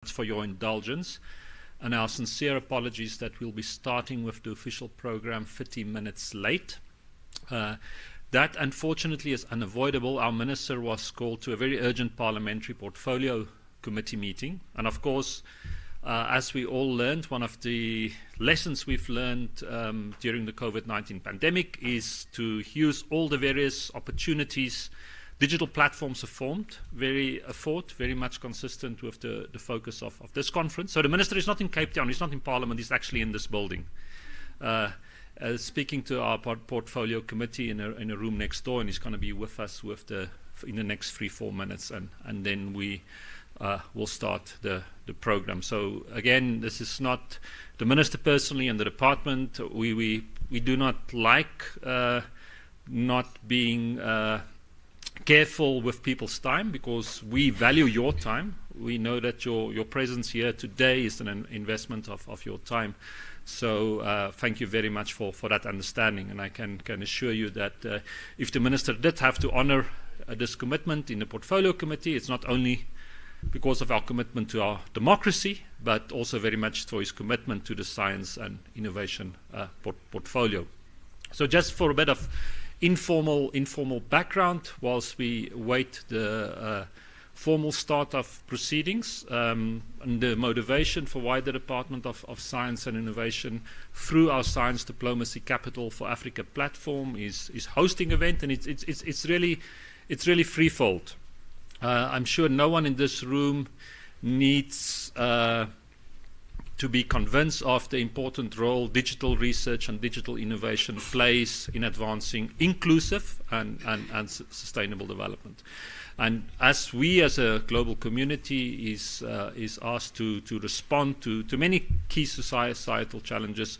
for your indulgence, and our sincere apologies that we'll be starting with the official program 30 minutes late. That unfortunately is unavoidable. Our minister was called to a very urgent parliamentary portfolio committee meeting, and of course, as we all learned, one of the lessons we've learned during the COVID-19 pandemic is to use all the various opportunities. Digital platforms are formed, very much consistent with the focus of this conference. So the minister is not in Cape Town, he's not in Parliament, he's actually in this building. Speaking to our portfolio committee in a room next door, and he's going to be with us in the next 3-4 minutes, and then we will start the program. So again, this is not the minister personally and the department. We do not like not being careful with people's time, because we value your time. We know that your presence here today is an investment of your time. So thank you very much for that understanding, and I can assure you that if the minister did have to honor this commitment in the portfolio committee, it's not only because of our commitment to our democracy, but also very much for his commitment to the science and innovation portfolio. So just for a bit of informal background, whilst we wait the formal start of proceedings, and the motivation for why the Department of Science and Innovation, through our Science Diplomacy Capital for Africa platform, is hosting event, and it's really threefold. I'm sure no one in this room needs to be convinced of the important role digital research and digital innovation plays in advancing inclusive and sustainable development. And as we as a global community is asked to respond to many key societal challenges,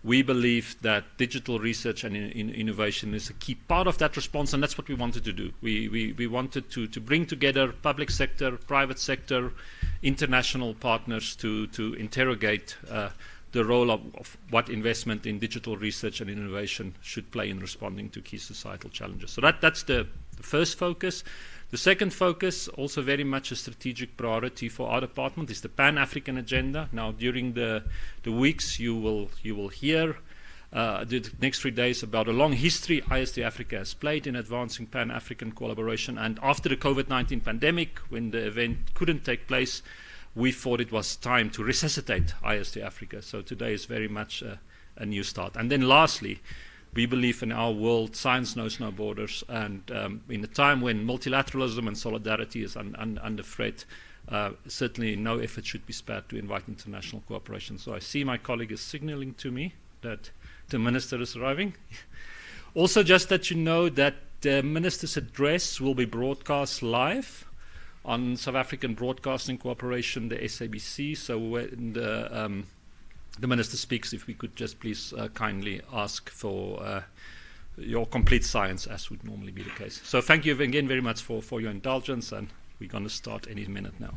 we believe that digital research and innovation is a key part of that response, and that's what we wanted to do. We wanted to bring together public sector, private sector, international partners to interrogate the role of what investment in digital research and innovation should play in responding to key societal challenges. So that's the first focus. The second focus, also very much a strategic priority for our department, is the Pan-African agenda. Now, during the weeks, you will hear the next 3 days about a long history IST-Africa has played in advancing Pan-African collaboration. And after the COVID-19 pandemic, when the event couldn't take place, we thought it was time to resuscitate IST-Africa. So today is very much a new start. And then lastly, we believe in our world, science knows no borders, and in a time when multilateralism and solidarity is under threat, certainly no effort should be spared to invite international cooperation. So I see my colleague is signaling to me that the minister is arriving. Also, just that you know that the minister's address will be broadcast live on South African Broadcasting Corporation, the SABC. So when the minister speaks, if we could just please kindly ask for your complete silence, as would normally be the case. So thank you again very much for your indulgence, and we're going to start any minute now.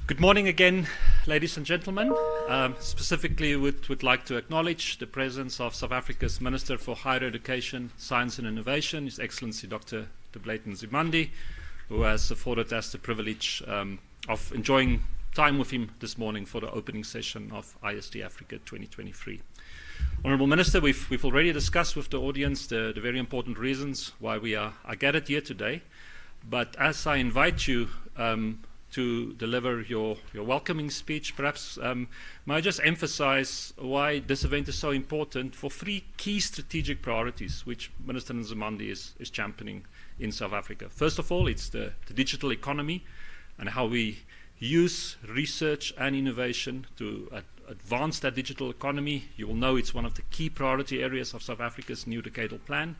Good morning again, ladies and gentlemen. Specifically, would like to acknowledge the presence of South Africa's Minister for Higher Education, Science and Innovation, His Excellency Dr. De Blayton Zimandi, who has afforded us the privilege of enjoying time with him this morning for the opening session of IST-Africa 2023. Honourable Minister, we've already discussed with the audience the very important reasons why we are gathered here today. But as I invite you to deliver your welcoming speech, perhaps may I just emphasize why this event is so important for three key strategic priorities which Minister Nzimande is championing in South Africa. First of all, it's the digital economy and how we use research and innovation to advance that digital economy. You will know it's one of the key priority areas of South Africa's new decadal plan.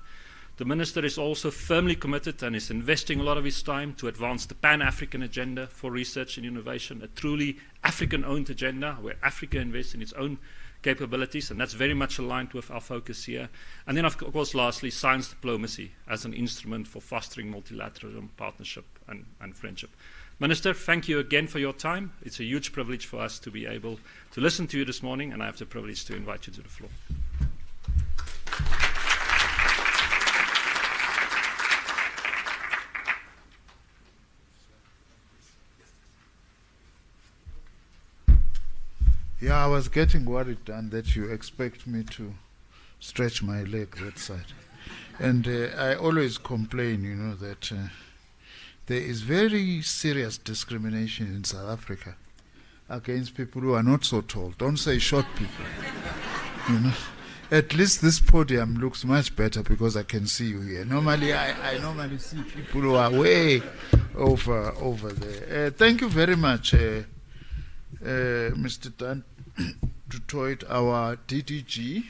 The Minister is also firmly committed and is investing a lot of his time to advance the Pan-African agenda for research and innovation, a truly African-owned agenda where Africa invests in its own capabilities, and that's very much aligned with our focus here. And then, of course, lastly, science diplomacy as an instrument for fostering multilateralism, partnership, and friendship. Minister, thank you again for your time. It's a huge privilege for us to be able to listen to you this morning, and I have the privilege to invite you to the floor. Yeah, I was getting worried, Dan, that you expect me to stretch my leg that side. And I always complain, you know, that there is very serious discrimination in South Africa against people who are not so tall. Don't say short people. You know, at least this podium looks much better because I can see you here. Normally, I normally see people who are way over there. Thank you very much, Mr. Dan du Toit, our DDG,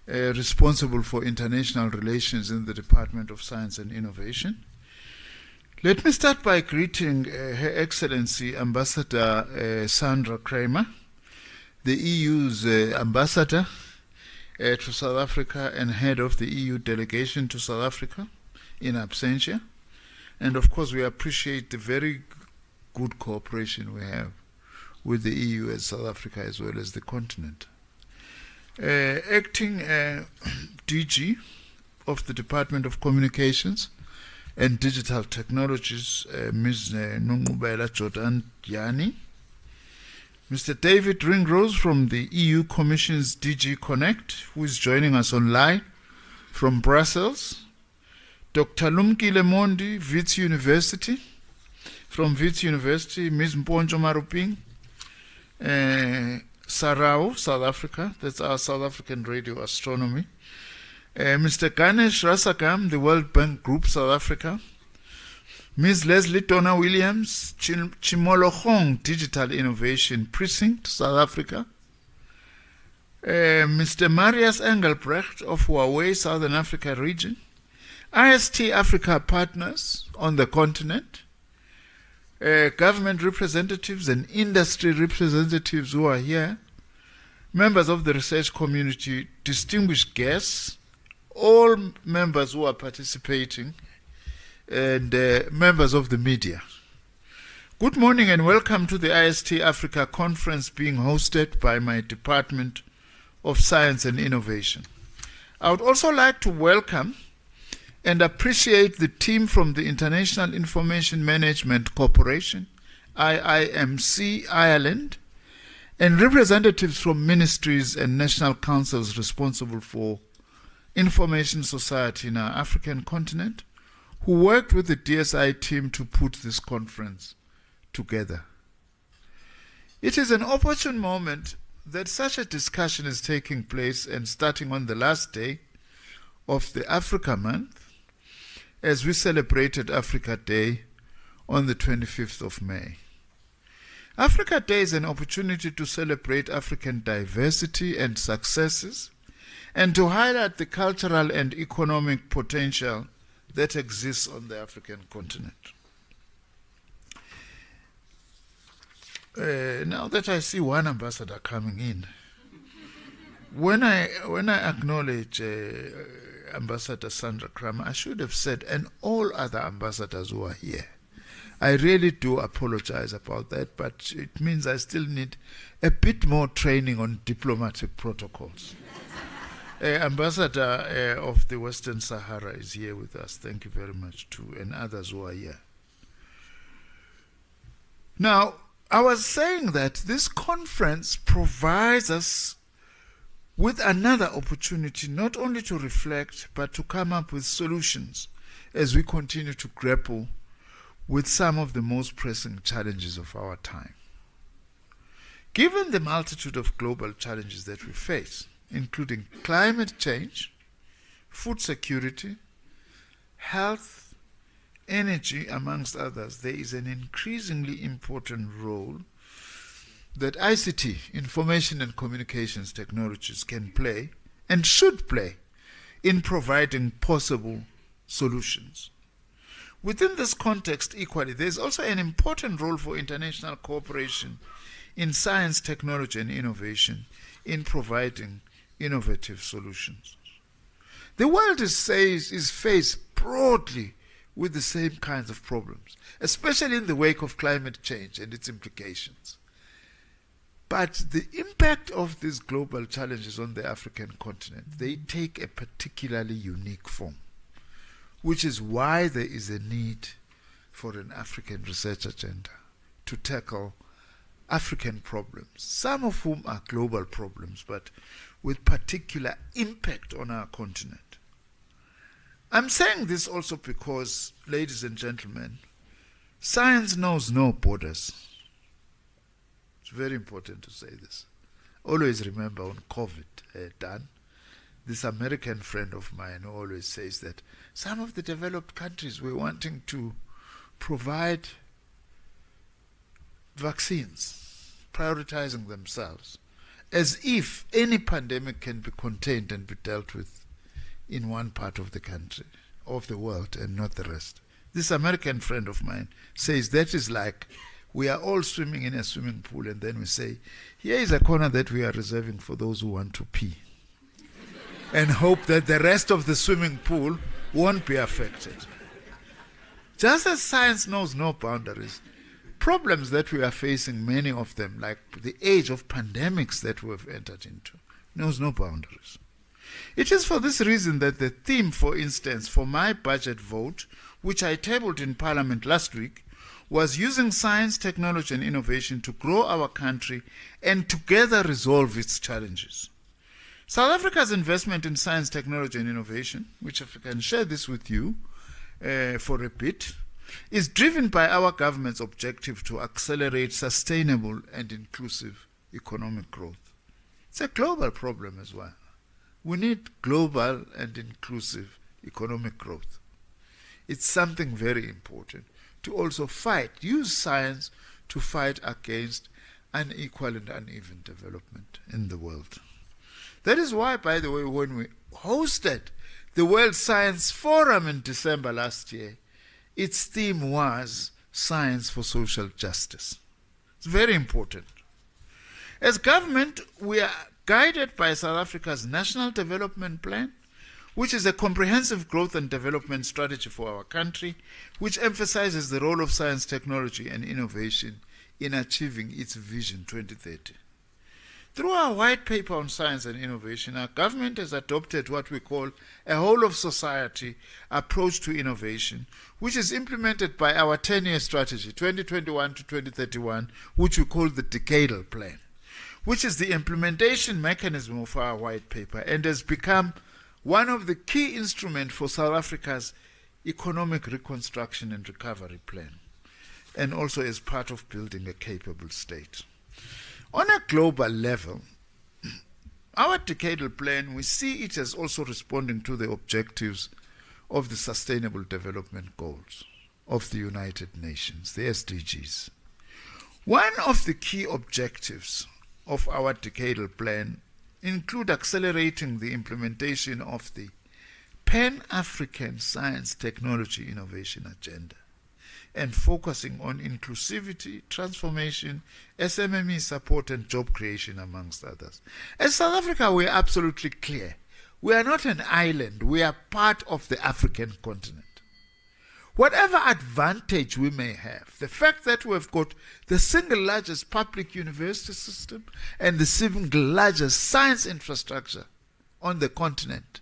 responsible for international relations in the Department of Science and Innovation. Let me start by greeting Her Excellency Ambassador Sandra Kramer, the EU's ambassador to South Africa and head of the EU delegation to South Africa in absentia. And of course, we appreciate the very good cooperation we have with the EU and South Africa as well as the continent. Acting DG of the Department of Communications and Digital Technologies, Ms. Nungubela Jordan Diani, Mr. David Ringrose from the EU Commission's DG Connect, who is joining us online from Brussels, Dr. Lumkile Mondi, Wits University, from Wits University, Ms. Mponjo Maruping, Sarao, South Africa, that's our South African Radio Astronomy. Mr. Ganesh Rasagam, the World Bank Group, South Africa. Ms. Leslie Donna Williams, Chimologong Digital Innovation Precinct, South Africa. Mr. Marius Engelbrecht of Huawei, Southern Africa region. IST-Africa partners on the continent. Government representatives and industry representatives who are here, members of the research community, distinguished guests, all members who are participating, and members of the media. Good morning and welcome to the IST-Africa Conference being hosted by my Department of Science and Innovation. I would also like to welcome and appreciate the team from the International Information Management Corporation, IIMC Ireland, and representatives from ministries and national councils responsible for information society in our African continent, who worked with the DSI team to put this conference together. It is an opportune moment that such a discussion is taking place and starting on the last day of the Africa Month, as we celebrated Africa Day on the 25th of May. Africa Day is an opportunity to celebrate African diversity and successes and to highlight the cultural and economic potential that exists on the African continent. Now that I see one ambassador coming in, when I acknowledge Ambassador Sandra Kramer, I should have said, and all other ambassadors who are here. I really do apologize about that, but it means I still need a bit more training on diplomatic protocols. Ambassador of the Western Sahara is here with us. Thank you very much too, and others who are here. Now, I was saying that this conference provides us with another opportunity not only to reflect but to come up with solutions as we continue to grapple with some of the most pressing challenges of our time. Given the multitude of global challenges that we face, including climate change, food security, health, energy, amongst others, there is an increasingly important role that ICT, information and communications technologies, can play and should play in providing possible solutions. Within this context, equally, there is also an important role for international cooperation in science, technology, and innovation in providing innovative solutions. The world is faced broadly with the same kinds of problems, especially in the wake of climate change and its implications. But the impact of these global challenges on the African continent, they take a particularly unique form, which is why there is a need for an African research agenda to tackle African problems, some of whom are global problems, but with particular impact on our continent. I'm saying this also because, ladies and gentlemen, science knows no borders. It's very important to say this. Always remember on COVID, Dan, this American friend of mine always says that some of the developed countries were wanting to provide vaccines, prioritizing themselves, as if any pandemic can be contained and be dealt with in one part of the country, of the world, and not the rest. This American friend of mine says that is like we are all swimming in a swimming pool and then we say, here is a corner that we are reserving for those who want to pee, and hope that the rest of the swimming pool won't be affected. Just as science knows no boundaries, problems that we are facing, many of them, like the age of pandemics that we have entered into, knows no boundaries. It is for this reason that the theme, for instance, for my budget vote, which I tabled in Parliament last week, was using science, technology, and innovation to grow our country and together resolve its challenges. South Africa's investment in science, technology, and innovation, which if I can share this with you for a bit, is driven by our government's objective to accelerate sustainable and inclusive economic growth. It's a global problem as well. We need global and inclusive economic growth. It's something very important to also use science to fight against unequal and uneven development in the world. That is why, by the way, when we hosted the World Science Forum in December last year, its theme was Science for Social Justice. It's very important. As government, we are guided by South Africa's National Development Plan, which is a comprehensive growth and development strategy for our country, which emphasizes the role of science, technology, and innovation in achieving its Vision 2030. Through our white paper on science and innovation, our government has adopted what we call a whole-of-society approach to innovation, which is implemented by our 10-year strategy, 2021 to 2031, which we call the Decadal Plan, which is the implementation mechanism of our white paper and has become one of the key instruments for South Africa's economic reconstruction and recovery plan, and also as part of building a capable state. On a global level, our decadal plan, we see it as also responding to the objectives of the Sustainable Development Goals of the United Nations, the SDGs. One of the key objectives of our decadal plan include accelerating the implementation of the Pan-African Science Technology Innovation Agenda and focusing on inclusivity, transformation, SMME support, and job creation, amongst others. As South Africa, we are absolutely clear. We are not an island. We are part of the African continent. Whatever advantage we may have, the fact that we have got the single largest public university system and the single largest science infrastructure on the continent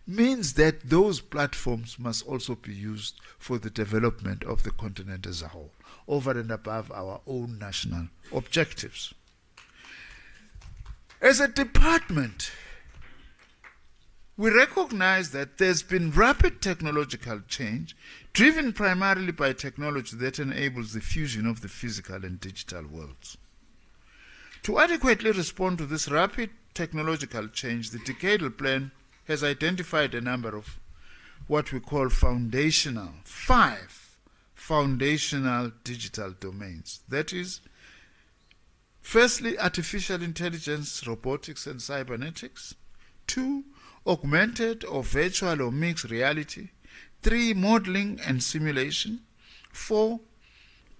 means that those platforms must also be used for the development of the continent as a whole, over and above our own national objectives. As a department, we recognize that there's been rapid technological change, driven primarily by technology that enables the fusion of the physical and digital worlds. To adequately respond to this rapid technological change, the decadal plan has identified a number of what we call five foundational digital domains. That is, firstly, artificial intelligence, robotics, and cybernetics. 2, augmented or virtual or mixed reality. 3, modeling and simulation. 4,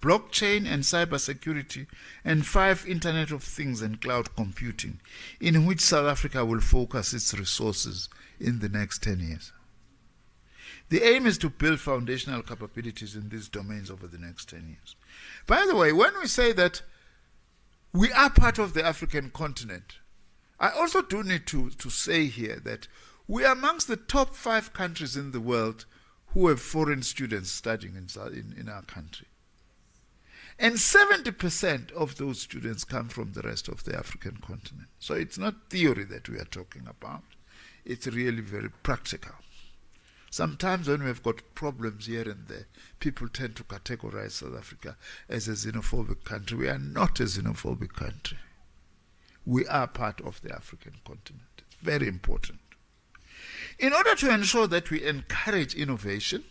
blockchain and cybersecurity. And 5, Internet of Things and cloud computing, in which South Africa will focus its resources in the next 10 years. The aim is to build foundational capabilities in these domains over the next 10 years. By the way, when we say that we are part of the African continent, I also do need to say here that we are amongst the top 5 countries in the world who have foreign students studying in our country. And 70% of those students come from the rest of the African continent. So it's not theory that we are talking about. It's really very practical. Sometimes when we've got problems here and there, people tend to categorize South Africa as a xenophobic country. We are not a xenophobic country. We are part of the African continent. It's very important. In order to ensure that we encourage innovation,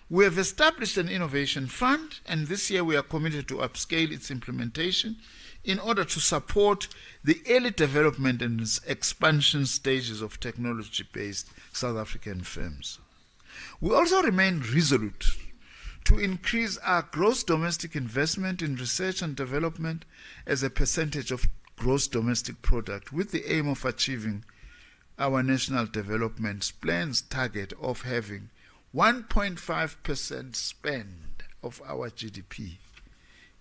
we have established an innovation fund, and this year we are committed to upscale its implementation in order to support the early development and expansion stages of technology-based South African firms. We also remain resolute to increase our gross domestic investment in research and development as a percentage of gross domestic product, with the aim of achieving our national development plan's target of having 1.5% spend of our GDP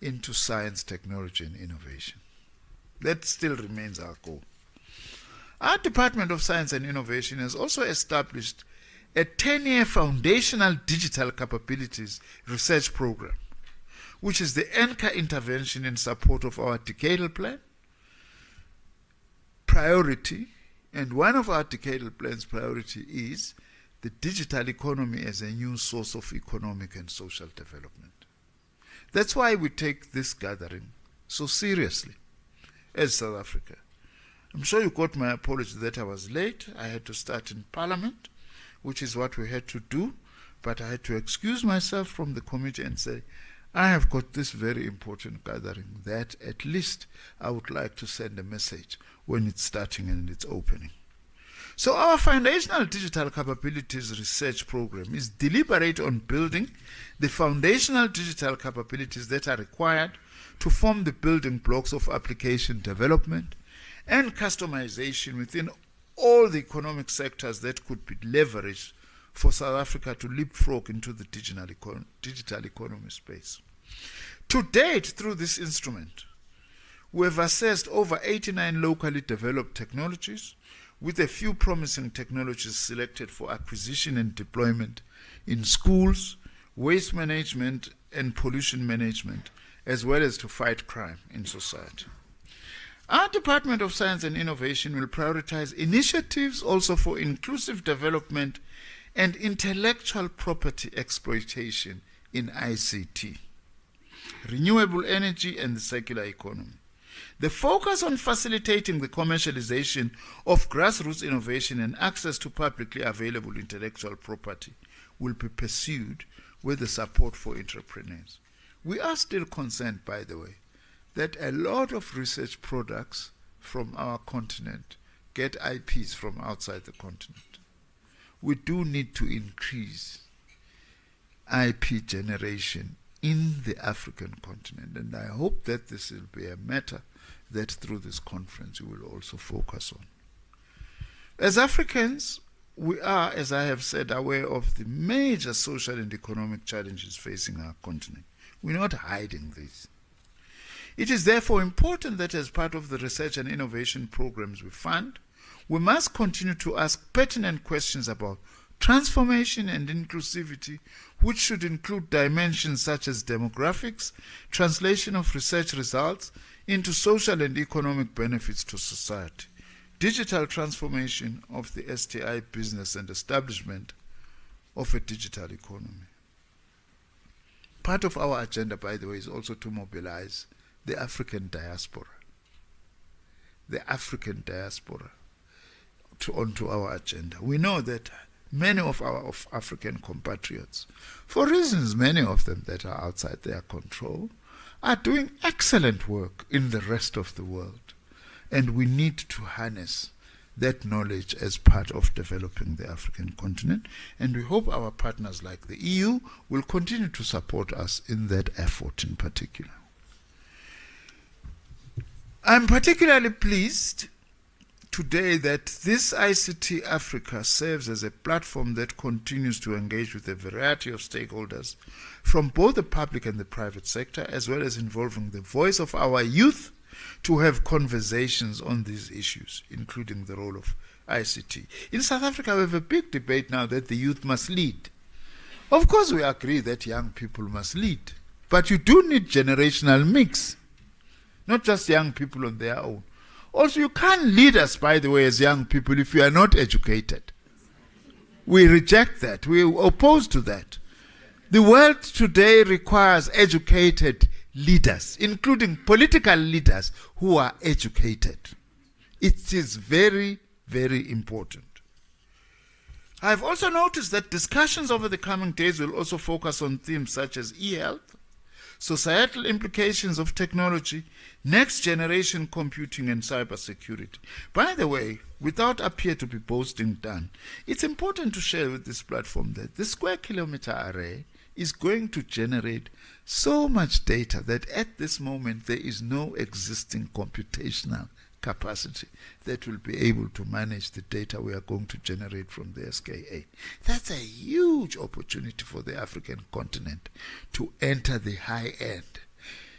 into science, technology, and innovation. That still remains our goal. Our Department of Science and Innovation has also established a 10-year foundational digital capabilities research program, which is the anchor intervention in support of our decadal plan priority. And one of our decadal plan's priority is the digital economy as a new source of economic and social development. That's why we take this gathering so seriously as South Africa. I'm sure you got my apology that I was late. I had to start in Parliament, which is what we had to do, but I had to excuse myself from the committee and say, I have got this very important gathering that at least I would like to send a message when it's starting and it's opening. So our foundational digital capabilities research program is deliberate on building the foundational digital capabilities that are required to form the building blocks of application development and customization within all the economic sectors that could be leveraged for South Africa to leapfrog into the digital economy space. To date, through this instrument, we have assessed over 89 locally developed technologies, with a few promising technologies selected for acquisition and deployment in schools, waste management and pollution management, as well as to fight crime in society. Our Department of Science and Innovation will prioritize initiatives also for inclusive development and intellectual property exploitation in ICT, renewable energy, and the circular economy. The focus on facilitating the commercialization of grassroots innovation and access to publicly available intellectual property will be pursued with the support for entrepreneurs. We are still concerned, by the way, that a lot of research products from our continent get IPs from outside the continent. We do need to increase IP generation in the African continent, and I hope that this will be a matter that through this conference we will also focus on. As Africans, we are, as I have said, aware of the major social and economic challenges facing our continent. We're not hiding this. It is therefore important that as part of the research and innovation programs we fund, We must continue to ask pertinent questions about transformation and inclusivity, which should include dimensions such as demographics, translation of research results into social and economic benefits to society, digital transformation of the STI business, and establishment of a digital economy. Part of our agenda, by the way, is also to mobilize the African diaspora. The African diaspora onto our agenda. We know that many of our African compatriots, for reasons many of them that are outside their control, are doing excellent work in the rest of the world. And we need to harness that knowledge as part of developing the African continent. And we hope our partners like the EU will continue to support us in that effort in particular. I'm particularly pleased today that this ICT Africa serves as a platform that continues to engage with a variety of stakeholders from both the public and the private sector, as well as involving the voice of our youth to have conversations on these issues, including the role of ICT. In South Africa, we have a big debate now that the youth must lead. Of course, we agree that young people must lead, but you do need generational mix, not just young people on their own. Also, you can't lead us, by the way, as young people if you are not educated. We reject that. We are opposed to that. The world today requires educated leaders, including political leaders who are educated. It is very, very important. I've also noticed that discussions over the coming days will also focus on themes such as e-health, societal implications of technology, next generation computing, and cybersecurity. By the way, without appear to be boasting done, it's important to share with this platform that the square kilometer array is going to generate so much data that at this moment there is no existing computational capacity that will be able to manage the data we are going to generate from the SKA. That's a huge opportunity for the African continent to enter the high-end,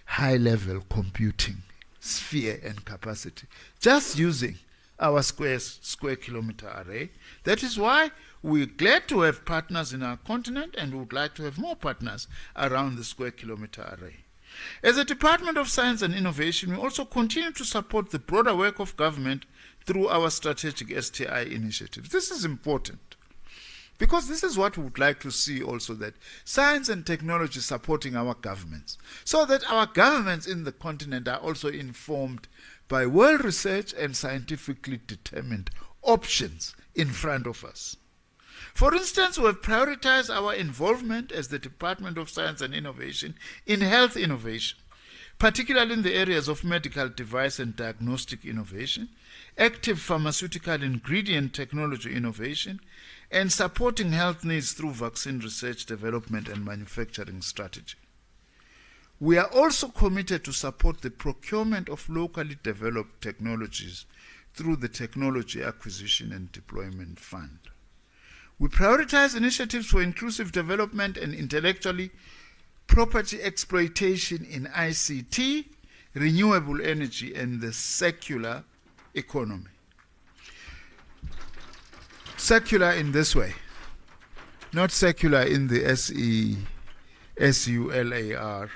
high-level computing sphere and capacity, just using our square kilometer array. That is why we're glad to have partners in our continent, and we would like to have more partners around the square kilometer array. As a Department of Science and Innovation, we also continue to support the broader work of government through our strategic STI initiatives. This is important because this is what we would like to see also, that science and technology supporting our governments, so that our governments in the continent are also informed by well researched and scientifically determined options in front of us. For instance, we have prioritized our involvement as the Department of Science and Innovation in health innovation, particularly in the areas of medical device and diagnostic innovation, active pharmaceutical ingredient technology innovation, and supporting health needs through vaccine research, development, and manufacturing strategy. We are also committed to support the procurement of locally developed technologies through the Technology Acquisition and Deployment Fund. We prioritize initiatives for inclusive development and intellectually property exploitation in ICT, renewable energy, and the circular economy. Circular in this way, not secular in the SESULAR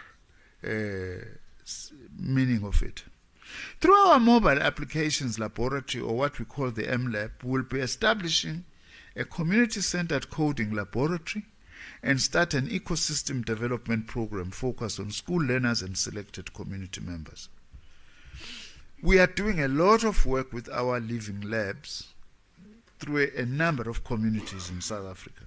meaning of it. Through our mobile applications laboratory, or what we call the MLab, we will be establishing a community-centered coding laboratory and start an ecosystem development program focused on school learners and selected community members. We are doing a lot of work with our living labs through a number of communities in South Africa.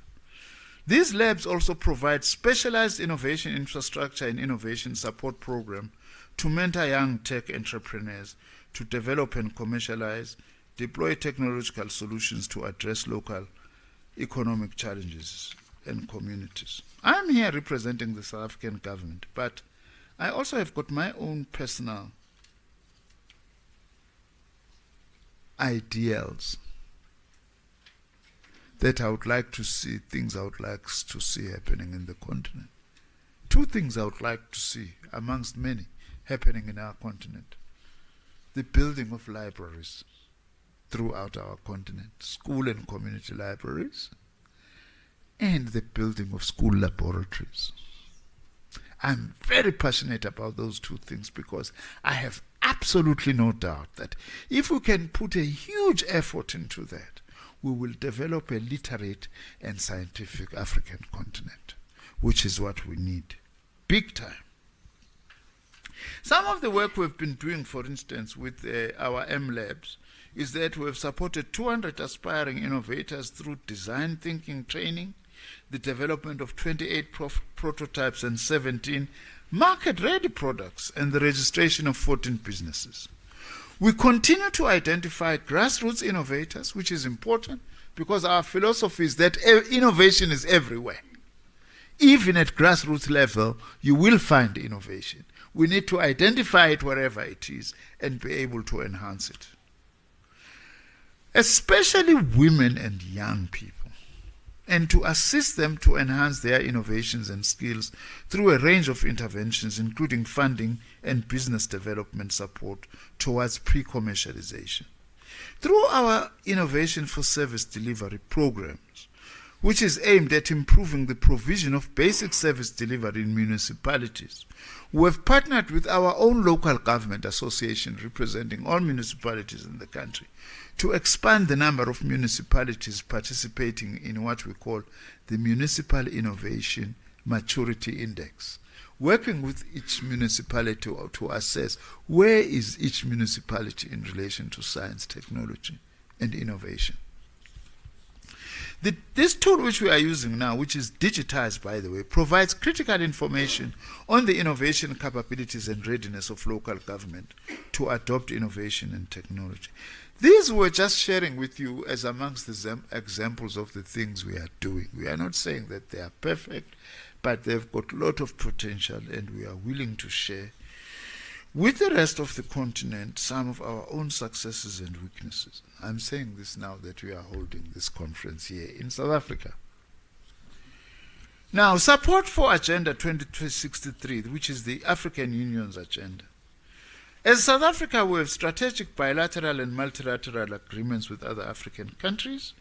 These labs also provide specialized innovation infrastructure and innovation support program to mentor young tech entrepreneurs to develop and commercialize, deploy technological solutions to address local economic challenges and communities. I'm here representing the South African government, but I also have got my own personal ideals that I would like to see, things I would like to see happening in the continent. Two things I would like to see amongst many happening in our continent. The building of libraries. throughout our continent, school and community libraries, and the building of school laboratories. I'm very passionate about those two things because I have absolutely no doubt that if we can put a huge effort into that, we will develop a literate and scientific African continent, which is what we need, big time. Some of the work we've been doing, for instance, with our M Labs, is that we've supported 200 aspiring innovators through design thinking training, the development of 28 prototypes and 17 market-ready products, and the registration of 14 businesses. We continue to identify grassroots innovators, which is important because our philosophy is that innovation is everywhere. Even at grassroots level, you will find innovation. We need to identify it wherever it is and be able to enhance it. Especially women and young people, and to assist them to enhance their innovations and skills through a range of interventions, including funding and business development support towards pre-commercialization. Through our Innovation for Service Delivery programs, which is aimed at improving the provision of basic service delivery in municipalities, we have partnered with our own local government association representing all municipalities in the country to expand the number of municipalities participating in what we call the Municipal Innovation Maturity Index, working with each municipality to assess where is each municipality in relation to science, technology, and innovation. This tool which we are using now, which is digitized, by the way, provides critical information on the innovation capabilities and readiness of local government to adopt innovation and technology. These we're just sharing with you as amongst the examples of the things we are doing. We are not saying that they are perfect, but they've got a lot of potential, and we are willing to share with the rest of the continent some of our own successes and weaknesses. I'm saying this now that we are holding this conference here in South Africa. Now, support for Agenda 2063, which is the African Union's agenda. As South Africa, we have strategic bilateral and multilateral agreements with other African countries,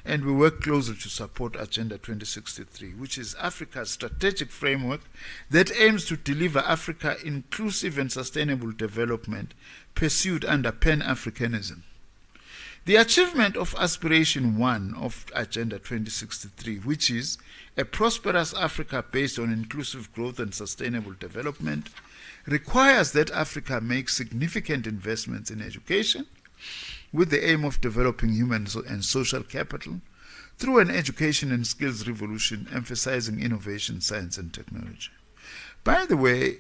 and we work closely to support Agenda 2063, which is Africa's strategic framework that aims to deliver Africa inclusive and sustainable development pursued under Pan-Africanism. The achievement of Aspiration 1 of Agenda 2063, which is a prosperous Africa based on inclusive growth and sustainable development, requires that Africa make significant investments in education with the aim of developing human and social capital through an education and skills revolution emphasizing innovation, science, and technology. By the way,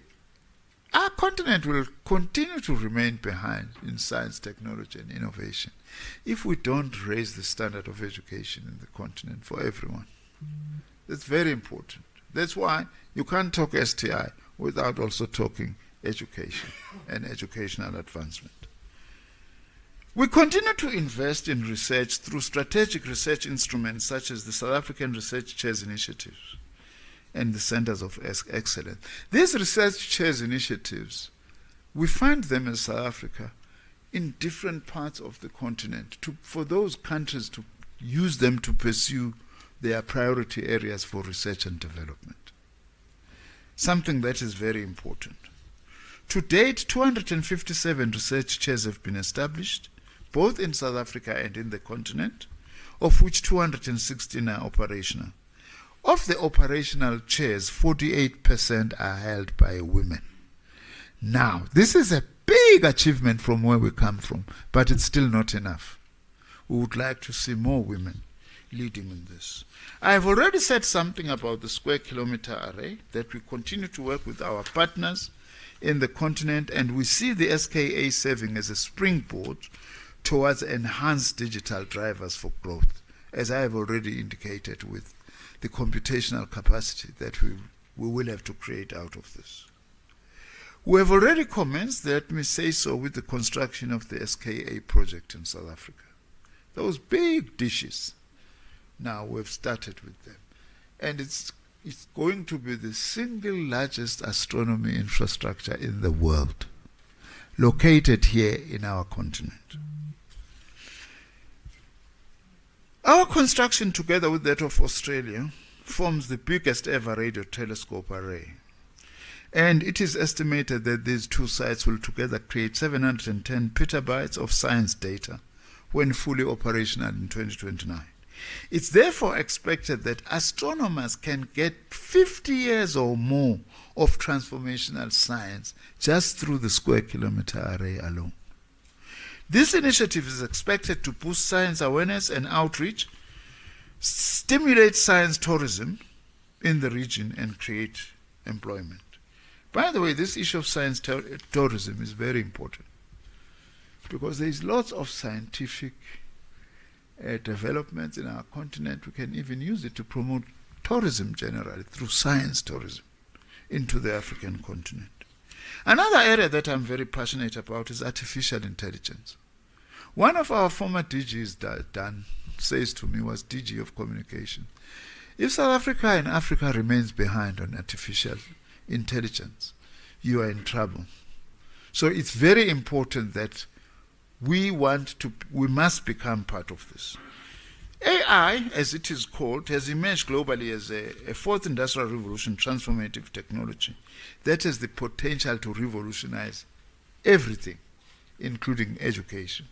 our continent will continue to remain behind in science, technology, and innovation if we don't raise the standard of education in the continent for everyone. That's very important. That's why you can't talk STI without also talking education and educational advancement. We continue to invest in research through strategic research instruments such as the South African Research Chairs Initiatives and the Centers of Excellence. These research chairs initiatives, we find them in South Africa in different parts of the continent for those countries to use them to pursue their priority areas for research and development. Something that is very important. To date, 257 research chairs have been established, both in South Africa and in the continent, of which 216 are operational. Of the operational chairs, 48% are held by women. Now, this is a big achievement from where we come from, but it's still not enough. We would like to see more women leading in this. I have already said something about the square kilometer array, that we continue to work with our partners in the continent, and we see the SKA serving as a springboard towards enhanced digital drivers for growth, as I have already indicated with the computational capacity that we will have to create out of this. We have already commenced, let me say so, with the construction of the SKA project in South Africa. Those big dishes, now we've started with them. And it's going to be the single largest astronomy infrastructure in the world, located here in our continent. Our construction, together with that of Australia, forms the biggest ever radio telescope array. And it is estimated that these two sites will together create 710 petabytes of science data when fully operational in 2029. It's therefore expected that astronomers can get 50 years or more of transformational science just through the square kilometer array alone. This initiative is expected to boost science awareness and outreach, stimulate science tourism in the region, and create employment. By the way, this issue of science tourism is very important because there is lots of scientific developments in our continent. We can even use it to promote tourism generally through science tourism into the African continent. Another area that I'm very passionate about is artificial intelligence. One of our former DGs, Dan, says to me, was DG of communication, if South Africa and Africa remains behind on artificial intelligence, you are in trouble. So it's very important that we must become part of this. AI, as it is called, has emerged globally as a fourth industrial revolution transformative technology that has the potential to revolutionize everything, including education.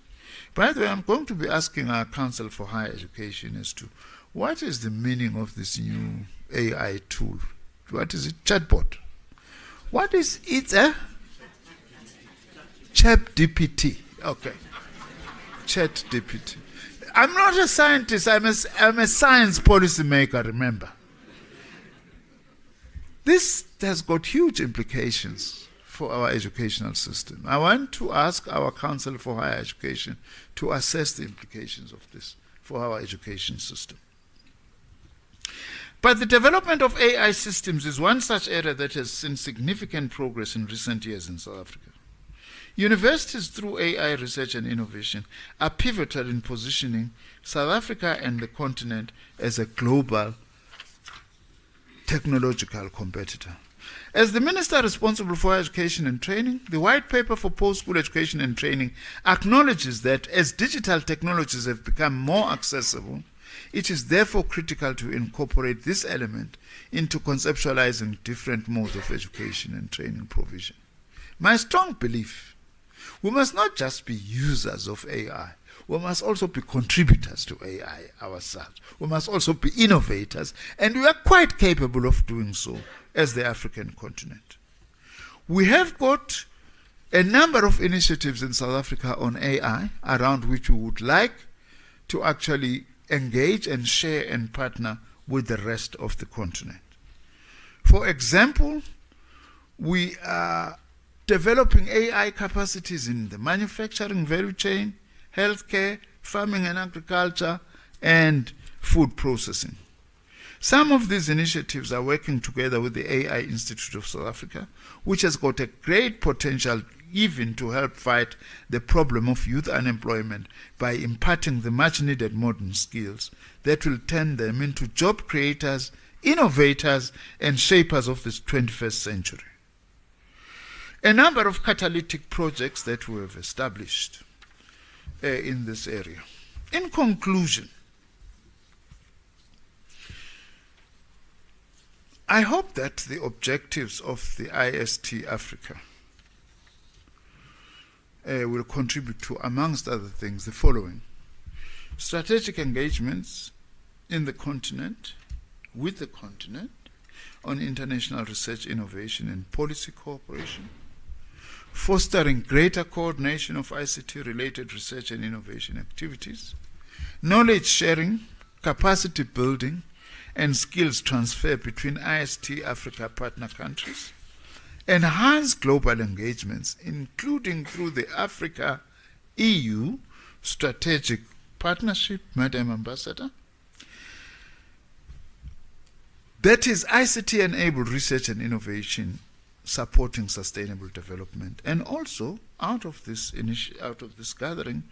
By the way, I'm going to be asking our Council for Higher Education as to what is the meaning of this new AI tool. What is it? Chatbot. What is it? ChatGPT. Okay. ChatGPT. I'm not a scientist. I'm a science policy maker, remember. This has got huge implications for our educational system. I want to ask our Council for Higher Education to assess the implications of this for our education system. But the development of AI systems is one such area that has seen significant progress in recent years in South Africa. Universities, through AI research and innovation, are pivotal in positioning South Africa and the continent as a global technological competitor. As the Minister responsible for education and training, the White Paper for Post-School Education and Training acknowledges that as digital technologies have become more accessible, it is therefore critical to incorporate this element into conceptualizing different modes of education and training provision. My strong belief, we must not just be users of AI, we must also be contributors to AI ourselves. We must also be innovators, and we are quite capable of doing so as the African continent. We have got a number of initiatives in South Africa on AI around which we would like to actually engage and share and partner with the rest of the continent. For example, we are developing AI capacities in the manufacturing value chain, healthcare, farming and agriculture, and food processing. Some of these initiatives are working together with the AI Institute of South Africa, which has got a great potential even to help fight the problem of youth unemployment by imparting the much-needed modern skills that will turn them into job creators, innovators, and shapers of this 21st century. A number of catalytic projects that we have established in this area. In conclusion, I hope that the objectives of the IST-Africa will contribute to, amongst other things, the following: strategic engagements in the continent, with the continent, on international research, innovation, and policy cooperation, fostering greater coordination of ICT-related research and innovation activities, knowledge sharing, capacity building, and skills transfer between IST-Africa partner countries, enhance global engagements, including through the Africa-EU Strategic Partnership, Madam Ambassador, that is ICT-enabled research and innovation supporting sustainable development, and also out of this gathering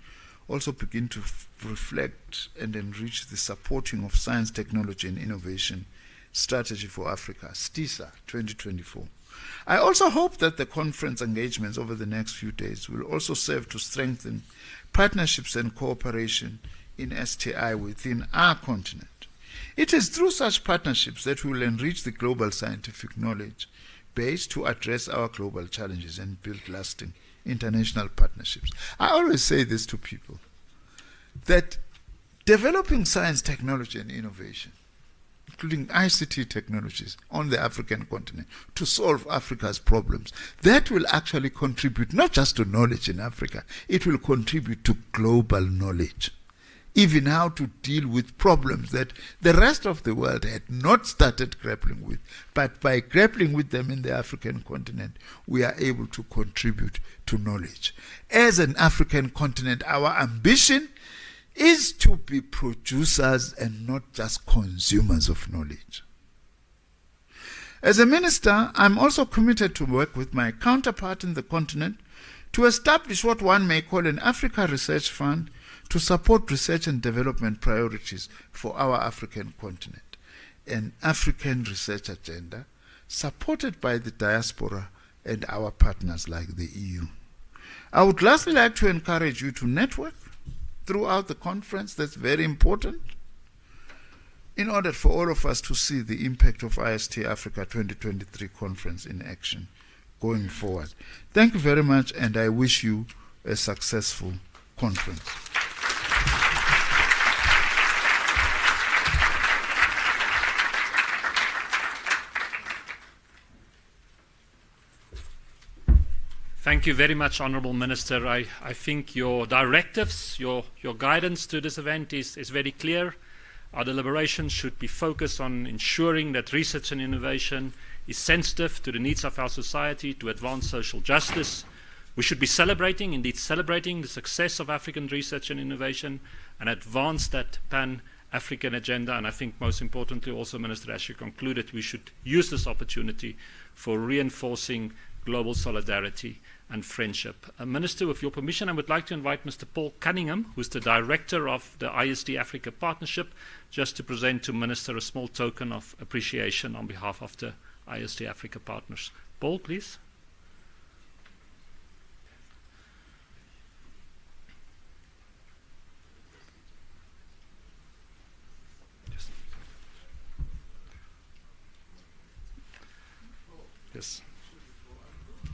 also begin to reflect and enrich the supporting of science, technology and innovation strategy for Africa, STISA 2024. I also hope that the conference engagements over the next few days will also serve to strengthen partnerships and cooperation in STI within our continent. It is through such partnerships that we will enrich the global scientific knowledge base to address our global challenges and build lasting international partnerships. I always say this to people, that developing science, technology, and innovation, including ICT technologies on the African continent to solve Africa's problems, that will actually contribute not just to knowledge in Africa, it will contribute to global knowledge, even how to deal with problems that the rest of the world had not started grappling with. But by grappling with them in the African continent, we are able to contribute to knowledge. As an African continent, our ambition is to be producers and not just consumers of knowledge. As a minister, I'm also committed to work with my counterpart in the continent to establish what one may call an Africa Research Fund to support research and development priorities for our African continent, an African research agenda supported by the diaspora and our partners like the EU. I would lastly like to encourage you to network throughout the conference. That's very important in order for all of us to see the impact of IST-Africa 2023 conference in action going forward. Thank you very much, and I wish you a successful conference. Thank you very much, Honourable Minister. I think your directives, your guidance to this event is very clear. Our deliberations should be focused on ensuring that research and innovation is sensitive to the needs of our society to advance social justice. We should be celebrating the success of African research and innovation and advance that Pan-African agenda. And I think most importantly also, Minister, as you concluded, we should use this opportunity for reinforcing global solidarity and friendship. Minister, with your permission, I would like to invite Mr. Paul Cunningham, who is the Director of the IST-Africa Partnership, just to present to Minister a small token of appreciation on behalf of the IST-Africa partners. Paul, please. Yes.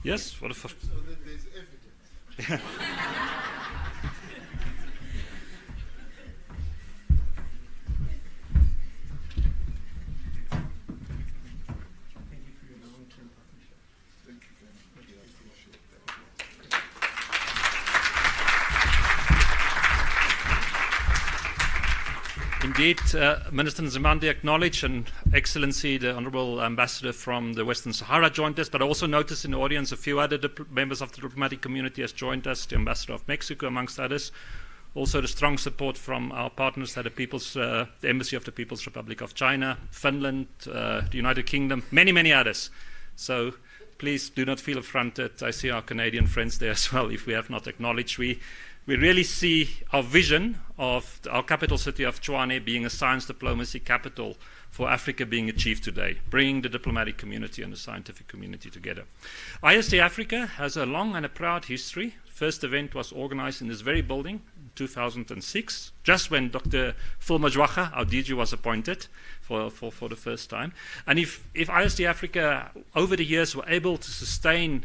Yes, for the first. So that there's evidence. Indeed, Minister Nzimande acknowledged, and Excellency, the Honourable Ambassador from the Western Sahara joined us, but I also noticed in the audience a few other members of the diplomatic community has joined us, the Ambassador of Mexico amongst others. Also the strong support from our partners at the Embassy of the People's Republic of China, Finland, the United Kingdom, many others. So please do not feel affronted. I see our Canadian friends there as well, if we have not acknowledged. We really see our vision of our capital city of Tshwane being a science diplomacy capital for Africa being achieved today, bringing the diplomatic community and the scientific community together. IST-Africa has a long and a proud history. First event was organized in this very building in 2006, just when Dr. Phil Majwacha, our DG, was appointed for the first time. And if IST-Africa over the years were able to sustain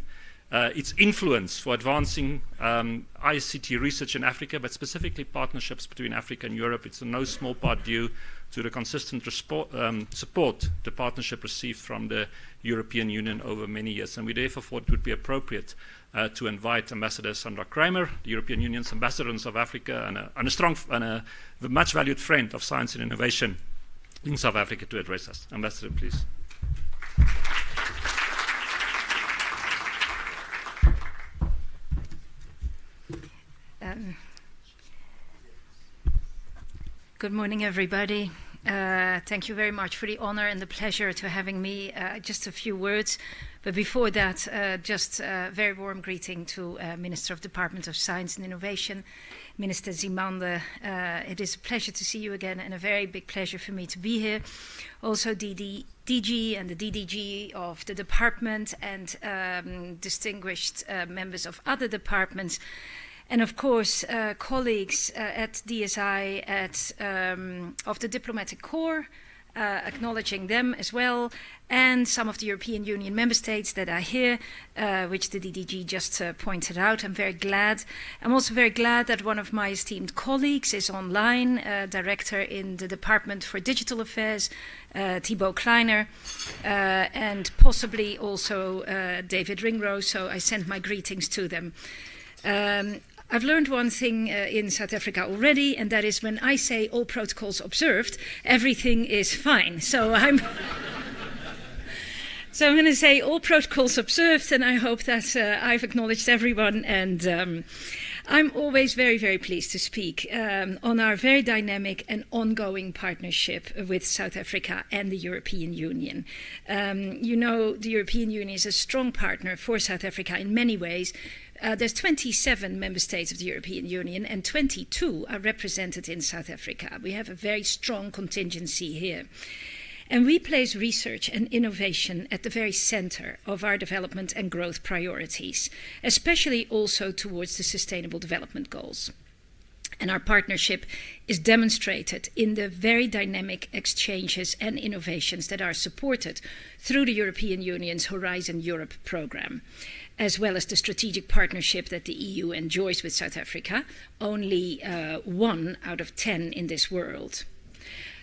its influence for advancing ICT research in Africa, but specifically partnerships between Africa and Europe, it's in no small part due to the consistent support the partnership received from the European Union over many years. And we therefore thought it would be appropriate to invite Ambassador Sandra Kramer, the European Union's ambassador in South Africa and a strong and a much valued friend of science and innovation in South Africa, to address us. Ambassador, please. Good morning, everybody. Thank you very much for the honor and the pleasure to having me. Just a few words, but before that, just a very warm greeting to Minister of Department of Science and Innovation, Minister Nzimande. It is a pleasure to see you again, and a very big pleasure for me to be here. Also, DG and the DDG of the department, and distinguished members of other departments. And of course, colleagues at DSI, of the Diplomatic Corps, acknowledging them as well, and some of the European Union member states that are here, which the DDG just pointed out. I'm very glad. I'm also very glad that one of my esteemed colleagues is online, director in the Department for Digital Affairs, Thibaut Kleiner, and possibly also David Ringrose, so I send my greetings to them. I've learned one thing in South Africa already, and that is when I say all protocols observed, everything is fine. So I'm going to say all protocols observed, and I hope that I've acknowledged everyone. And I'm always very, very pleased to speak on our very dynamic and ongoing partnership with South Africa and the European Union. You know, the European Union is a strong partner for South Africa in many ways. There's 27 member states of the European Union, and 22 are represented in South Africa. We have a very strong contingency here. And we place research and innovation at the very center of our development and growth priorities, especially also towards the Sustainable Development Goals. And our partnership is demonstrated in the very dynamic exchanges and innovations that are supported through the European Union's Horizon Europe program, as well as the strategic partnership that the EU enjoys with South Africa, only 1 out of 10 in this world.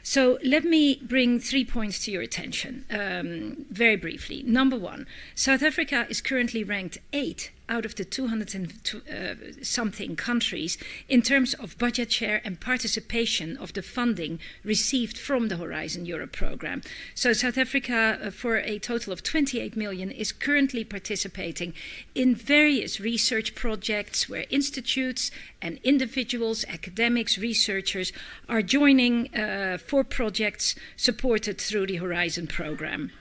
So let me bring 3 points to your attention, very briefly. Number 1, South Africa is currently ranked 8 out of the 200-something countries in terms of budget share and participation of the funding received from the Horizon Europe program. So South Africa, for a total of 28 million, is currently participating in various research projects where institutes and individuals, academics, researchers are joining for projects supported through the Horizon program.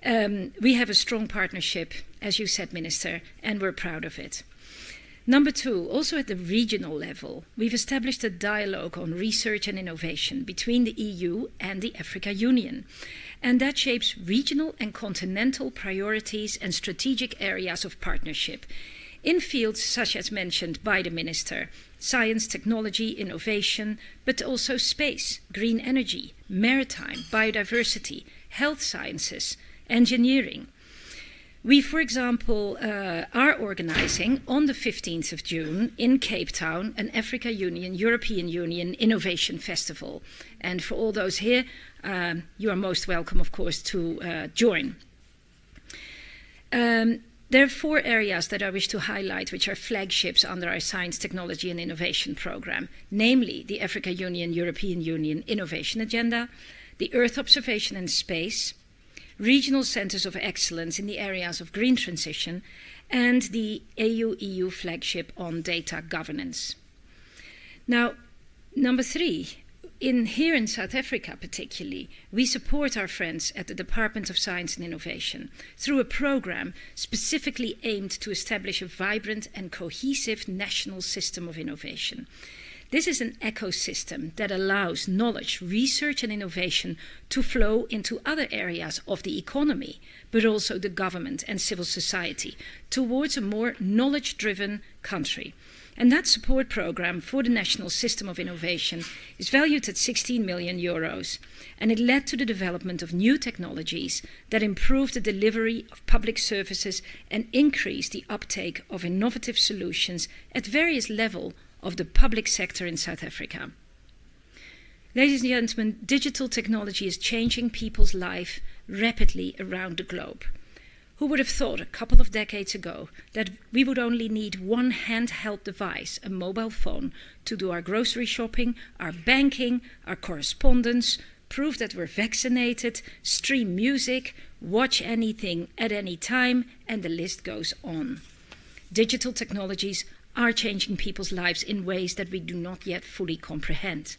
We have a strong partnership, as you said, Minister, and we're proud of it. Number 2, also at the regional level, we've established a dialogue on research and innovation between the EU and the Africa Union. And that shapes regional and continental priorities and strategic areas of partnership in fields such as mentioned by the Minister: science, technology, innovation, but also space, green energy, maritime, biodiversity, health sciences, engineering. We, for example, are organizing on the 15th of June in Cape Town an Africa Union, European Union Innovation Festival. And for all those here, you are most welcome, of course, to join. There are 4 areas that I wish to highlight, which are flagships under our Science, Technology and Innovation program, namely the Africa Union, European Union Innovation Agenda, the Earth Observation and Space, regional centers of excellence in the areas of green transition, and the AU-EU flagship on data governance. Now, number 3, here in South Africa particularly, we support our friends at the Department of Science and Innovation through a program specifically aimed to establish a vibrant and cohesive national system of innovation. This is an ecosystem that allows knowledge, research and innovation to flow into other areas of the economy, but also the government and civil society, towards a more knowledge-driven country. And that support program for the National System of Innovation is valued at 16 million euros, and it led to the development of new technologies that improve the delivery of public services and increase the uptake of innovative solutions at various levels of the public sector in South Africa. Ladies and gentlemen, digital technology is changing people's life rapidly around the globe. Who would have thought a couple of decades ago that we would only need one handheld device, a mobile phone, to do our grocery shopping, our banking, our correspondence, prove that we're vaccinated, stream music, watch anything at any time, and the list goes on. Digital technologies are changing people's lives in ways that we do not yet fully comprehend.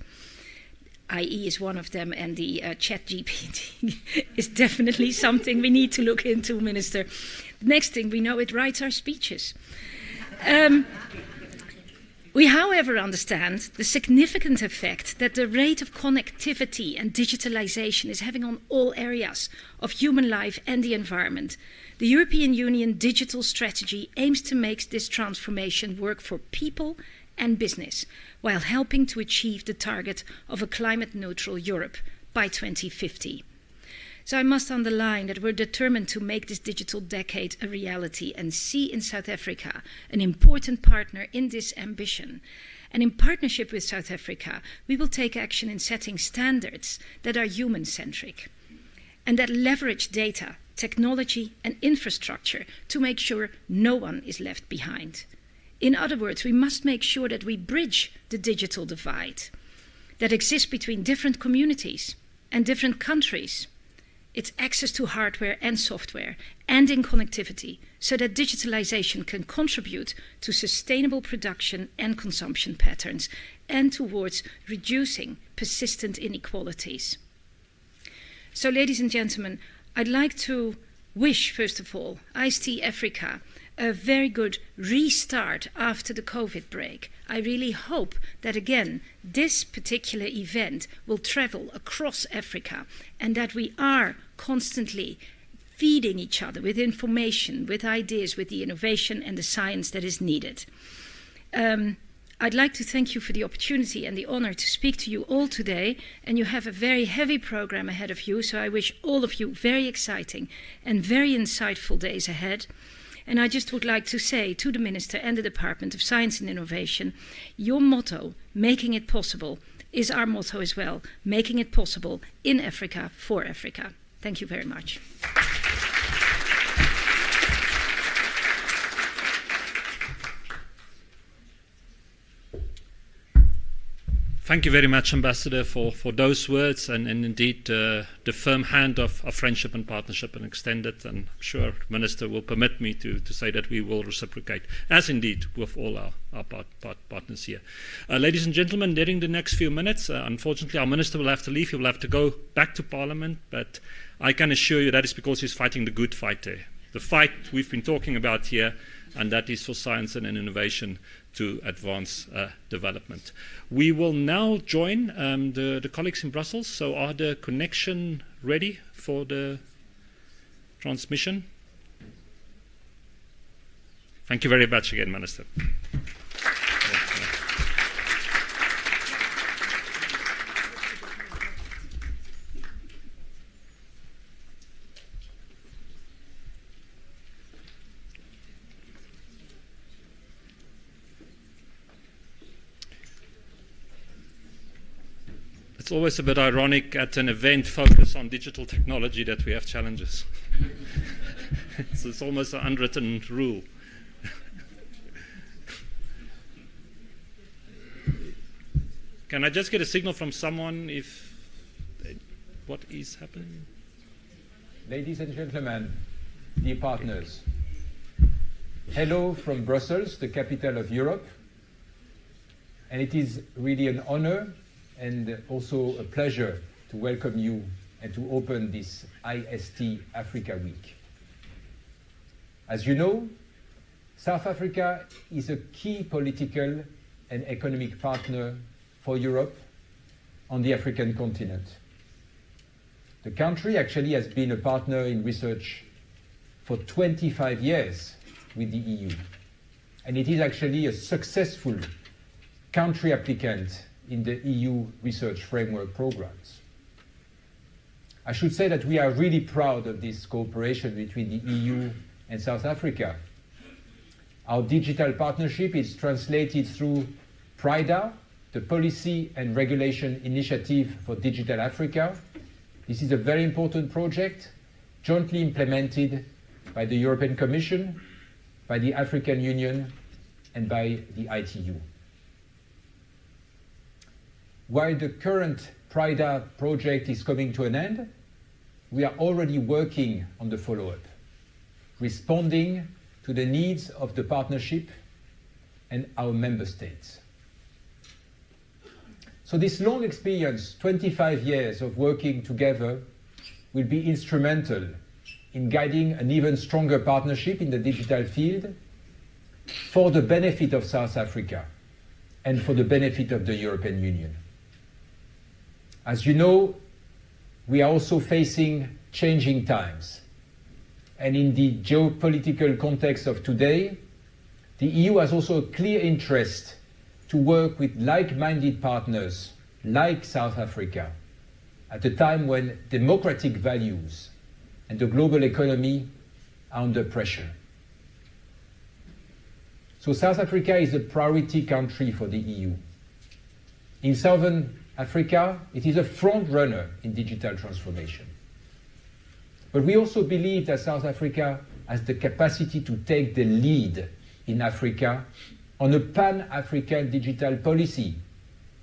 IE is one of them, and the ChatGPT is definitely something we need to look into, Minister. The next thing we know, it writes our speeches. We, however, understand the significant effect that the rate of connectivity and digitalization is having on all areas of human life and the environment. The European Union digital strategy aims to make this transformation work for people and business, while helping to achieve the target of a climate-neutral Europe by 2050. So I must underline that we're determined to make this digital decade a reality and see in South Africa an important partner in this ambition. And in partnership with South Africa, we will take action in setting standards that are human-centric and that leverage data, technology and infrastructure to make sure no one is left behind. In other words, we must make sure that we bridge the digital divide that exists between different communities and different countries. It's access to hardware and software and in connectivity so that digitalization can contribute to sustainable production and consumption patterns and towards reducing persistent inequalities. So, ladies and gentlemen, I'd like to wish, first of all, IST-Africa a very good restart after the COVID break. I really hope that, again, this particular event will travel across Africa and that we are constantly feeding each other with information, with ideas, with the innovation and the science that is needed. I'd like to thank you for the opportunity and the honor to speak to you all today, and you have a very heavy program ahead of you, so I wish all of you very exciting and very insightful days ahead. And I just would like to say to the Minister and the Department of Science and Innovation, your motto, making it possible, is our motto as well, making it possible in Africa for Africa. Thank you very much. Thank you very much, Ambassador, for those words and indeed the firm hand of friendship and partnership and extended. And I'm sure the Minister will permit me to say that we will reciprocate, as indeed with all our partners here. Ladies and gentlemen, during the next few minutes, unfortunately, our Minister will have to leave. He will have to go back to Parliament, but I can assure you that is because he's fighting the good fight there. The fight we've been talking about here, and that is for science and innovation to advance development. We will now join the colleagues in Brussels. So are the connection ready for the transmission? Thank you very much again, Minister. It's always a bit ironic at an event focused on digital technology that we have challenges. It's almost an unwritten rule. Can I just get a signal from someone if what is happening? Ladies and gentlemen, dear partners, hello from Brussels, the capital of Europe. And it is really an honor and also a pleasure to welcome you and to open this IST-Africa Week. As you know, South Africa is a key political and economic partner for Europe on the African continent. The country actually has been a partner in research for 25 years with the EU, and it is actually a successful country applicant in the EU research framework programs. I should say that we are really proud of this cooperation between the EU and South Africa. Our digital partnership is translated through PRIDA, the Policy and Regulation Initiative for Digital Africa. This is a very important project jointly implemented by the European Commission, by the African Union, and by the ITU. While the current PRIDA project is coming to an end, we are already working on the follow-up, responding to the needs of the partnership and our member states. So this long experience, 25 years of working together, will be instrumental in guiding an even stronger partnership in the digital field for the benefit of South Africa and for the benefit of the European Union. As you know, we are also facing changing times. And in the geopolitical context of today, the EU has also a clear interest to work with like-minded partners like South Africa at a time when democratic values and the global economy are under pressure. So South Africa is a priority country for the EU. In Southern Africa, it is a front runner in digital transformation. But we also believe that South Africa has the capacity to take the lead in Africa on a pan-African digital policy.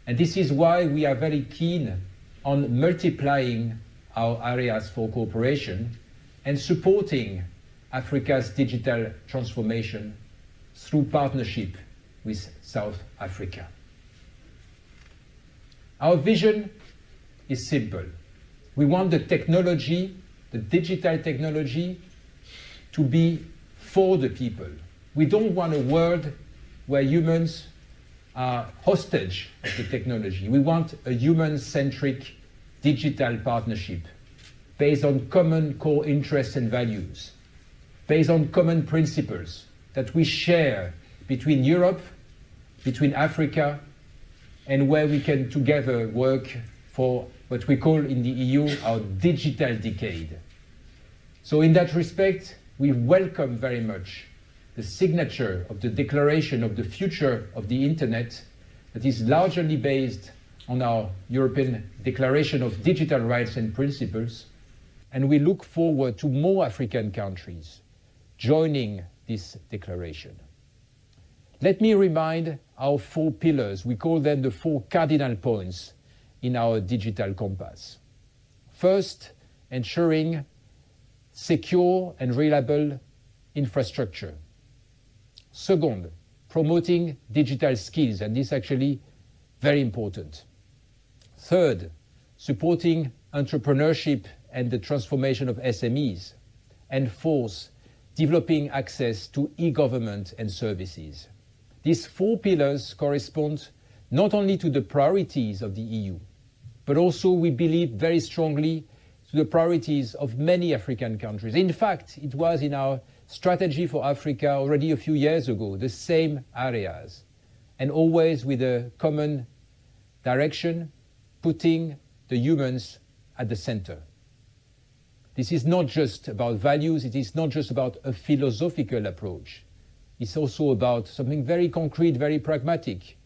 And this is why we are very keen on multiplying our areas for cooperation and supporting Africa's digital transformation through partnership with South Africa. Our vision is simple. We want the technology, the digital technology, to be for the people. We don't want a world where humans are hostage of the technology. We want a human-centric digital partnership based on common core interests and values, based on common principles that we share between Europe, between Africa, and where we can together work for what we call in the EU our digital decade. So in that respect, we welcome very much the signature of the Declaration of the Future of the Internet that is largely based on our European Declaration of Digital Rights and Principles, and we look forward to more African countries joining this declaration. Let me remind our 4 pillars. We call them the 4 cardinal points in our digital compass. First, ensuring secure and reliable infrastructure. Second, promoting digital skills, and this is actually very important. Third, supporting entrepreneurship and the transformation of SMEs. And fourth, developing access to e-government and services. These 4 pillars correspond not only to the priorities of the EU, but also we believe very strongly to the priorities of many African countries. In fact, it was in our strategy for Africa already a few years ago, the same areas, and always with a common direction, putting the humans at the center. This is not just about values, it is not just about a philosophical approach. It's also about something very concrete, very pragmatic.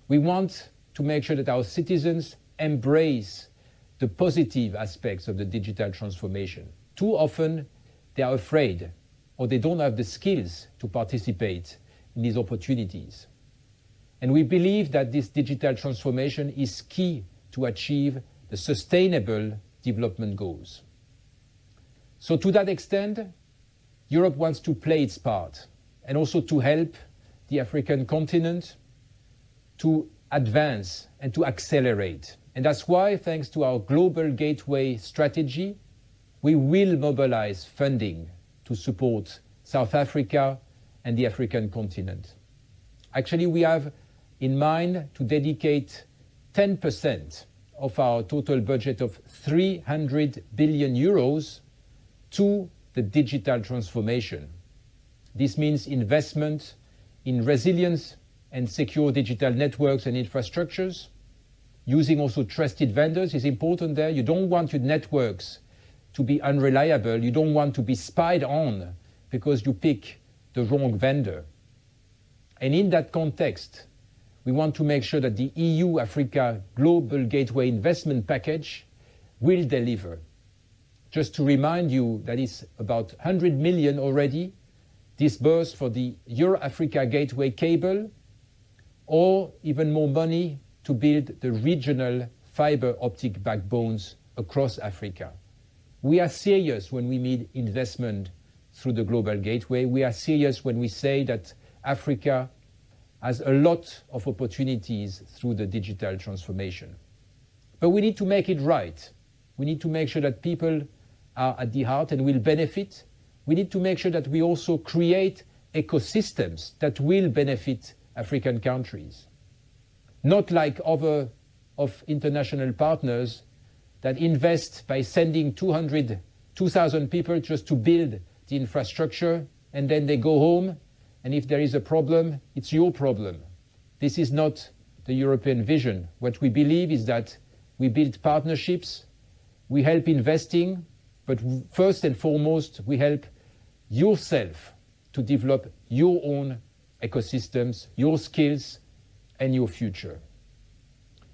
We want to make sure that our citizens embrace the positive aspects of the digital transformation. Too often, they are afraid or they don't have the skills to participate in these opportunities. And we believe that this digital transformation is key to achieve the sustainable development goals. So to that extent, Europe wants to play its part and also to help the African continent to advance and to accelerate. And that's why, thanks to our Global Gateway strategy, we will mobilize funding to support South Africa and the African continent. Actually, we have in mind to dedicate 10% of our total budget of 300 billion euros to the digital transformation. This means investment in resilience and secure digital networks and infrastructures. Using also trusted vendors is important there. You don't want your networks to be unreliable. You don't want to be spied on because you pick the wrong vendor. And in that context, we want to make sure that the EU-Africa Global Gateway Investment Package will deliver. Just to remind you that it's about 100 million already disbursed for the Euro-Africa Gateway cable, or even more money to build the regional fiber optic backbones across Africa. We are serious when we mean investment through the Global Gateway. We are serious when we say that Africa has a lot of opportunities through the digital transformation. But we need to make it right. We need to make sure that people are at the heart and will benefit. We need to make sure that we also create ecosystems that will benefit African countries. not like other of international partners that invest by sending 2,000 people just to build the infrastructure, and then they go home, and if there is a problem, it's your problem. This is not the European vision. What we believe is that we build partnerships, we help investing, but first and foremost, we help yourself to develop your own ecosystems, your skills, and your future.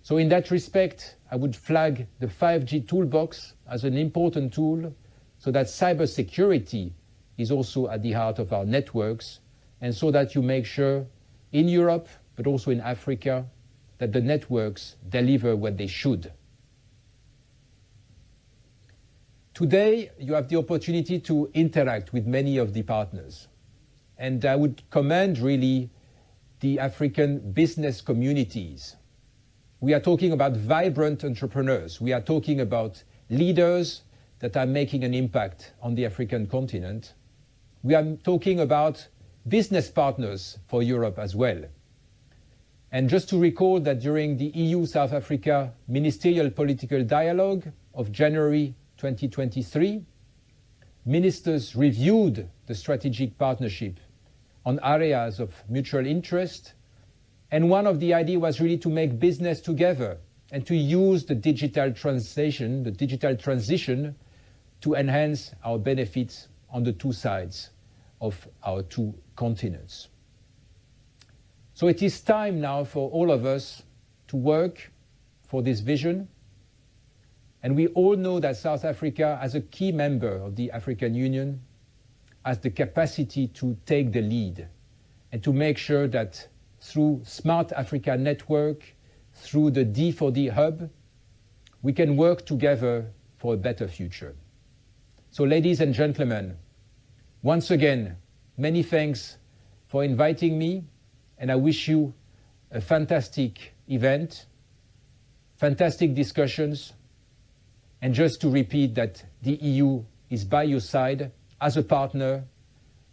So in that respect, I would flag the 5G toolbox as an important tool so that cybersecurity is also at the heart of our networks, and so that you make sure in Europe, but also in Africa, that the networks deliver what they should. Today, you have the opportunity to interact with many of the partners. And I would commend really the African business communities. We are talking about vibrant entrepreneurs. We are talking about leaders that are making an impact on the African continent. We are talking about business partners for Europe as well. And just to recall that during the EU-South Africa Ministerial Political Dialogue of January 2023, ministers reviewed the strategic partnership on areas of mutual interest, and one of the ideas was really to make business together and to use the digital transition to enhance our benefits on the two sides of our two continents. So it is time now for all of us to work for this vision. And we all know that South Africa, as a key member of the African Union, has the capacity to take the lead and to make sure that through Smart Africa Network, through the D4D Hub, we can work together for a better future. So ladies and gentlemen, once again, many thanks for inviting me, and I wish you a fantastic event, fantastic discussions, and just to repeat that the EU is by your side as a partner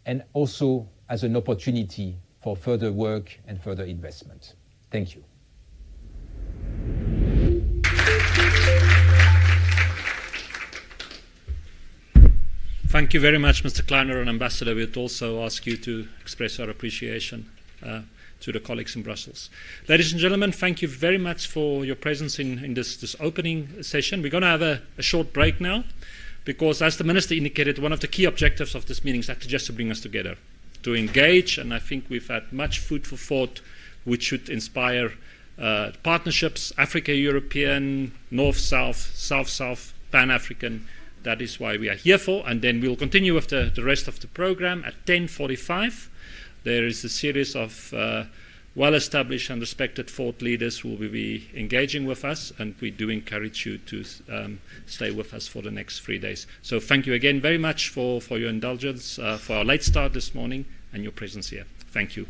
and also as an opportunity for further work and further investment. Thank you. Thank you very much, Mr. Kleiner, and Ambassador. We'd also ask you to express our appreciation to the colleagues in Brussels. Ladies and gentlemen, thank you very much for your presence in this opening session. We're going to have a short break now, because as the Minister indicated, one of the key objectives of this meeting is actually just to bring us together, to engage, and I think we've had much food for thought which should inspire partnerships, Africa-European, North-South, South-South, Pan-African. That is why we are here for, and then we'll continue with the rest of the program at 10:45. There is a series of well-established and respected thought leaders who will be engaging with us, and we do encourage you to stay with us for the next 3 days. So thank you again very much for your indulgence, for our late start this morning, and your presence here. Thank you.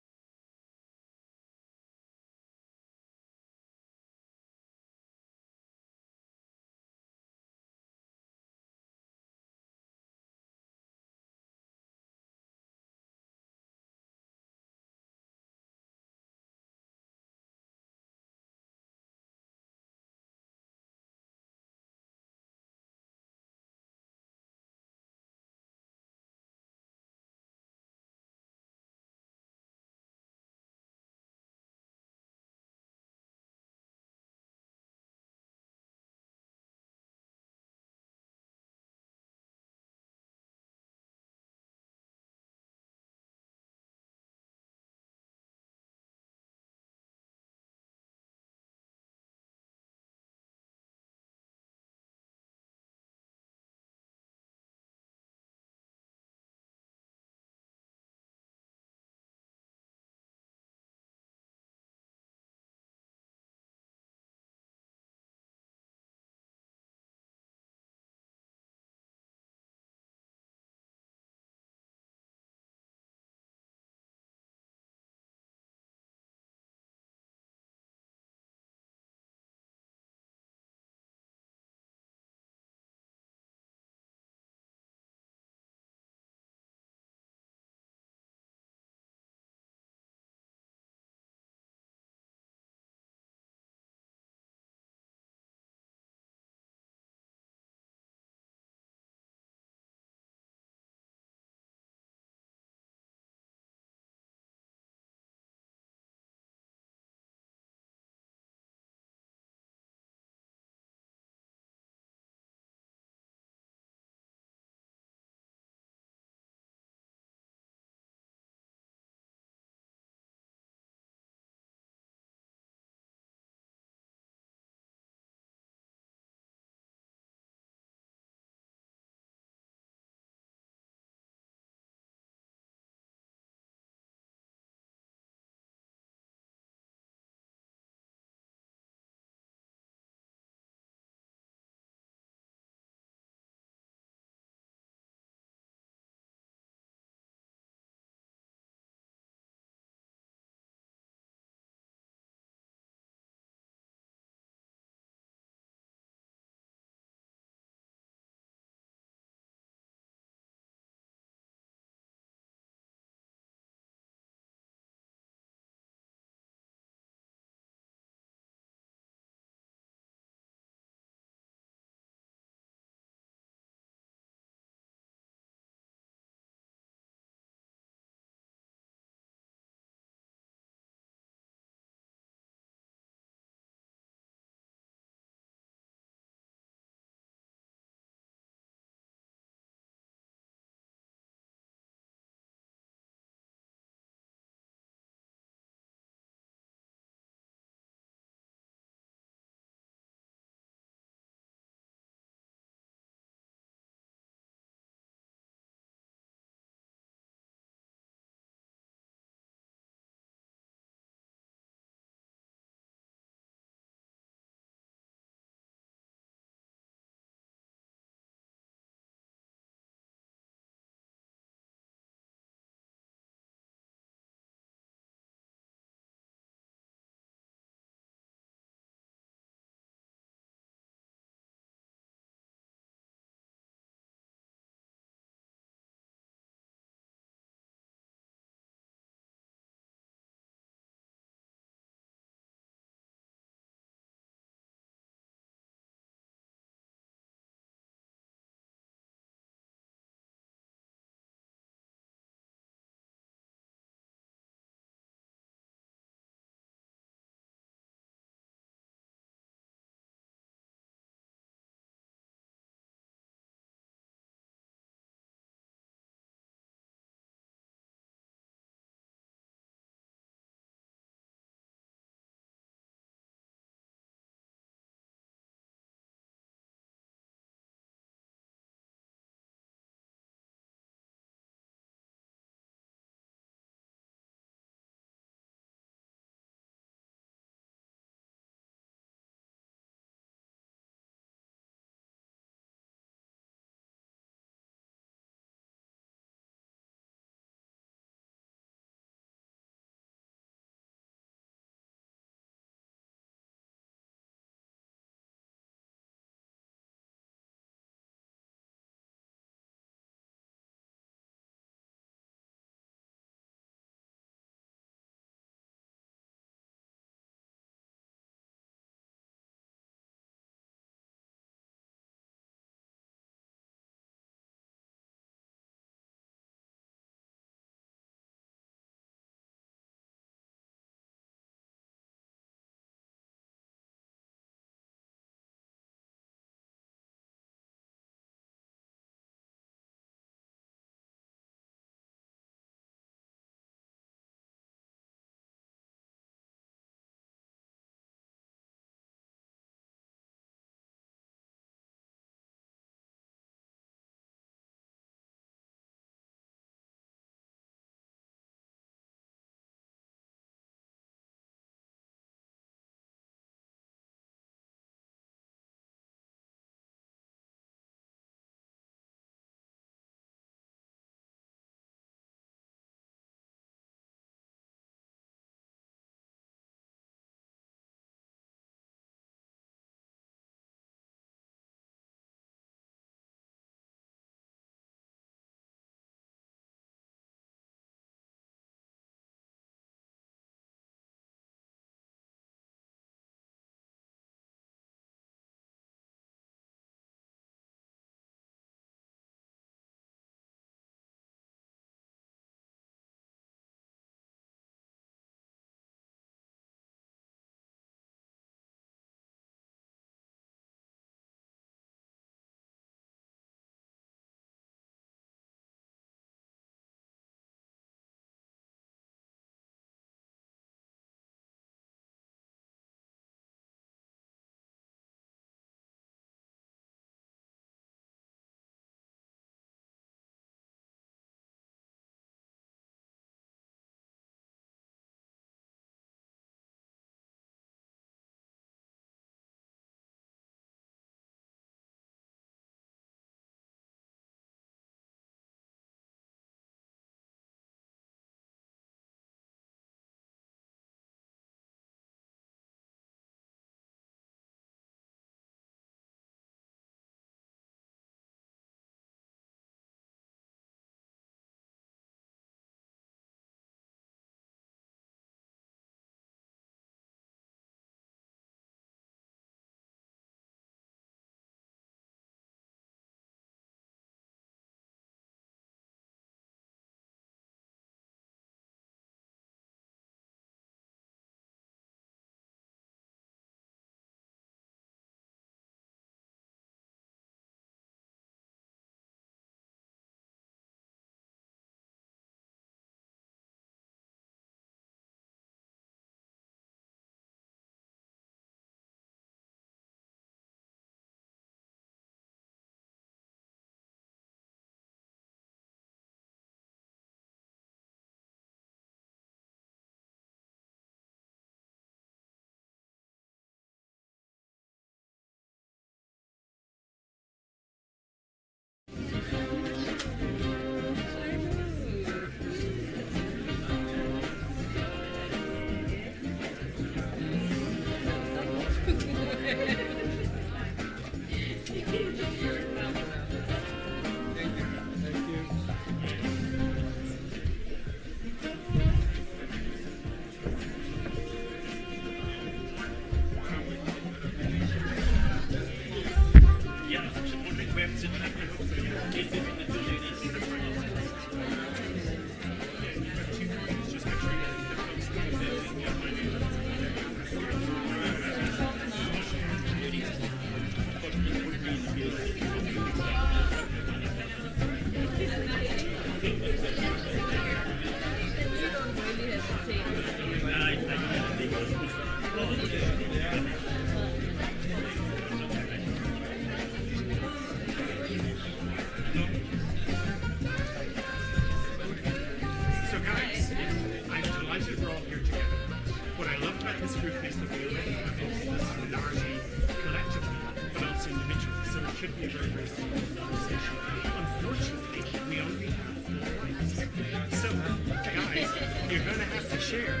share.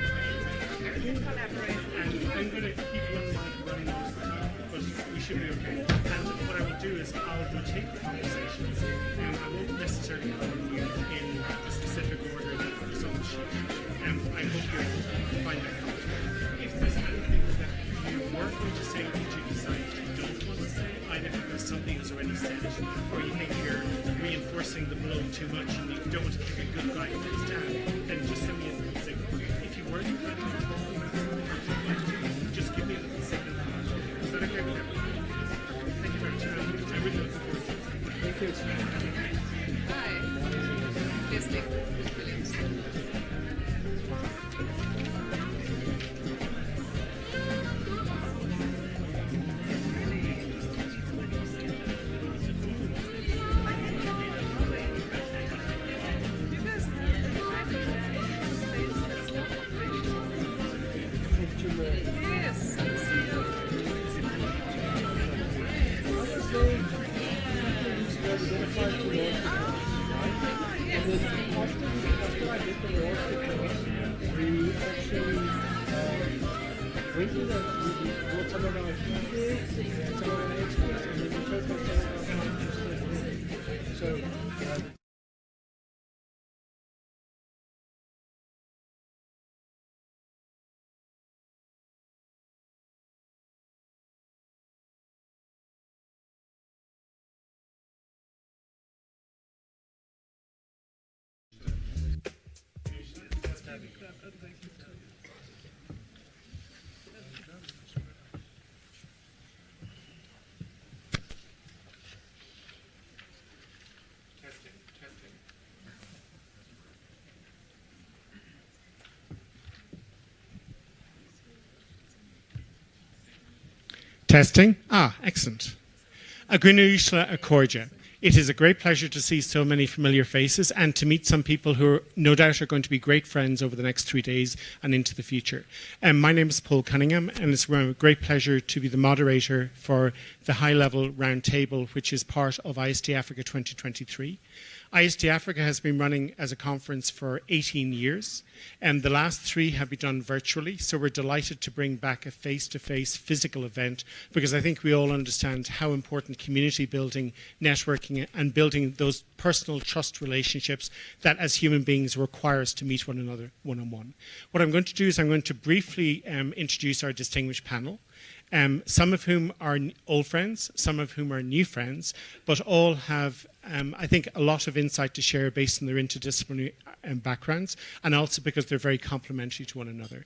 And I'm going to keep one mic running off the top, but we should be okay. And what I will do is I'll rotate the conversation, and I won't necessarily call you in the specific order that is on the sheet. I hope you'll find that comfortable. If there's anything that you weren't going to say that you decide you don't want to say, either because something is already said, or you think you're reinforcing the blow too much and you don't want to give a good guy to his down, then just send me a little signal. If you weren't planning on talking, just give me a little signal. Is that okay with everyone? Thank you very much. I'm really looking forward to it. Thank you. Hi. Listening. Testing. Excellent. Agrinuishla Akorja. It is a great pleasure to see so many familiar faces and to meet some people who are, no doubt are going to be great friends over the next 3 days and into the future. My name is Paul Cunningham, and it's a great pleasure to be the moderator for the high-level roundtable, which is part of IST-Africa 2023. IST-Africa has been running as a conference for 18 years, and the last 3 have been done virtually, so we're delighted to bring back a face-to-face physical event, because I think we all understand how important community building, networking, and building those personal trust relationships that as human beings require us to meet one another one-on-one. What I'm going to do is I'm going to briefly introduce our distinguished panel. Some of whom are old friends, some of whom are new friends, but all have, I think, a lot of insight to share based on their interdisciplinary backgrounds, and also because they're very complementary to one another.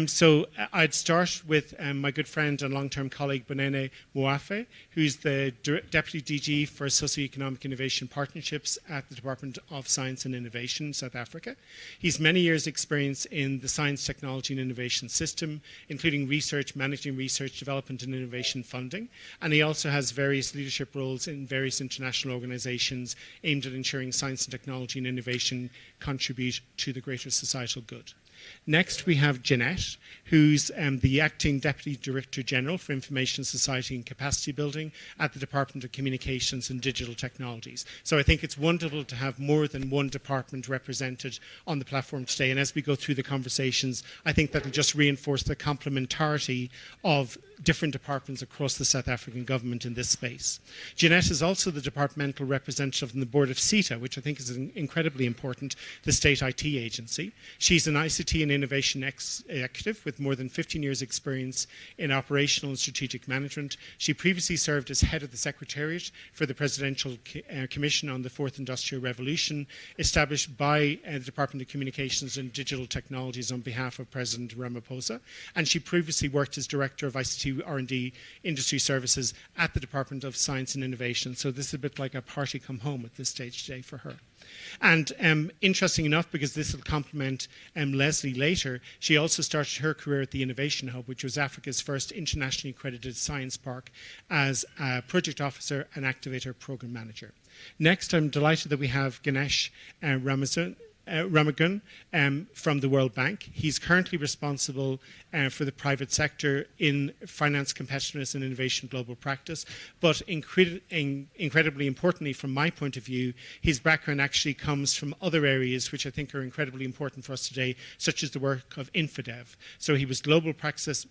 So I'd start with my good friend and long-term colleague, Bonene Moafe, who's the Deputy DG for Socioeconomic Innovation Partnerships at the Department of Science and Innovation, South Africa. He's many years' experience in the science, technology and innovation system, including research, managing research, development and innovation funding. And he also has various leadership roles in various international organizations aimed at ensuring science and technology and innovation contribute to the greater societal good. Next, we have Jeanette, who's the Acting Deputy Director General for Information Society and Capacity Building at the Department of Communications and Digital Technologies. So I think it's wonderful to have more than one department represented on the platform today. And as we go through the conversations, I think that will just reinforce the complementarity of different departments across the South African government in this space. Jeanette is also the departmental representative on the board of CETA, which I think is incredibly important, the state IT agency. She's an ICT and innovation executive with more than 15 years experience in operational and strategic management. She previously served as head of the Secretariat for the Presidential Commission on the Fourth Industrial Revolution, established by the Department of Communications and Digital Technologies on behalf of President Ramaphosa. And she previously worked as Director of ICT R&D Industry Services at the Department of Science and Innovation. So this is a bit like a party come home at this stage today for her. And interesting enough, because this will complement Leslie later, she also started her career at the Innovation Hub, which was Africa's first internationally accredited science park, as a project officer and activator program manager. Next, I'm delighted that we have Ganesh Ramagun from the World Bank. He's currently responsible for the private sector in finance competitiveness and innovation global practice. But incredibly importantly, from my point of view, his background actually comes from other areas which I think are incredibly important for us today, such as the work of InfoDev. So he was global practice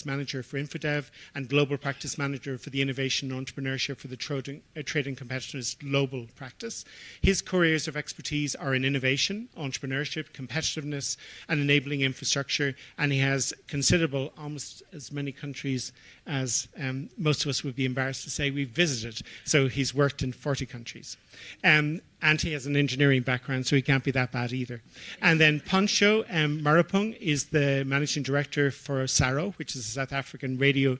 manager for InfoDev and global practice manager for the innovation and entrepreneurship for the trading competitiveness global practice. His core areas of expertise are in innovation, entrepreneurship, competitiveness, and enabling infrastructure. And he has considerable, almost as many countries as most of us would be embarrassed to say we've visited. So he's worked in 40 countries. And he has an engineering background, so he can't be that bad either. And then Pancho Marapung is the managing director for SARO, which is the South African Radio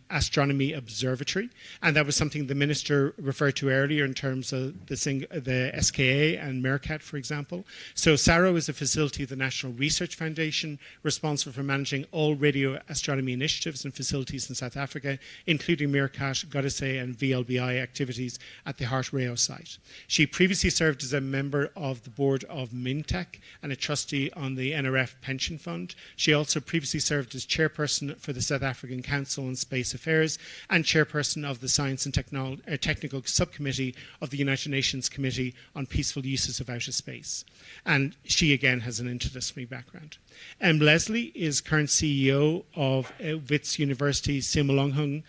Astronomy Observatory. And that was something the minister referred to earlier in terms of the SKA and Meerkat, for example. So SARO is a facility of the National Research Foundation, responsible for managing all radio astronomy initiatives and facilities in South Africa, including Meerkat, Goddessay, and VLBI activities at the Hart Rayo site. She previously served as a member of the board of Mintech and a trustee on the NRF Pension Fund. She also previously served as chairperson for the South African Council on Space Affairs and chairperson of the Science and Technical Subcommittee of the United Nations Committee on Peaceful Uses of Outer Space. And she, again, has an interdisciplinary background. Leslie is current CEO of Wits University Simalonghung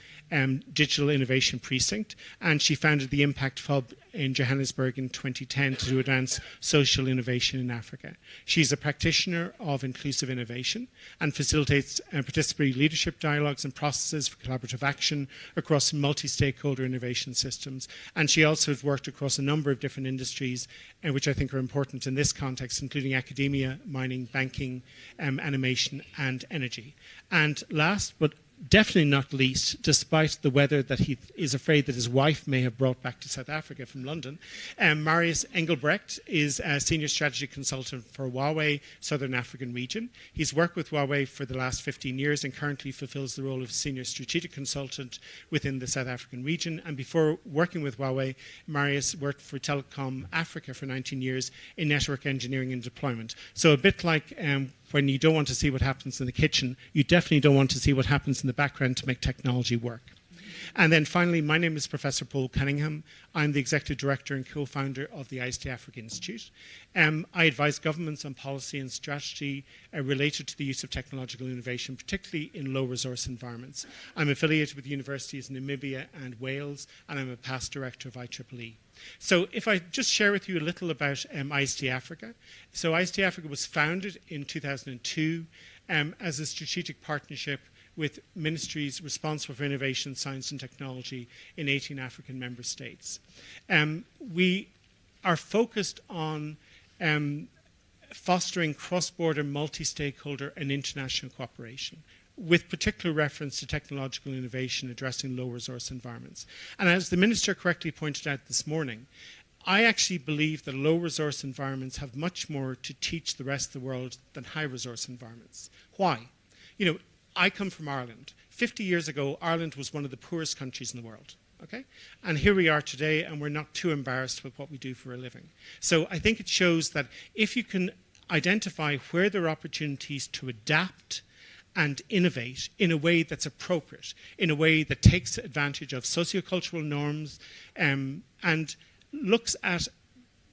Digital Innovation Precinct, and she founded the Impact Hub in Johannesburg in 2010 to advance social innovation in Africa. She's a practitioner of inclusive innovation and facilitates participatory leadership dialogues and processes for collaborative action across multi-stakeholder innovation systems. And she also has worked across a number of different industries, which I think are important in this context, including academia, mining, banking, animation, and energy. And last but definitely not least, despite the weather that he is afraid that his wife may have brought back to South Africa from London, Marius Engelbrecht is a senior strategy consultant for Huawei Southern African region. He's worked with Huawei for the last 15 years and currently fulfills the role of senior strategic consultant within the South African region. And before working with Huawei, Marius worked for Telecom Africa for 19 years in network engineering and deployment. So a bit like when you don't want to see what happens in the kitchen, you definitely don't want to see what happens in the background to make technology work. And then finally, my name is Professor Paul Cunningham. I'm the Executive Director and co-founder of the IST-Africa Institute. I advise governments on policy and strategy related to the use of technological innovation, particularly in low-resource environments. I'm affiliated with universities in Namibia and Wales, and I'm a past director of IEEE. So if I just share with you a little about IST-Africa. So IST-Africa was founded in 2002 as a strategic partnership with ministries responsible for innovation, science and technology in 18 African member states. We are focused on fostering cross-border, multi-stakeholder and international cooperation, with particular reference to technological innovation addressing low-resource environments. And as the Minister correctly pointed out this morning, I actually believe that low-resource environments have much more to teach the rest of the world than high-resource environments. Why? You know, I come from Ireland. 50 years ago, Ireland was one of the poorest countries in the world. Okay? And here we are today, and we're not too embarrassed with what we do for a living. So I think it shows that if you can identify where there are opportunities to adapt and innovate in a way that's appropriate, in a way that takes advantage of sociocultural norms and looks at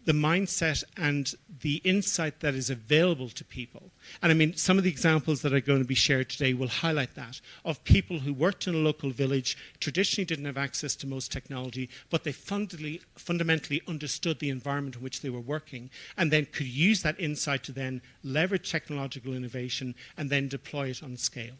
the mindset and the insight that is available to people. And I mean, some of the examples that are going to be shared today will highlight that, of people who worked in a local village, traditionally didn't have access to most technology, but they fundamentally understood the environment in which they were working, and then could use that insight to then leverage technological innovation and then deploy it on scale.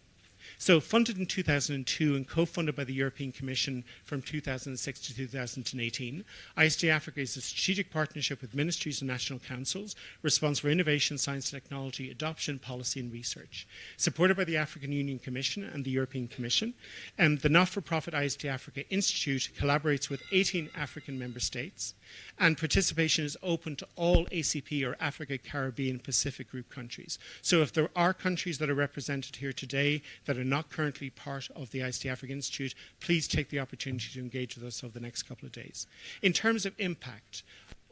So funded in 2002 and co-funded by the European Commission from 2006 to 2018, IST-Africa is a strategic partnership with ministries and national councils responsible for innovation, science and technology, adoption, policy and research. Supported by the African Union Commission and the European Commission, the not-for-profit IST-Africa Institute collaborates with 18 African member states, and participation is open to all ACP or Africa, Caribbean, Pacific Group countries. So if there are countries that are represented here today that are not currently part of the IST-Africa Institute, please take the opportunity to engage with us over the next couple of days. In terms of impact,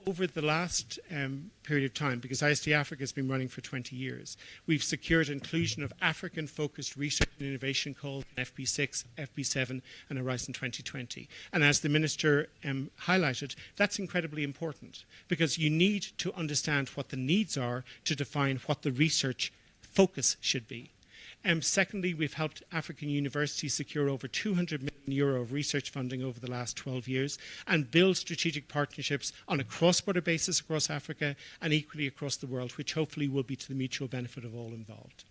over the last period of time, because IST-Africa has been running for 20 years, we've secured inclusion of African-focused research and innovation calls in FP6, FP7 and Horizon 2020. And as the Minister highlighted, that's incredibly important because you need to understand what the needs are to define what the research focus should be. Secondly, we've helped African universities secure over €200 million of research funding over the last 12 years and build strategic partnerships on a cross-border basis across Africa and equally across the world, which hopefully will be to the mutual benefit of all involved.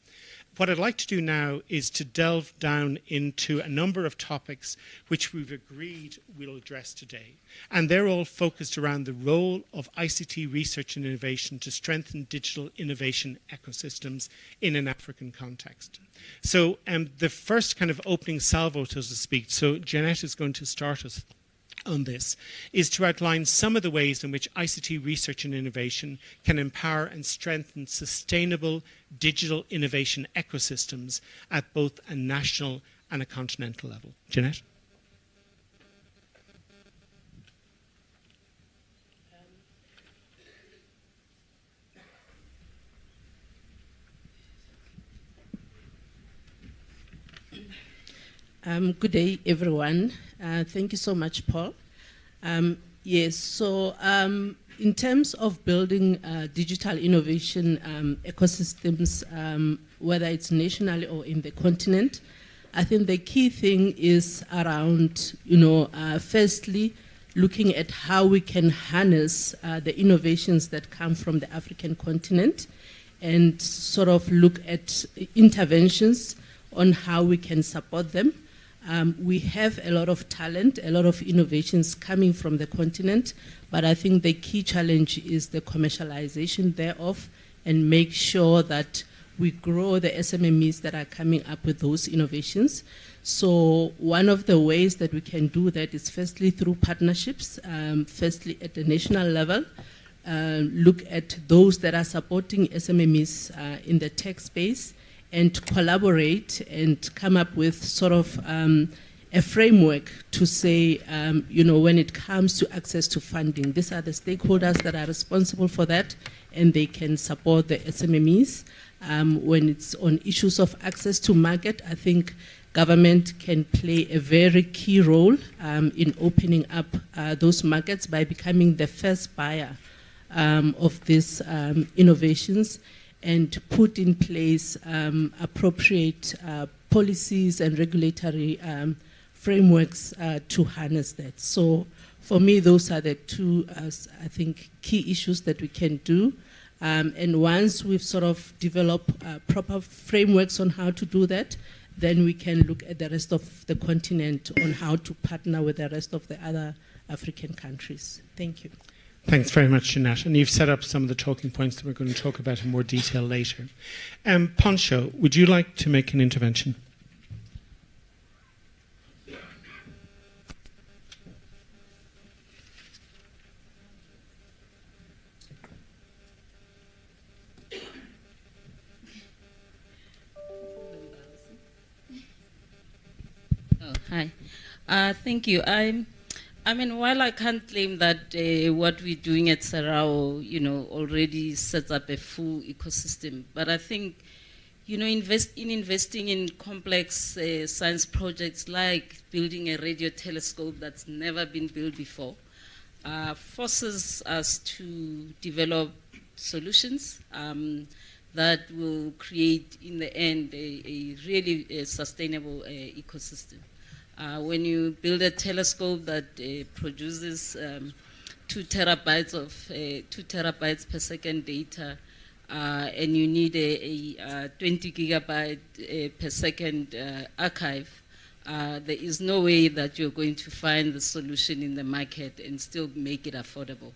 What I'd like to do now is to delve down into a number of topics which we've agreed we'll address today. And they're all focused around the role of ICT research and innovation to strengthen digital innovation ecosystems in an African context. So the first kind of opening salvo, so to speak, so Jeanette is going to start us on this, is to outline some of the ways in which ICT research and innovation can empower and strengthen sustainable digital innovation ecosystems at both a national and a continental level. Jeanette? Good day, everyone. Thank you so much, Paul. Yes, so in terms of building digital innovation ecosystems, whether it's nationally or in the continent, I think the key thing is around, firstly, looking at how we can harness the innovations that come from the African continent and sort of look at interventions on how we can support them. We have a lot of talent, a lot of innovations coming from the continent, but I think the key challenge is the commercialization thereof and make sure that we grow the SMMEs that are coming up with those innovations. So one of the ways that we can do that is firstly through partnerships, firstly at the national level, look at those that are supporting SMMEs in the tech space, and collaborate and come up with sort of a framework to say, when it comes to access to funding, these are the stakeholders that are responsible for that, and they can support the SMMEs. When it's on issues of access to market, I think government can play a very key role in opening up those markets by becoming the first buyer of these innovations, and put in place appropriate policies and regulatory frameworks to harness that. So for me, those are the two, I think, key issues that we can do. And once we've sort of developed proper frameworks on how to do that, then we can look at the rest of the continent on how to partner with the rest of the other African countries. Thank you. Thanks very much, Jeanette. And you've set up some of the talking points that we're going to talk about in more detail later. Poncho, would you like to make an intervention? Oh, hi. Thank you. I mean, while I can't claim that what we're doing at Sarao, already sets up a full ecosystem, but I think, investing in complex science projects like building a radio telescope that's never been built before, forces us to develop solutions that will create, in the end, a really sustainable ecosystem. When you build a telescope that produces 2 terabytes per second data, and you need a 20 gigabyte per second archive, there is no way that you're going to find the solution in the market and still make it affordable.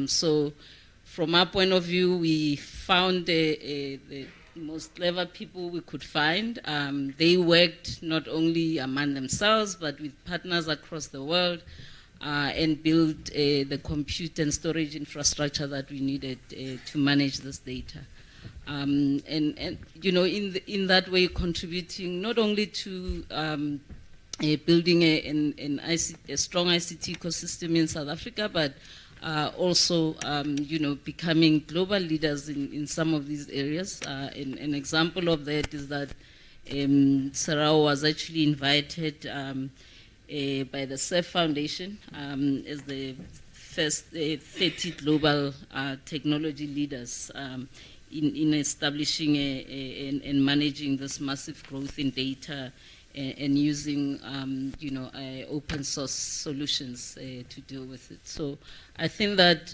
So from our point of view, we found the most clever people we could find. They worked not only among themselves, but with partners across the world, and built the compute and storage infrastructure that we needed to manage this data. And in that way, contributing not only to building a strong ICT ecosystem in South Africa, but also, becoming global leaders in some of these areas. An example of that is that Sarao was actually invited by the CEF Foundation as the first 30 global technology leaders in establishing and managing this massive growth in data and using, open source solutions to deal with it. So I think that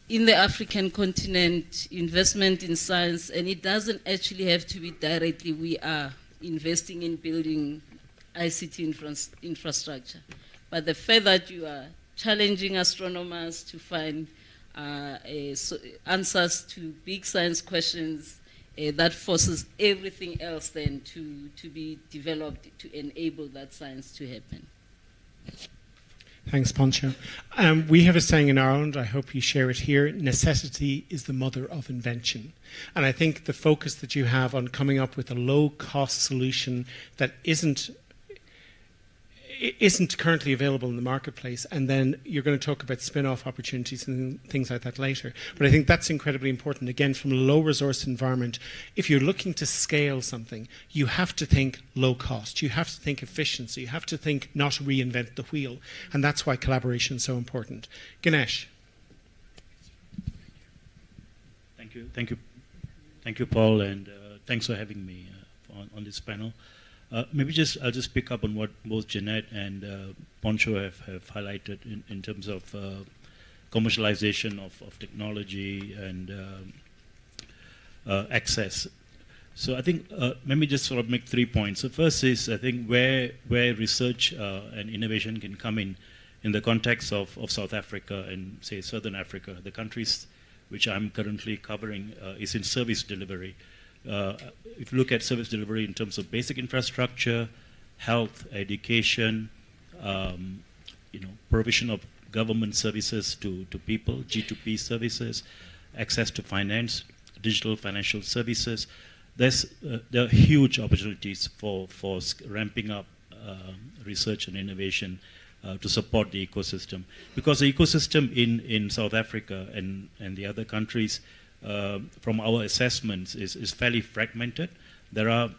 in the African continent, investment in science, and it doesn't actually have to be directly, we are investing in building ICT infrastructure. But the fact that you are challenging astronomers to find answers to big science questions, that forces everything else then to be developed to enable that science to happen. Thanks, Poncho. We have a saying in Ireland, I hope you share it here, necessity is the mother of invention. And I think the focus that you have on coming up with a low-cost solution that isn't currently available in the marketplace, and then you're going to talk about spin-off opportunities and things like that later. But I think that's incredibly important. Again, from a low-resource environment, if you're looking to scale something, you have to think low cost. You have to think efficiency. You have to think not reinvent the wheel. And that's why collaboration is so important. Ganesh. Thank you, Paul, and thanks for having me on this panel. I'll just pick up on what both Jeanette and Poncho have highlighted in terms of commercialization of technology and access. So I think maybe just sort of make 3 points. So first is, I think, where research and innovation can come in the context of South Africa and, say, Southern Africa. The countries which I'm currently covering is in service delivery. If you look at service delivery in terms of basic infrastructure, health, education, provision of government services to people, G2P services, access to finance, digital financial services, there are huge opportunities for ramping up research and innovation to support the ecosystem. Because the ecosystem in South Africa and the other countries, from our assessments, is fairly fragmented. There are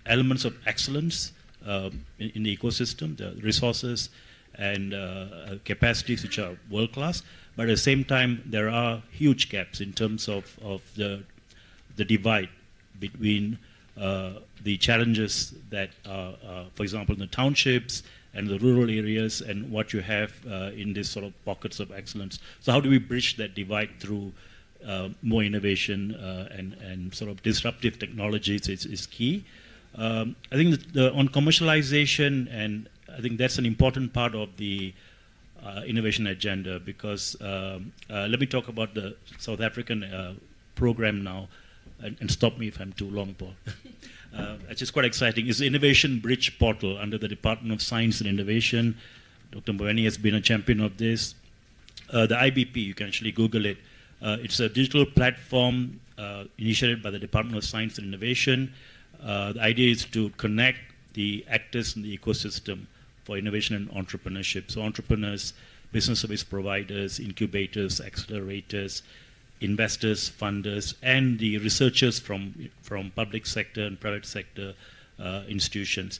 elements of excellence in the ecosystem, the resources and capacities which are world-class, but at the same time there are huge gaps in terms of the divide between the challenges that are, for example, in the townships and the rural areas and what you have in these sort of pockets of excellence. So how do we bridge that divide through more innovation and sort of disruptive technologies is key. I think on commercialization, and I think that's an important part of the innovation agenda, because let me talk about the South African program now, and stop me if I'm too long, Paul. It's just quite exciting. It's the Innovation Bridge Portal under the Department of Science and Innovation. Dr. Mboweni has been a champion of this. The IBP, you can actually Google it. It's a digital platform initiated by the Department of Science and Innovation. The idea is to connect the actors in the ecosystem for innovation and entrepreneurship. So entrepreneurs, business service providers, incubators, accelerators, investors, funders, and the researchers from public sector and private sector institutions.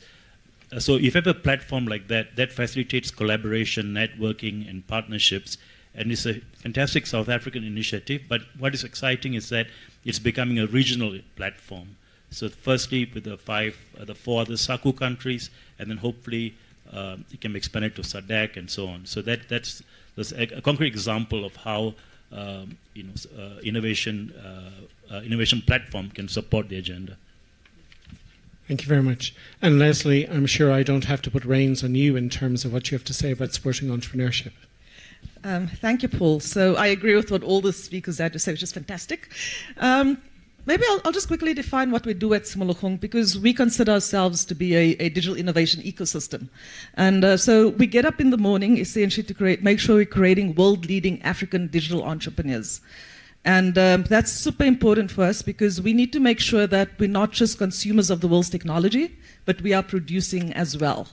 So if you have a platform like that, that facilitates collaboration, networking, and partnerships. And it's a fantastic South African initiative, but what is exciting is that it's becoming a regional platform. So firstly, with the 4 other SACU countries, and then hopefully it can be expanded to SADC and so on. So that's a concrete example of how innovation platform can support the agenda. Thank you very much. And Leslie, I'm sure I don't have to put reins on you in terms of what you have to say about supporting entrepreneurship. Thank you, Paul. So I agree with what all the speakers had to say, which is fantastic. Maybe I'll just quickly define what we do at Simologong, because we consider ourselves to be a digital innovation ecosystem. And so we get up in the morning essentially to make sure we're creating world-leading African digital entrepreneurs. And that's super important for us, because we need to make sure that we're not just consumers of the world's technology, but we are producing as well.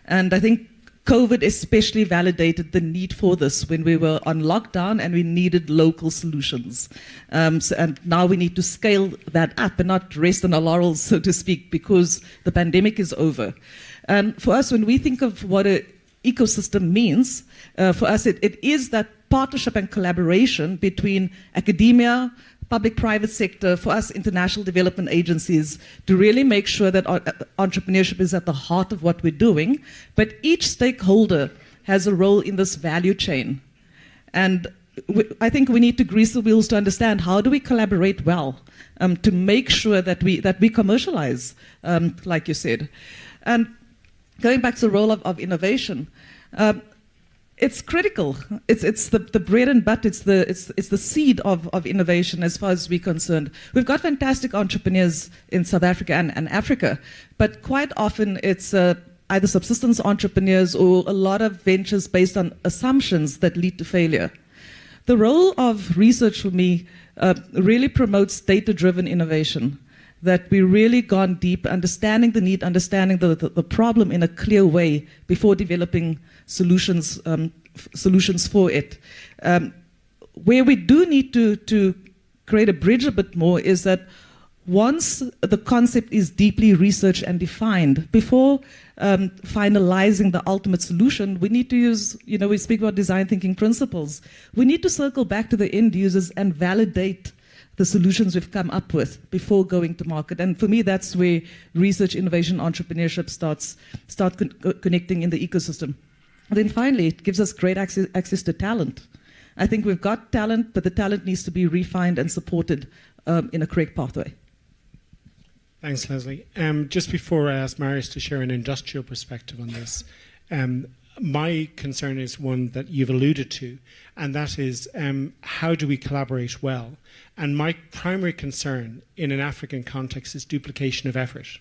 And I think COVID especially validated the need for this when we were on lockdown and we needed local solutions. And now we need to scale that up and not rest on our laurels, so to speak, because the pandemic is over. And for us, when we think of what an ecosystem means, for us it is that partnership and collaboration between academia, public-private sector, for us international development agencies, to really make sure that entrepreneurship is at the heart of what we're doing, but each stakeholder has a role in this value chain. And I think we need to grease the wheels to understand how do we collaborate well to make sure that we commercialize, like you said. And going back to the role of innovation, it's critical. It's the bread and butter. It's the seed of innovation as far as we're concerned. We've got fantastic entrepreneurs in South Africa and Africa, but quite often it's either subsistence entrepreneurs or a lot of ventures based on assumptions that lead to failure. The role of research for me really promotes data-driven innovation, that we really gone deep, understanding the need, understanding the problem in a clear way before developing solutions for it. Where we do need to create a bridge a bit more is that once the concept is deeply researched and defined, before finalizing the ultimate solution, we need to use, we speak about design thinking principles. We need to circle back to the end users and validate the solutions we've come up with before going to market. And for me, that's where research, innovation, entrepreneurship start connecting in the ecosystem. And then finally, it gives us great access to talent. I think we've got talent, but the talent needs to be refined and supported in a correct pathway. Thanks, Leslie. Just before I ask Marius to share an industrial perspective on this, my concern is one that you've alluded to, and that is how do we collaborate well? And my primary concern in an African context is duplication of effort.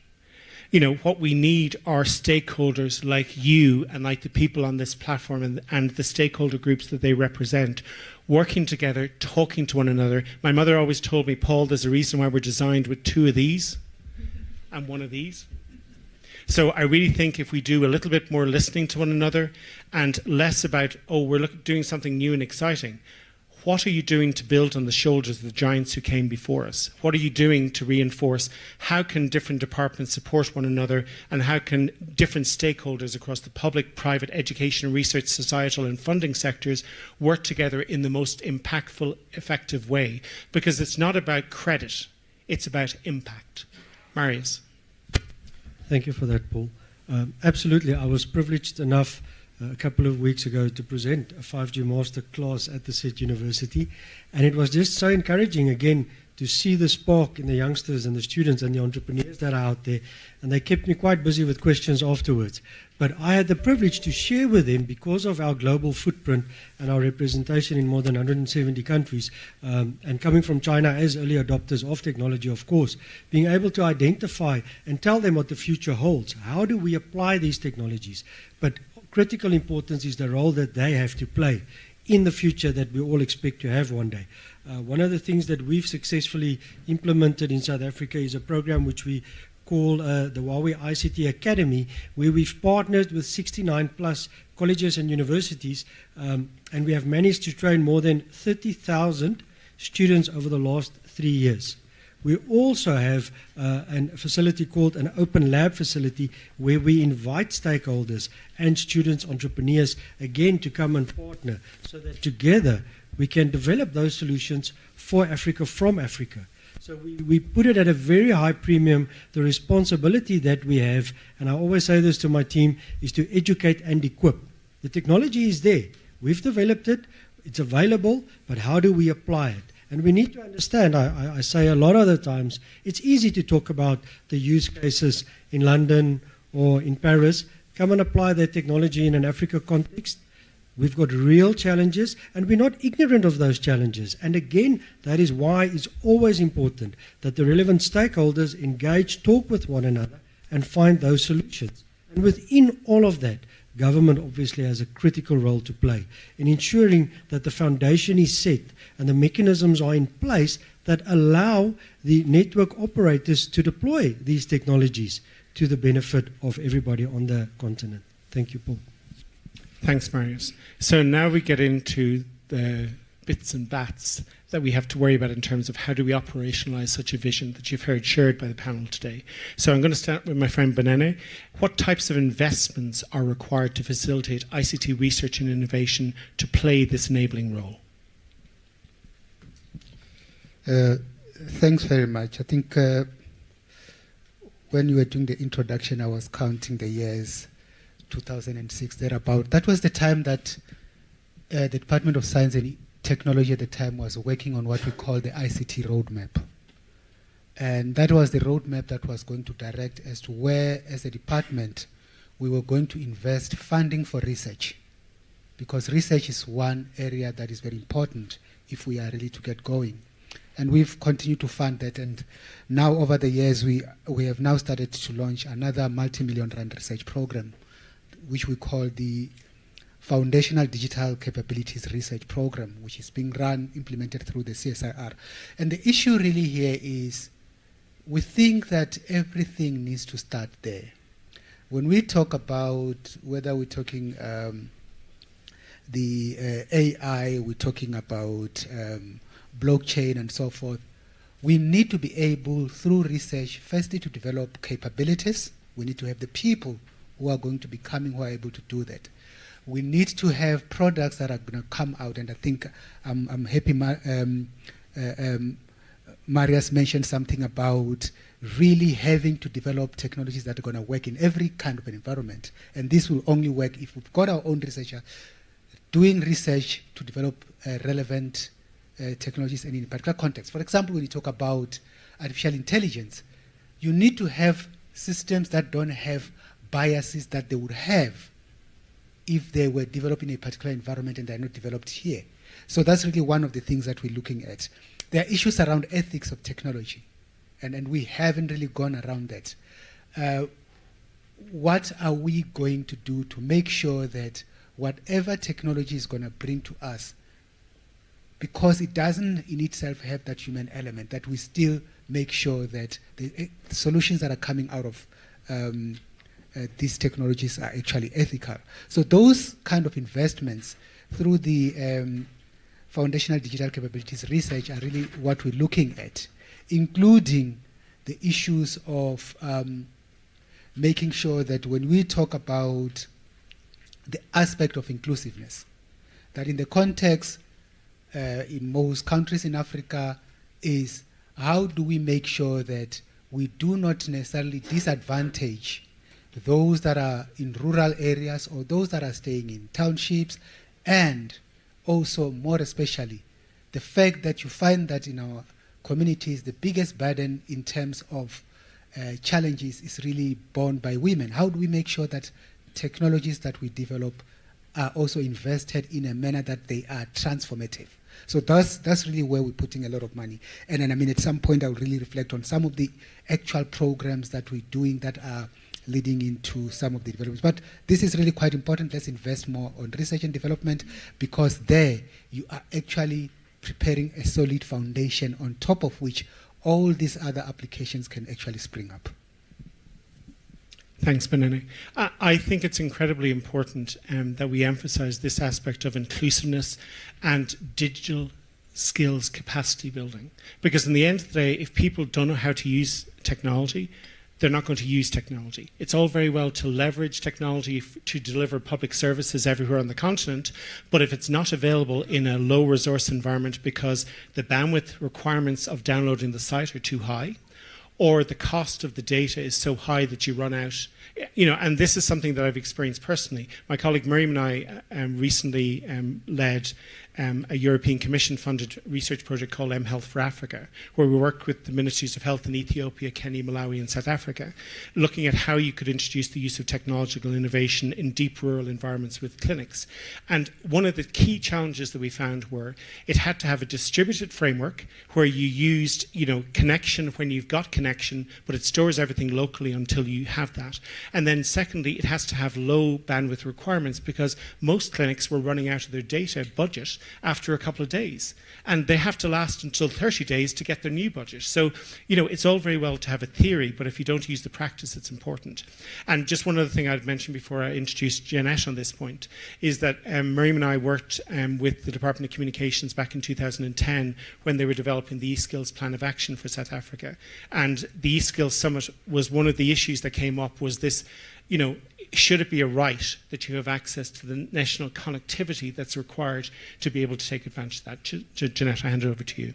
What we need are stakeholders like you and like the people on this platform and the stakeholder groups that they represent, working together, talking to one another. My mother always told me, Paul, there's a reason why we're designed with 2 of these and 1 of these. So I really think if we do a little bit more listening to one another and less about, we're doing something new and exciting, what are you doing to build on the shoulders of the giants who came before us? What are you doing to reinforce? How can different departments support one another, and how can different stakeholders across the public, private, education, research, societal and funding sectors work together in the most impactful, effective way? Because it's not about credit, it's about impact. Marius. Thank you for that, Paul. Absolutely, I was privileged enough a couple of weeks ago to present a 5G master class at the SET University, and it was just so encouraging again to see the spark in the youngsters and the students and the entrepreneurs that are out there, and they kept me quite busy with questions afterwards. But I had the privilege to share with them, because of our global footprint and our representation in more than 170 countries, and coming from China as early adopters of technology, of course, being able to identify and tell them what the future holds. How do we apply these technologies? But critical importance is the role that they have to play in the future that we all expect to have one day. One of the things that we've successfully implemented in South Africa is a program which we call the Huawei ICT Academy, where we've partnered with 69 plus colleges and universities, and we have managed to train more than 30,000 students over the last 3 years. We also have a facility called an open lab facility, where we invite stakeholders and students, entrepreneurs, again to come and partner, so that together we can develop those solutions for Africa, from Africa. So we put it at a very high premium, the responsibility that we have, and I always say this to my team, is to educate and equip. The technology is there. We've developed it. It's available, but how do we apply it? And we need to understand, I say a lot of the times, it's easy to talk about the use cases in London or in Paris. Come and apply that technology in an Africa context. We've got real challenges, and we're not ignorant of those challenges. And again, that is why it's always important that the relevant stakeholders engage, talk with one another, and find those solutions. And within all of that, government obviously has a critical role to play in ensuring that the foundation is set and the mechanisms are in place that allow the network operators to deploy these technologies to the benefit of everybody on the continent. Thank you, Paul. Thanks, Marius. So now we get into the bits and bats that we have to worry about in terms of how do we operationalize such a vision that you've heard shared by the panel today. So I'm going to start with my friend Benene. What types of investments are required to facilitate ICT research and innovation to play this enabling role? Thanks very much. I think when you were doing the introduction, I was counting the years, 2006, thereabout. That was the time that the Department of Science and Technology at the time was working on what we call the ICT roadmap. And that was the roadmap that was going to direct as to where, as a department, we were going to invest funding for research. Because research is one area that is very important if we are really to get going. And we've continued to fund that. And now, over the years, we have now started to launch another multi-million rand research program, which we call the Foundational Digital Capabilities Research Program, which is being implemented through the CSIR. And the issue really here is we think that everything needs to start there. When we talk about whether we're talking the AI, we're talking about blockchain and so forth, we need to be able, through research, firstly to develop capabilities. We need to have the people who are going to be coming who are able to do that. We need to have products that are going to come out, and I think I'm happy Marius mentioned something about really having to develop technologies that are going to work in every kind of an environment. And this will only work if we've got our own researcher doing research to develop relevant technologies and in a particular context. For example, when you talk about artificial intelligence, you need to have systems that don't have biases that they would have if they were developed in a particular environment and they're not developed here. So that's really one of the things that we're looking at. There are issues around ethics of technology, and we haven't really gone around that. What are we going to do to make sure that whatever technology is going to bring to us, because it doesn't in itself have that human element, that we still make sure that the solutions that are coming out of these technologies are actually ethical. So those kind of investments through the foundational digital capabilities research are really what we're looking at, including the issues of making sure that when we talk about the aspect of inclusiveness, that in the context in most countries in Africa is how do we make sure that we do not necessarily disadvantage those that are in rural areas or those that are staying in townships, and also more especially the fact that you find that in our communities the biggest burden in terms of challenges is really borne by women. How do we make sure that technologies that we develop are also invested in a manner that they are transformative? So that's really where we're putting a lot of money. And then, I mean, at some point I'll really reflect on some of the actual programs that we're doing that are leading into some of the developments. But this is really quite important. Let's invest more on research and development, because there you are actually preparing a solid foundation on top of which all these other applications can actually spring up. Thanks, Benene. I think it's incredibly important that we emphasize this aspect of inclusiveness and digital skills capacity building. Because in the end of the day, if people don't know how to use technology, they're not going to use technology. It's all very well to leverage technology to deliver public services everywhere on the continent, but if it's not available in a low resource environment because the bandwidth requirements of downloading the site are too high, or the cost of the data is so high that you run out, and this is something that I've experienced personally. My colleague Miriam and I recently led a European Commission-funded research project called mHealth for Africa, where we worked with the Ministries of Health in Ethiopia, Kenya, Malawi, and South Africa, looking at how you could introduce the use of technological innovation in deep rural environments with clinics. And one of the key challenges that we found were it had to have a distributed framework where you used, connection when you've got connection, but it stores everything locally until you have that. And then secondly, it has to have low bandwidth requirements, because most clinics were running out of their data budget after a couple of days. And they have to last until 30 days to get their new budget. So, you know, it's all very well to have a theory, but if you don't use the practice, it's important. And just one other thing I'd mention before I introduce Jeanette on this point is that Miriam and I worked with the Department of Communications back in 2010 when they were developing the e-skills plan of action for South Africa. And the e-skills summit was one of the issues that came up was this, you know, should it be a right that you have access to the national connectivity that's required to be able to take advantage of that? Jeanette, I hand it over to you.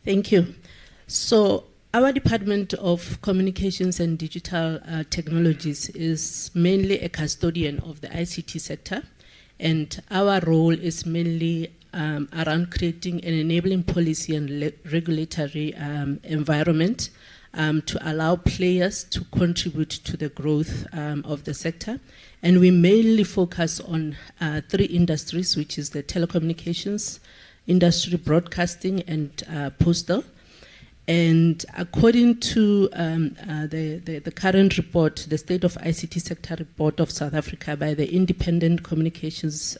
Thank you. So our Department of Communications and Digital Technologies is mainly a custodian of the ICT sector, and our role is mainly around creating an enabling policy and regulatory environment to allow players to contribute to the growth of the sector. And we mainly focus on 3 industries, which is the telecommunications industry, broadcasting, and postal. And according to the current report, the State of ICT Sector Report of South Africa by the Independent Communications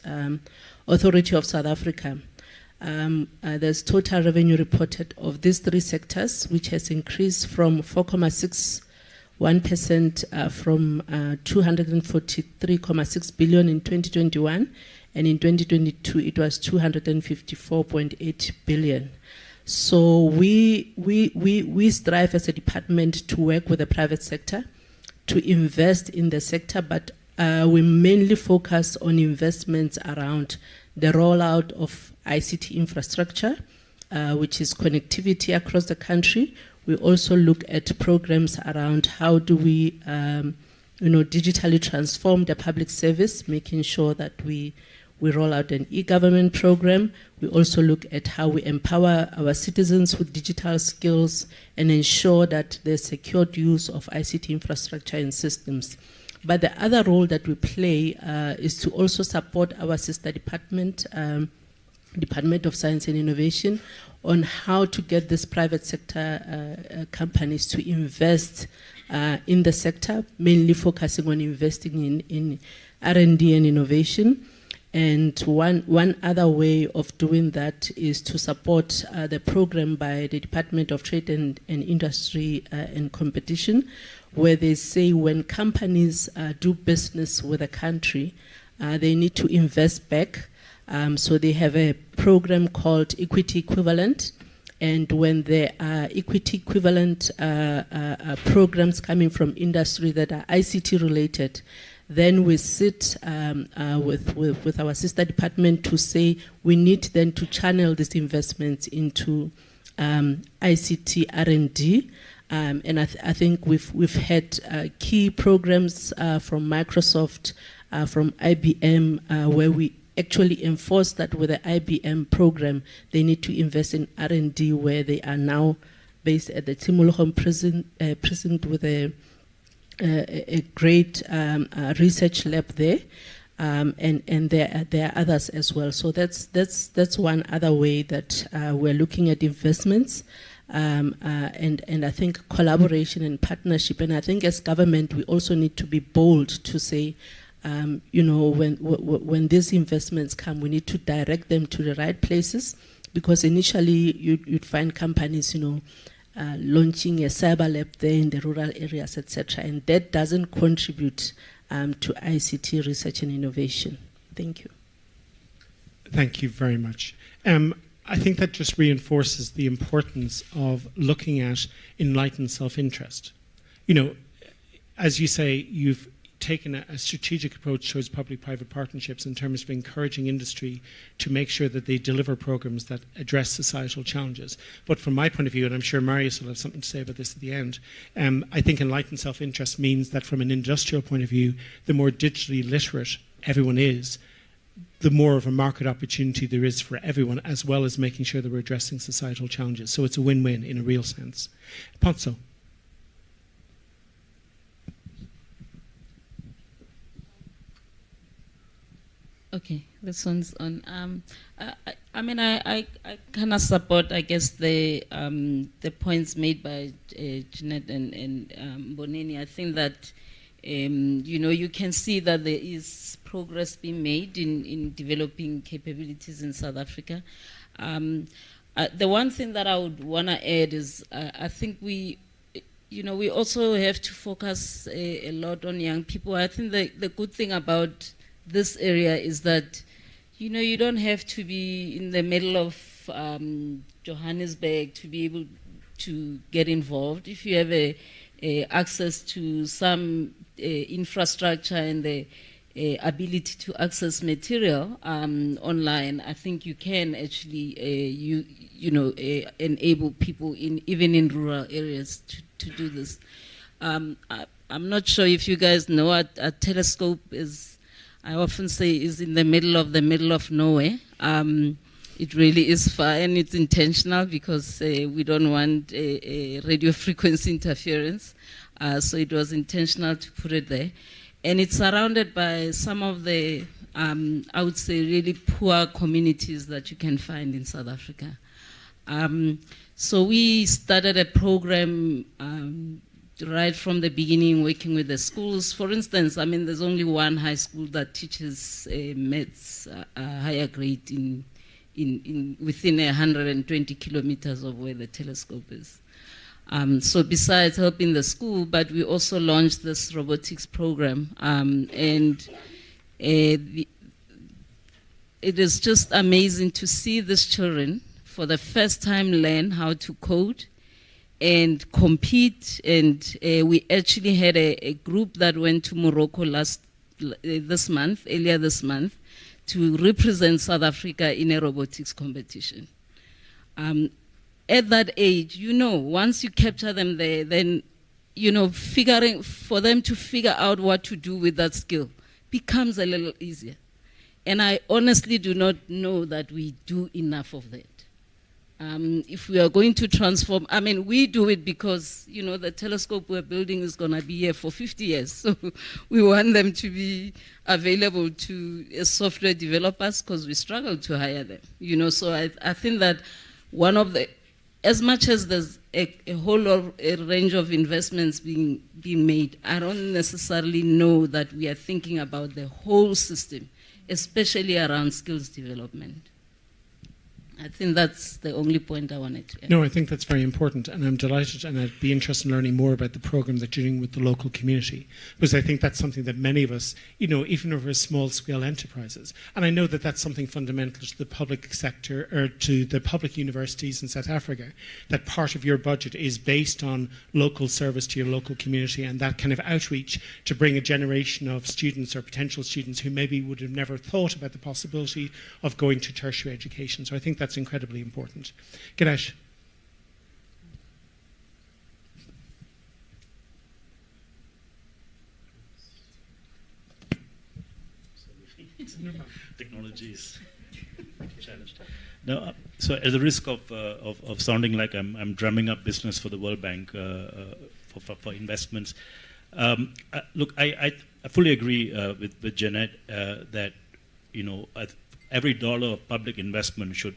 Authority of South Africa, there's total revenue reported of these 3 sectors, which has increased from 4.61% from 243.6 billion in 2021, and in 2022 it was 254.8 billion. So we strive as a department to work with the private sector to invest in the sector, but we mainly focus on investments around the rollout of ICT infrastructure, which is connectivity across the country. We also look at programs around how do we digitally transform the public service, making sure that we roll out an e-government program. We also look at how we empower our citizens with digital skills and ensure that there's secured use of ICT infrastructure and systems. But the other role that we play is to also support our sister department, Department of Science and Innovation, on how to get this private sector companies to invest in the sector, mainly focusing on investing in R&D and innovation. And one other way of doing that is to support the program by the Department of Trade and Industry and Competition, where they say when companies do business with a country, they need to invest back. So they have a program called Equity Equivalent. And when there are equity equivalent programs coming from industry that are ICT related, then we sit with our sister department to say we need then to channel these investments into ICT R&D. And I think we've had key programs from Microsoft, from IBM, where we actually enforce that with the IBM program. They need to invest in R&D, where they are now based at the Timologong prison with a great research lab there, and there are others as well. So that's one other way that we're looking at investments, and I think collaboration and partnership. And I think as government we also need to be bold to say, when these investments come, we need to direct them to the right places, because initially you'd find companies, launching a cyber lab there in the rural areas, etc., and that doesn't contribute to ICT research and innovation. Thank you. Thank you very much. I think that just reinforces the importance of looking at enlightened self-interest. As you say, you've taken a strategic approach towards public-private partnerships in terms of encouraging industry to make sure that they deliver programs that address societal challenges. But from my point of view, and I'm sure Marius will have something to say about this at the end, I think enlightened self-interest means that from an industrial point of view, the more digitally literate everyone is, the more of a market opportunity there is for everyone, as well as making sure that we're addressing societal challenges. So it's a win-win in a real sense. Ponzo. Okay, this one's on. I kind of support, I guess, the points made by Jeanette and Bonini. I think that You can see that there is progress being made in developing capabilities in South Africa. The one thing that I would want to add is I think we also have to focus a lot on young people. I think the good thing about this area is that, you don't have to be in the middle of Johannesburg to be able to get involved. If you have access to some infrastructure and the ability to access material online, I think you can actually enable people even in rural areas to do this. I'm not sure if you guys know, a telescope is, I often say, is in the middle of nowhere. It really is far, and it's intentional because we don't want a radio frequency interference. So it was intentional to put it there. And it's surrounded by some of the, I would say, really poor communities that you can find in South Africa. So we started a program right from the beginning, working with the schools. For instance, there's only one high school that teaches maths higher grade within 120 kilometers of where the telescope is. So besides helping the school, but we also launched this robotics program, and it is just amazing to see these children for the first time learn how to code and compete. And we actually had a group that went to Morocco earlier this month, to represent South Africa in a robotics competition. At that age, once you capture them there, then, figuring for them to figure out what to do with that skill becomes a little easier. And I honestly do not know that we do enough of that. If we are going to transform, we do it because, the telescope we're building is going to be here for 50 years. So we want them to be available to software developers because we struggle to hire them. So I think that one of the, as much as there's a range of investments being made, I don't necessarily know that we are thinking about the whole system, especially around skills development. I think that's the only point I wanted to add. No, I think that's very important, and I'm delighted, and I'd be interested in learning more about the program that you're doing with the local community, because I think that's something that many of us, even over small-scale enterprises, and I know that that's something fundamental to the public sector, or to the public universities in South Africa, that part of your budget is based on local service to your local community, and that kind of outreach to bring a generation of students or potential students who maybe would have never thought about the possibility of going to tertiary education. So I think that's incredibly important. Ganesh. Technology is challenged. Now, so at the risk of sounding like I'm drumming up business for the World Bank for investments, look, I fully agree with Jeanette that every dollar of public investment should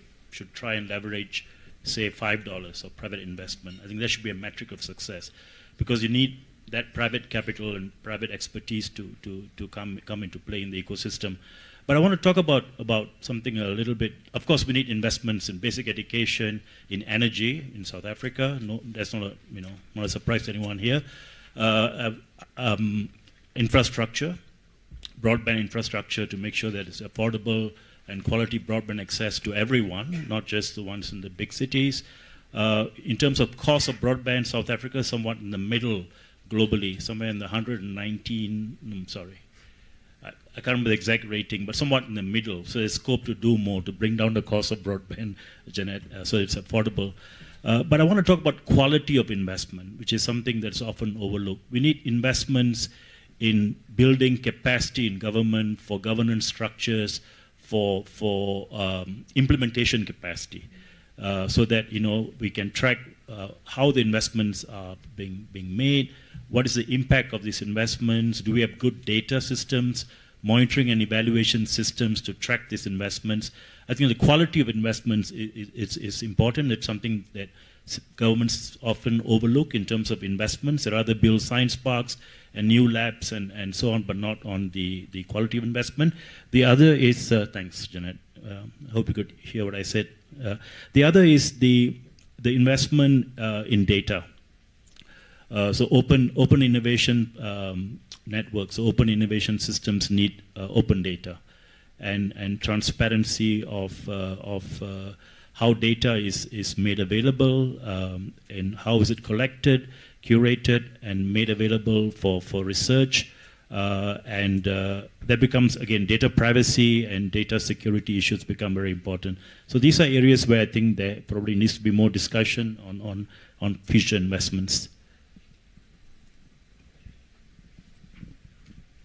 try and leverage, say, $5 of private investment. I think that should be a metric of success, because you need that private capital and private expertise to come into play in the ecosystem. But I want to talk about something a little bit. Of course, we need investments in basic education, in energy in South Africa. No, that's not a surprise to anyone here. Infrastructure, broadband infrastructure, to make sure that it's affordable and quality broadband access to everyone, not just the ones in the big cities. In terms of cost of broadband, South Africa is somewhat in the middle globally, somewhere in the 119, I can't remember the exact rating, but somewhat in the middle. So there's scope to do more to bring down the cost of broadband, Jeanette, so it's affordable. But I want to talk about quality of investment, which is something that's often overlooked. We need investments in building capacity in government, for governance structures, for implementation capacity, so that we can track how the investments are being made, what is the impact of these investments, do we have good data systems, monitoring and evaluation systems to track these investments. I think the quality of investments is important. It's something that governments often overlook in terms of investments. They rather build science parks and new labs and so on, but not on the quality of investment. The other is, thanks, Janet. I hope you could hear what I said. The other is the investment in data. So open innovation networks, open innovation systems need open data, and transparency of how data is made available, and how is it collected, curated, and made available for research. And that becomes, again, data privacy and data security issues become very important. So these are areas where I think there probably needs to be more discussion on future investments.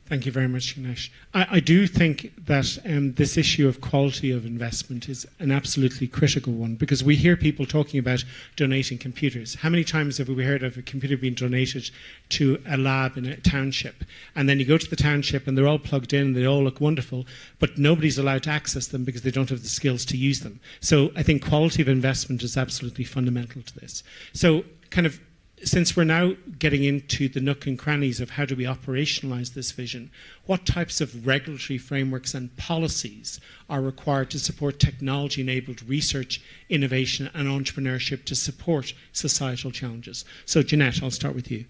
Thank you very much, Ganesh. I do think that this issue of quality of investment is an absolutely critical one, because we hear people talking about donating computers. How many times have we heard of a computer being donated to a lab in a township? And then you go to the township and they're all plugged in, they all look wonderful, but nobody's allowed to access them because they don't have the skills to use them. So I think quality of investment is absolutely fundamental to this. So kind of, since we're now getting into the nook and crannies of how do we operationalize this vision, what types of regulatory frameworks and policies are required to support technology-enabled research, innovation and entrepreneurship to support societal challenges? So Jeanette, I'll start with you.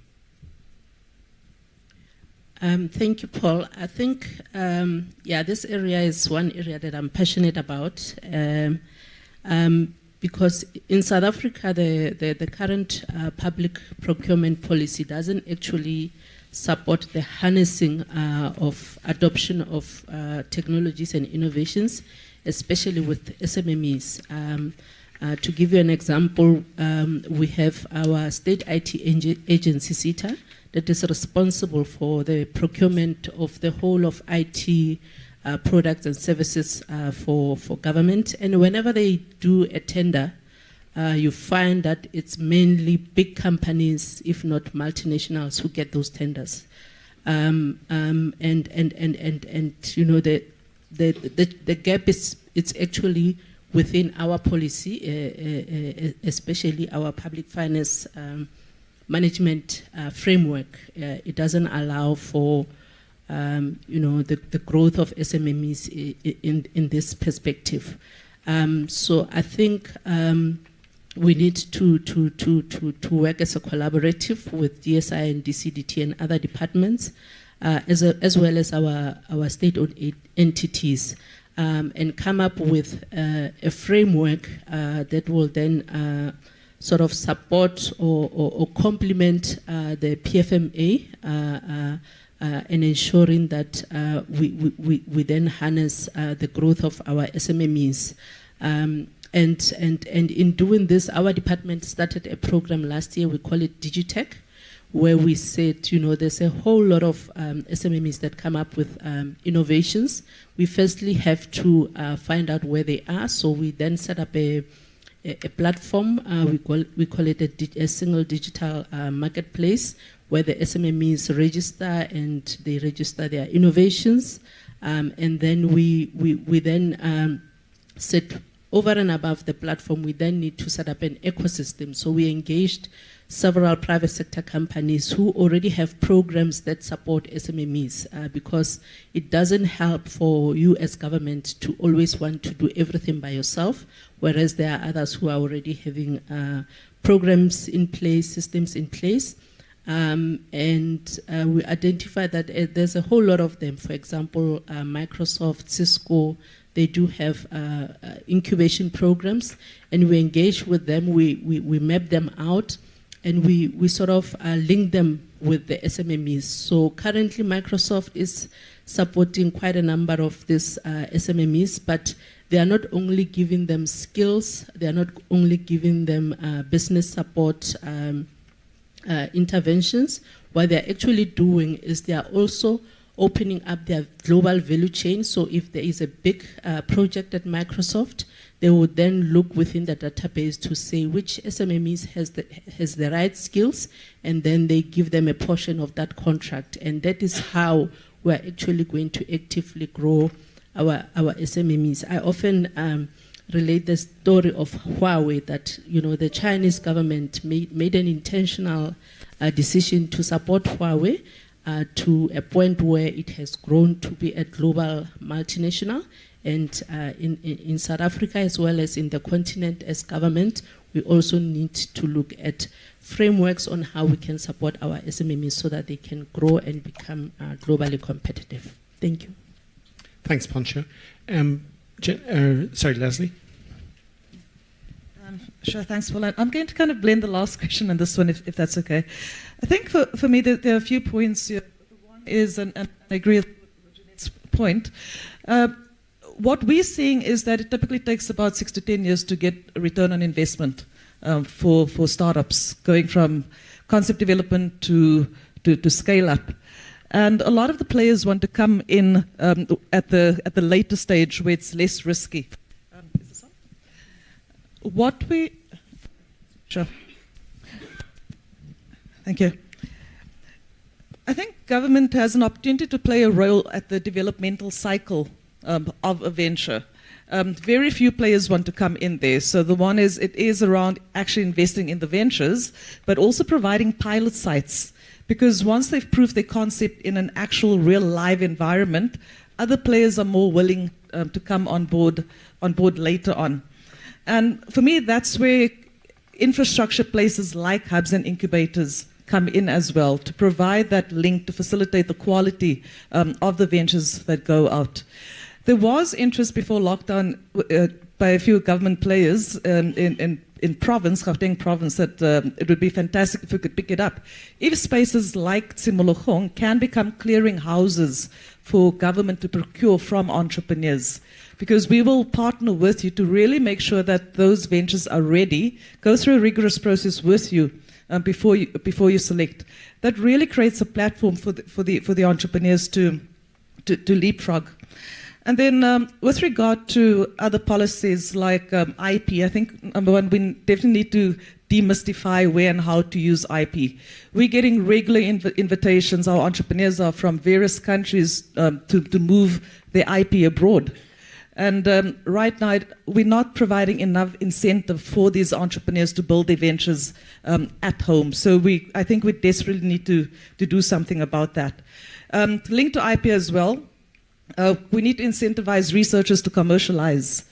Thank you, Paul. I think, this area is one area that I'm passionate about. Because in South Africa, the current public procurement policy doesn't actually support the harnessing of adoption of technologies and innovations, especially with SMMEs. To give you an example, we have our state IT agency, SITA, that is responsible for the procurement of the whole of IT products and services for government. And whenever they do a tender, you find that it's mainly big companies, if not multinationals, who get those tenders. And you know, the gap is, it's actually within our policy, especially our public finance management framework. It doesn't allow for the growth of SMMEs in this perspective. So I think we need to work as a collaborative with DSI and DCDT and other departments, as well as our state-owned entities, and come up with a framework that will then sort of support or complement the PFMA, and ensuring that we then harness the growth of our SMMEs. And in doing this, our department started a program last year, we call it Digitech, where we said, there's a whole lot of SMMEs that come up with innovations. We firstly have to find out where they are, so we then set up a platform, we call it a single digital marketplace, where the SMMEs register and they register their innovations, and then we then set over and above the platform. We then need to set up an ecosystem. So we engaged several private sector companies who already have programs that support SMMEs, because it doesn't help for you as government to always want to do everything by yourself, whereas there are others who are already having programs in place, systems in place. And we identified that there's a whole lot of them. For example, Microsoft, Cisco, they do have incubation programs, and we engage with them, we map them out, and we sort of link them with the SMMEs. So currently Microsoft is supporting quite a number of these SMMEs, but they are not only giving them skills, they are not only giving them business support interventions. What they're actually doing is they are also opening up their global value chain. So if there is a big project at Microsoft, they would then look within the database to say which SMMEs has the right skills, and then they give them a portion of that contract. And that is how we're actually going to actively grow our SMMEs. I often relate the story of Huawei, that the Chinese government made an intentional decision to support Huawei to a point where it has grown to be a global multinational. And in South Africa, as well as in the continent as government, we also need to look at frameworks on how we can support our SMMEs so that they can grow and become globally competitive. Thank you. Thanks, Poncho. Sorry, Leslie. Sure, thanks, Paul. I'm going to kind of blend the last question and this one, if that's okay. I think for me, there are a few points here. One is, and I agree with Jeanette's point, what we're seeing is that it typically takes about 6 to 10 years to get a return on investment for startups, going from concept development to scale up. And a lot of the players want to come in at the later stage where it's less risky. Is this on? Sure. Thank you. I think government has an opportunity to play a role at the developmental cycle of a venture. Very few players want to come in there. So the one is, it is around actually investing in the ventures, but also providing pilot sites. Because once they've proved their concept in an actual real live environment, other players are more willing to come on board later on. And for me, that's where infrastructure places like hubs and incubators come in as well, to provide that link to facilitate the quality of the ventures that go out. There was interest before lockdown by a few government players in province, Gauteng province, that it would be fantastic if we could pick it up. If spaces like Tshimologong can become clearing houses for government to procure from entrepreneurs, because we will partner with you to really make sure that those ventures are ready, go through a rigorous process with you before you select. That really creates a platform for the entrepreneurs to leapfrog. And then with regard to other policies like IP, I think, number one, we definitely need to demystify where and how to use IP. We're getting regular invitations, our entrepreneurs are from various countries to move their IP abroad. And right now, we're not providing enough incentive for these entrepreneurs to build their ventures at home. So I think we desperately need to do something about that. Linked to IP as well, we need to incentivize researchers to commercialize.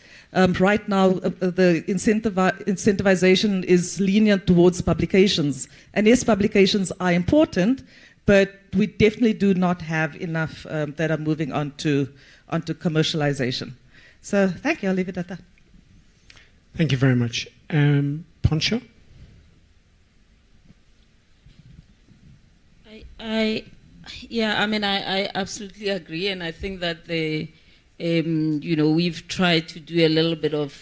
Right now, the incentivization is lenient towards publications. And yes, publications are important, but we definitely do not have enough that are moving on to commercialization. So thank you, I'll leave it at that. Thank you very much. Poncho? I absolutely agree, and I think that we've tried to do a little bit of,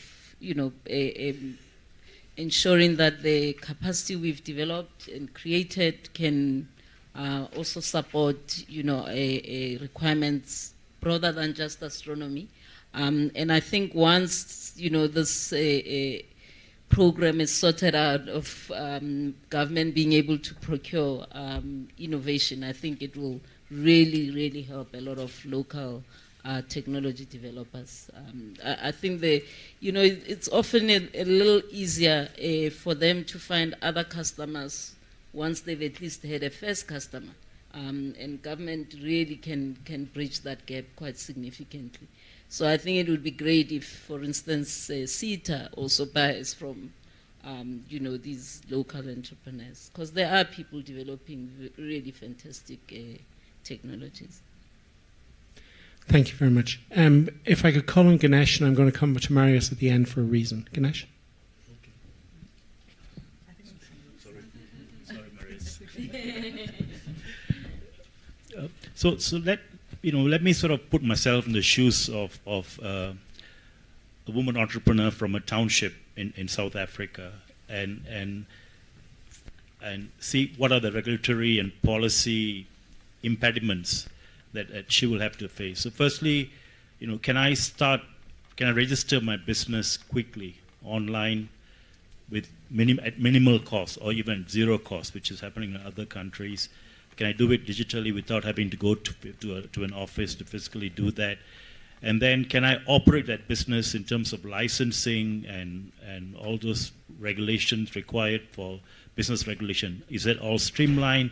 ensuring that the capacity we've developed and created can also support, requirements broader than just astronomy. And I think once, this program is sorted out of government being able to procure innovation, I think it will really, really help a lot of local technology developers. I think it's often a little easier for them to find other customers once they've at least had a first customer. And government really can bridge that gap quite significantly. So I think it would be great if, for instance, CETA also buys from, these local entrepreneurs, because there are people developing really fantastic technologies. Thank you very much. If I could call on Ganesh, and I'm going to come to Marius at the end for a reason. Ganesh? Sorry, Marius. So let me sort of put myself in the shoes of a woman entrepreneur from a township in South Africa, and see what are the regulatory and policy impediments that she will have to face. So firstly, can I register my business quickly online with at minimal cost or even zero cost, which is happening in other countries? Can I do it digitally without having to go to an office to physically do that? And then can I operate that business in terms of licensing and all those regulations required for business regulation? Is that all streamlined?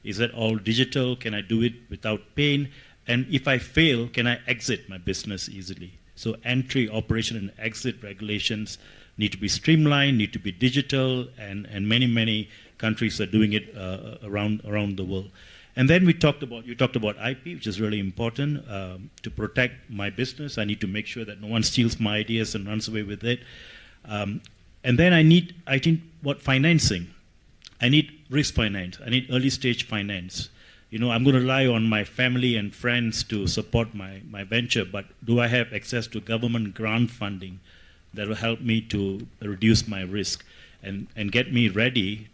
Is that all digital? Can I do it without pain? And if I fail, can I exit my business easily? So entry, operation, and exit regulations need to be streamlined, need to be digital, and many countries are doing it around the world. And then you talked about IP, which is really important. To protect my business, I need to make sure that no one steals my ideas and runs away with it. And then I think, financing? I need risk finance. I need early stage finance. You know, I'm going to rely on my family and friends to support my venture, but do I have access to government grant funding that will help me to reduce my risk and get me ready,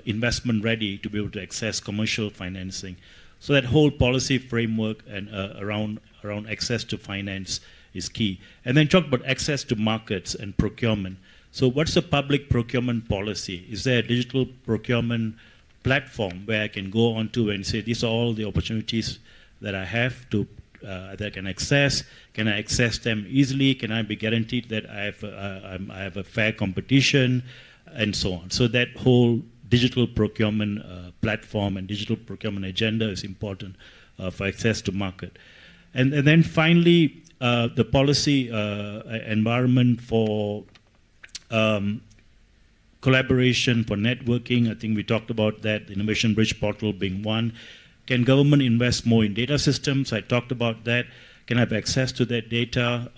investment ready, to be able to access commercial financing? So that whole policy framework and around access to finance is key. And then talk about access to markets and procurement. So what's the public procurement policy? Is there a digital procurement platform where I can go onto and say, these are all the opportunities that I have to that I can access? Can I access them easily? Can I be guaranteed that I have a fair competition, and so on? So that whole digital procurement platform and digital procurement agenda is important for access to market. And then finally, the policy environment for collaboration, for networking. I think we talked about that, the Innovation Bridge portal being one. Can government invest more in data systems? I talked about that. Can I have access to that data?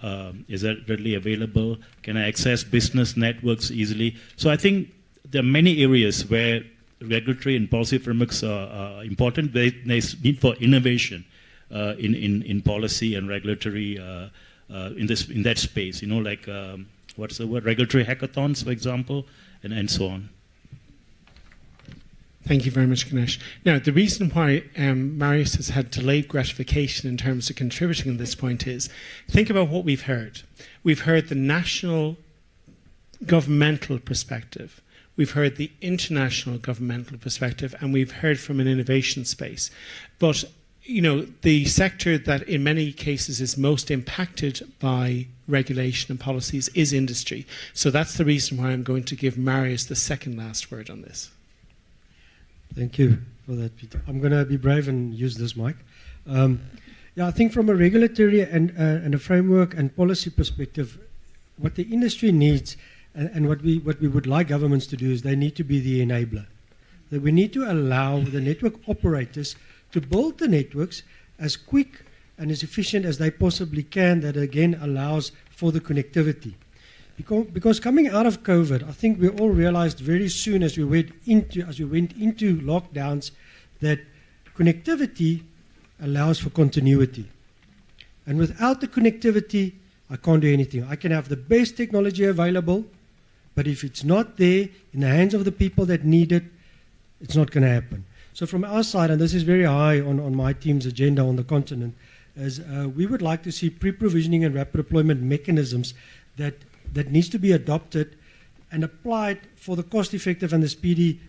Is that readily available? Can I access business networks easily? So I think there are many areas where regulatory and policy frameworks are important. There's need for innovation in policy and regulatory in that space. You know, like what's the word? Regulatory hackathons, for example, and so on. Thank you very much, Ganesh. Now, the reason why Marius has had delayed gratification in terms of contributing on this point is, think about what we've heard. We've heard the national governmental perspective. We've heard the international governmental perspective, and we've heard from an innovation space. But, you know, the sector that in many cases is most impacted by regulation and policies is industry. So that's the reason why I'm going to give Marius the second last word on this. Thank you for that, Peter. I'm going to be brave and use this mic. Yeah, I think from a regulatory and a framework and policy perspective, what the industry needs and what we would like governments to do is they need to be the enabler. That we need to allow the network operators to build the networks as quick and as efficient as they possibly can, that again allows for the connectivity. Because coming out of COVID, I think we all realized very soon as we went into lockdowns that connectivity allows for continuity. And without the connectivity, I can't do anything. I can have the best technology available, but if it's not there in the hands of the people that need it, it's not going to happen. So from our side, and this is very high on my team's agenda on the continent, is we would like to see pre-provisioning and rapid deployment mechanisms that needs to be adopted and applied for the cost-effective and the speedy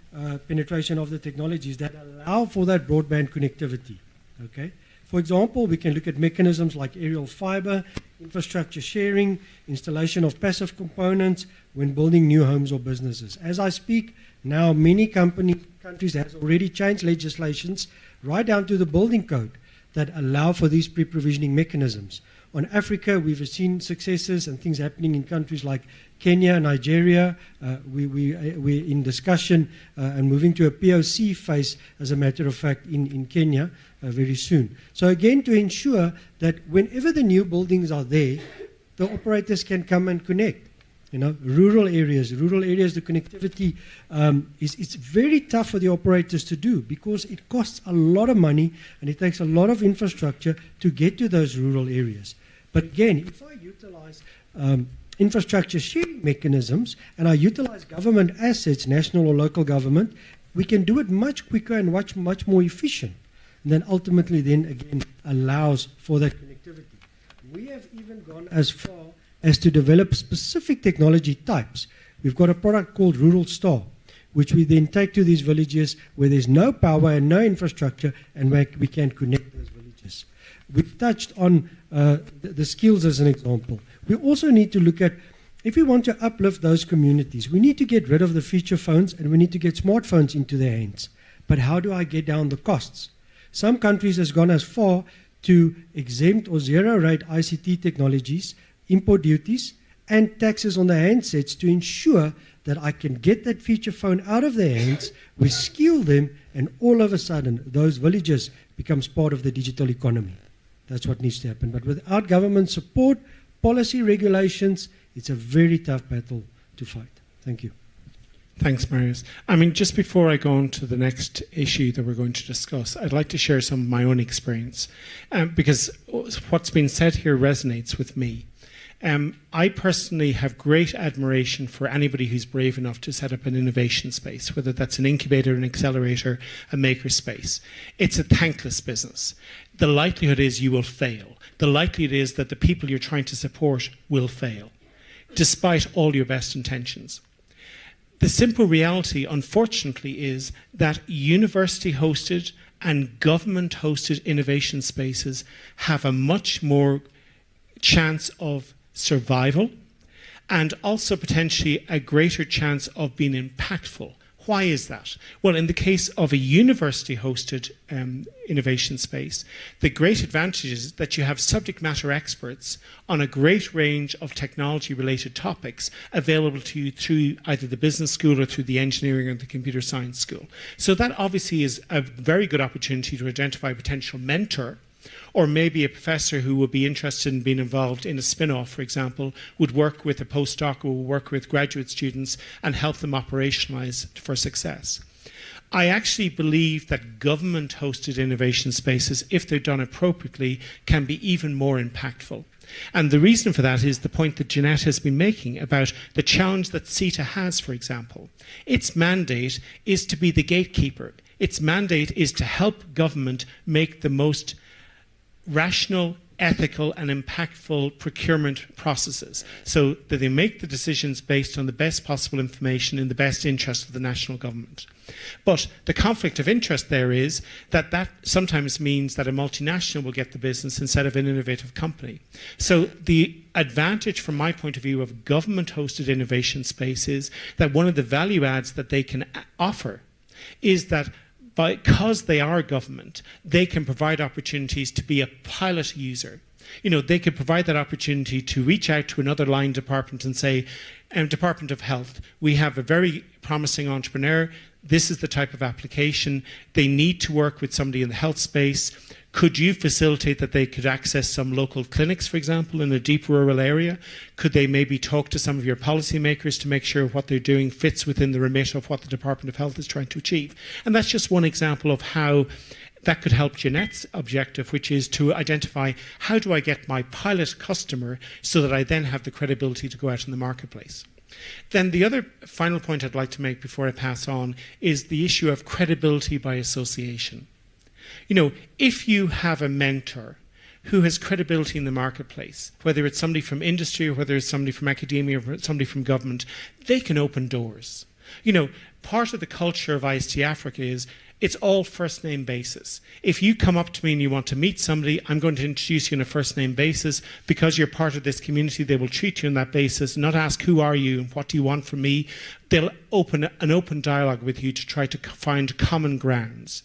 penetration of the technologies that allow for that broadband connectivity. Okay? For example, we can look at mechanisms like aerial fiber, infrastructure sharing, installation of passive components when building new homes or businesses. As I speak, now many countries have already changed legislations right down to the building code that allow for these pre-provisioning mechanisms. On Africa, we've seen successes and things happening in countries like Kenya, Nigeria. We're in discussion and moving to a POC phase, as a matter of fact, in Kenya very soon. So again, to ensure that whenever the new buildings are there, the operators can come and connect. You know, rural areas, the connectivity it's very tough for the operators to do because it costs a lot of money and it takes a lot of infrastructure to get to those rural areas. But again, if I utilize infrastructure sharing mechanisms and I utilize government assets, national or local government, we can do it much quicker and much more efficient. And then ultimately then again allows for that connectivity. We have even gone as far as to develop specific technology types. We've got a product called Rural Star, which we then take to these villages where there's no power and no infrastructure, and where we can connect those villages. We touched on the skills as an example. We also need to look at, if we want to uplift those communities, we need to get rid of the feature phones and we need to get smartphones into their hands. But how do I get down the costs? Some countries has gone as far to exempt or zero rate ICT technologies, import duties, and taxes on the handsets to ensure that I can get that feature phone out of their hands, we skill them, and all of a sudden those villages becomes part of the digital economy. That's what needs to happen. But without government support, policy regulations, it's a very tough battle to fight. Thank you. Thanks, Marius. I mean, just before I go on to the next issue that we're going to discuss, I'd like to share some of my own experience because what's been said here resonates with me. I personally have great admiration for anybody who's brave enough to set up an innovation space, whether that's an incubator, an accelerator, a maker space. It's a thankless business. The likelihood is you will fail. The likelihood is that the people you're trying to support will fail, despite all your best intentions. The simple reality, unfortunately, is that university-hosted and government-hosted innovation spaces have a much more chance of survival and also potentially a greater chance of being impactful. Why is that? Well, in the case of a university-hosted innovation space, the great advantage is that you have subject matter experts on a great range of technology-related topics available to you through either the business school or through the engineering or the computer science school. So that obviously is a very good opportunity to identify a potential mentor, or maybe a professor who would be interested in being involved in a spin-off, for example, would work with a postdoc or would work with graduate students and help them operationalize for success. I actually believe that government-hosted innovation spaces, if they're done appropriately, can be even more impactful. And the reason for that is the point that Jeanette has been making about the challenge that CETA has, for example. Its mandate is to be the gatekeeper. Its mandate is to help government make the most rational, ethical and impactful procurement processes so that they make the decisions based on the best possible information in the best interest of the national government. But the conflict of interest there is that that sometimes means that a multinational will get the business instead of an innovative company. So the advantage from my point of view of government-hosted innovation space is that one of the value adds that they can offer is that because they are government, they can provide opportunities to be a pilot user. You know, they could provide that opportunity to reach out to another line department and say, Department of Health, we have a very promising entrepreneur. This is the type of application. They need to work with somebody in the health space. Could you facilitate that they could access some local clinics, for example, in a deep rural area? Could they maybe talk to some of your policymakers to make sure what they're doing fits within the remit of what the Department of Health is trying to achieve? And that's just one example of how that could help Jeanette's objective, which is to identify how do I get my pilot customer so that I then have the credibility to go out in the marketplace. Then the other final point I'd like to make before I pass on is the issue of credibility by association. You know, if you have a mentor who has credibility in the marketplace, whether it's somebody from industry or whether it's somebody from academia or somebody from government, they can open doors. You know, part of the culture of IST Africa is it's all first name basis. If you come up to me and you want to meet somebody, I'm going to introduce you on a first name basis. Because you're part of this community, they will treat you on that basis, not ask who are you and what do you want from me. They'll open an open dialogue with you to try to find common grounds.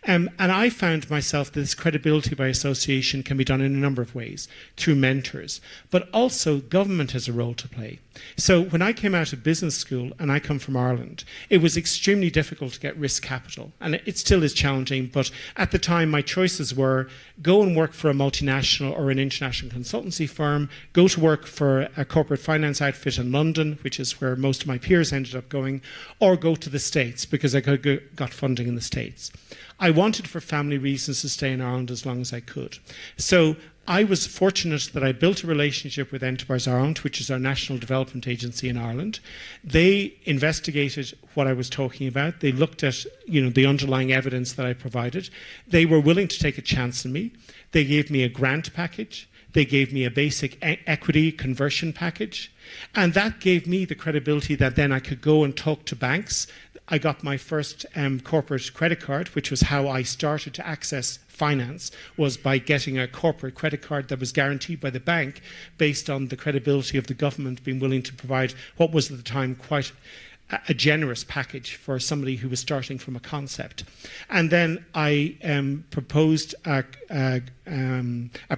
And I found myself that this credibility by association can be done in a number of ways, through mentors, but also government has a role to play. So when I came out of business school, and I come from Ireland, it was extremely difficult to get risk capital, and it still is challenging, but at the time my choices were go and work for a multinational or an international consultancy firm, go to work for a corporate finance outfit in London, which is where most of my peers ended up going, or go to the States because I got funding in the States. I wanted for family reasons to stay in Ireland as long as I could. So I was fortunate that I built a relationship with Enterprise Ireland, which is our national development agency in Ireland. They investigated what I was talking about. They looked at, you know, the underlying evidence that I provided. They were willing to take a chance on me. They gave me a grant package. They gave me a basic equity conversion package. And that gave me the credibility that then I could go and talk to banks I got my first corporate credit card, which was how I started to access finance, was by getting a corporate credit card that was guaranteed by the bank based on the credibility of the government being willing to provide what was at the time quite a generous package for somebody who was starting from a concept. And then I proposed a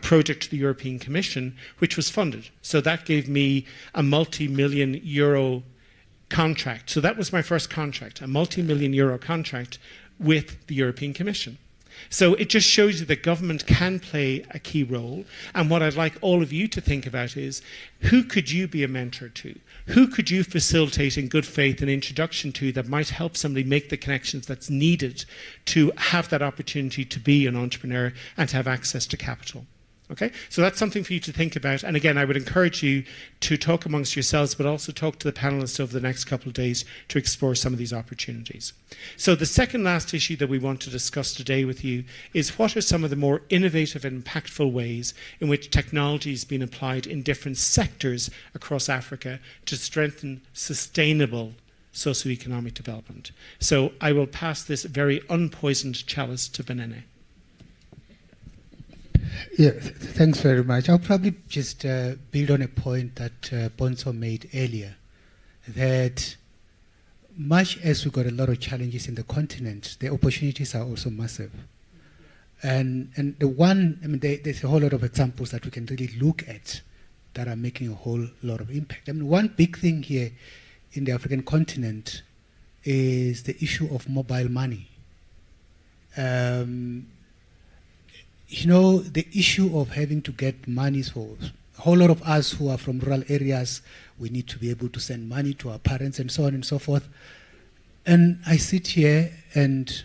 project to the European Commission, which was funded. So that gave me a multi-million euro contract. So that was my first contract, a multi-million euro contract with the European Commission. So it just shows you that government can play a key role. And what I'd like all of you to think about is, who could you be a mentor to? Who could you facilitate in good faith an introduction to that might help somebody make the connections that's needed to have that opportunity to be an entrepreneur and to have access to capital? Okay, so that's something for you to think about. And again, I would encourage you to talk amongst yourselves, but also talk to the panelists over the next couple of days to explore some of these opportunities. So the second last issue that we want to discuss today with you is, what are some of the more innovative and impactful ways in which technology is being applied in different sectors across Africa to strengthen sustainable socioeconomic development. So I will pass this very unpoisoned chalice to Benene. Yeah, thanks very much. I'll probably just build on a point that Bonso made earlier, that much as we've got a lot of challenges in the continent, the opportunities are also massive. And the one, I mean, there's a whole lot of examples that we can really look at that are making a whole lot of impact. I mean, one big thing here in the African continent is the issue of mobile money. You know, the issue of having to get money for a whole lot of us who are from rural areas, we need to be able to send money to our parents and so on and so forth. And I sit here and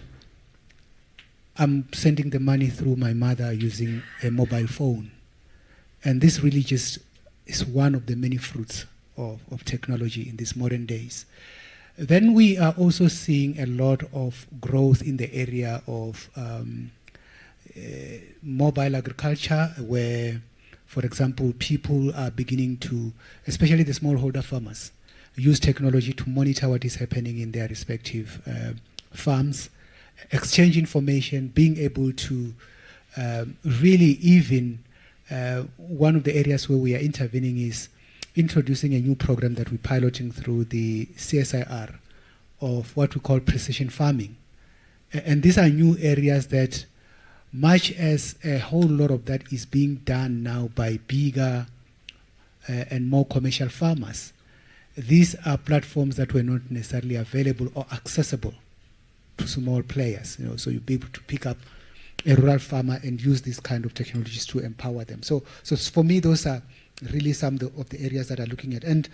I'm sending the money through my mother using a mobile phone. And this really just is one of the many fruits of technology in these modern days. Then we are also seeing a lot of growth in the area of mobile agriculture, where, for example, people are beginning to, especially the smallholder farmers, use technology to monitor what is happening in their respective farms, exchange information, being able to really even, one of the areas where we are intervening is introducing a new program that we're piloting through the CSIR of what we call precision farming. And these are new areas that, much as a whole lot of that is being done now by bigger and more commercial farmers, these are platforms that were not necessarily available or accessible to small players. You know, so you'll be able to pick up a rural farmer and use these kind of technologies to empower them. So for me, those are really some of the areas that I'm looking at. And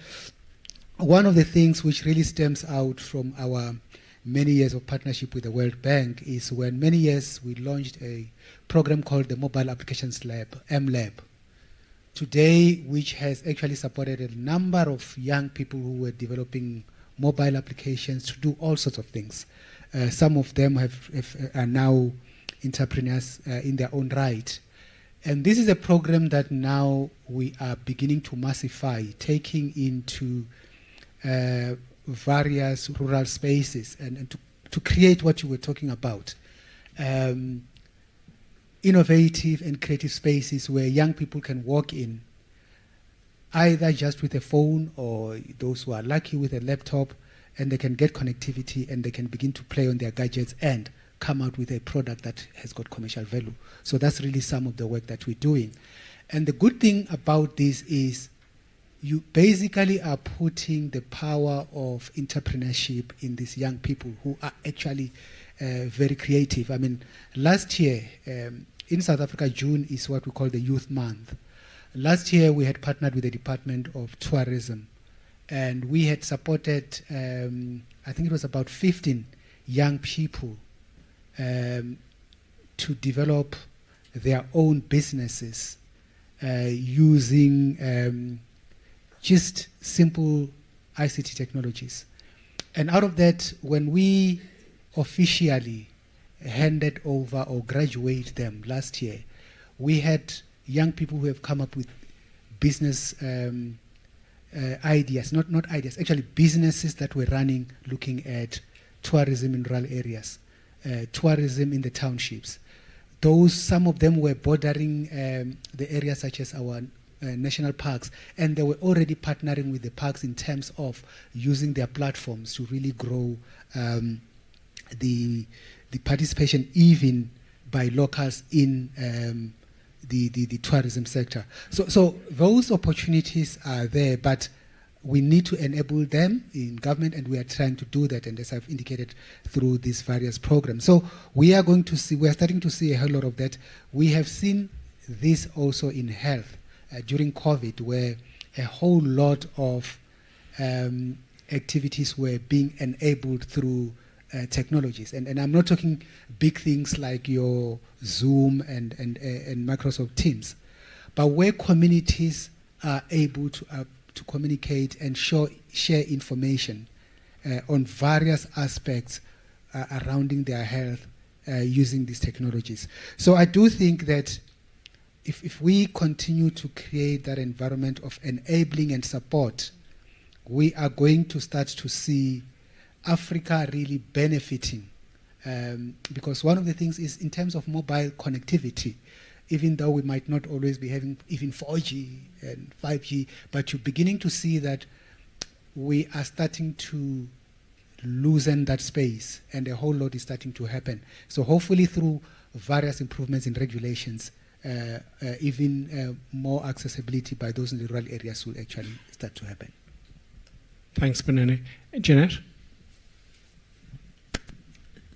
one of the things which really stems out from our many years of partnership with the World Bank is when many years we launched a program called the Mobile Applications Lab, MLab, today, which has actually supported a number of young people who were developing mobile applications to do all sorts of things. Some of them are now entrepreneurs in their own right. And this is a program that now we are beginning to massify, taking into various rural spaces and to create what you were talking about. Innovative and creative spaces where young people can walk in, either just with a phone or those who are lucky with a laptop, and they can get connectivity and they can begin to play on their gadgets and come out with a product that has got commercial value. So that's really some of the work that we're doing. And the good thing about this is you basically are putting the power of entrepreneurship in these young people who are actually very creative. I mean, last year in South Africa, June is what we call the Youth Month. Last year, we had partnered with the Department of Tourism, and we had supported, I think it was about 15 young people to develop their own businesses using just simple ICT technologies. And out of that, when we officially handed over or graduate them last year, we had young people who have come up with business ideas, not ideas, actually businesses that were running, looking at tourism in rural areas, tourism in the townships. Some of them were bordering the areas such as our national parks, and they were already partnering with the parks in terms of using their platforms to really grow the participation even by locals in the tourism sector. So those opportunities are there, but we need to enable them in government, and we are trying to do that, and as I've indicated, through these various programs. So we are starting to see a whole lot of that. We have seen this also in health during COVID, where a whole lot of activities were being enabled through technologies. And I'm not talking big things like your Zoom and Microsoft Teams, but where communities are able to communicate and share information on various aspects surrounding their health using these technologies. So I do think that if we continue to create that environment of enabling and support, we are going to start to see Africa really benefiting. Because one of the things is in terms of mobile connectivity, even though we might not always be having even 4G and 5G, but you're beginning to see that we are starting to loosen that space, and a whole lot is starting to happen. So hopefully through various improvements in regulations, even more accessibility by those in the rural areas will actually start to happen. Thanks, Benene. Jeanette?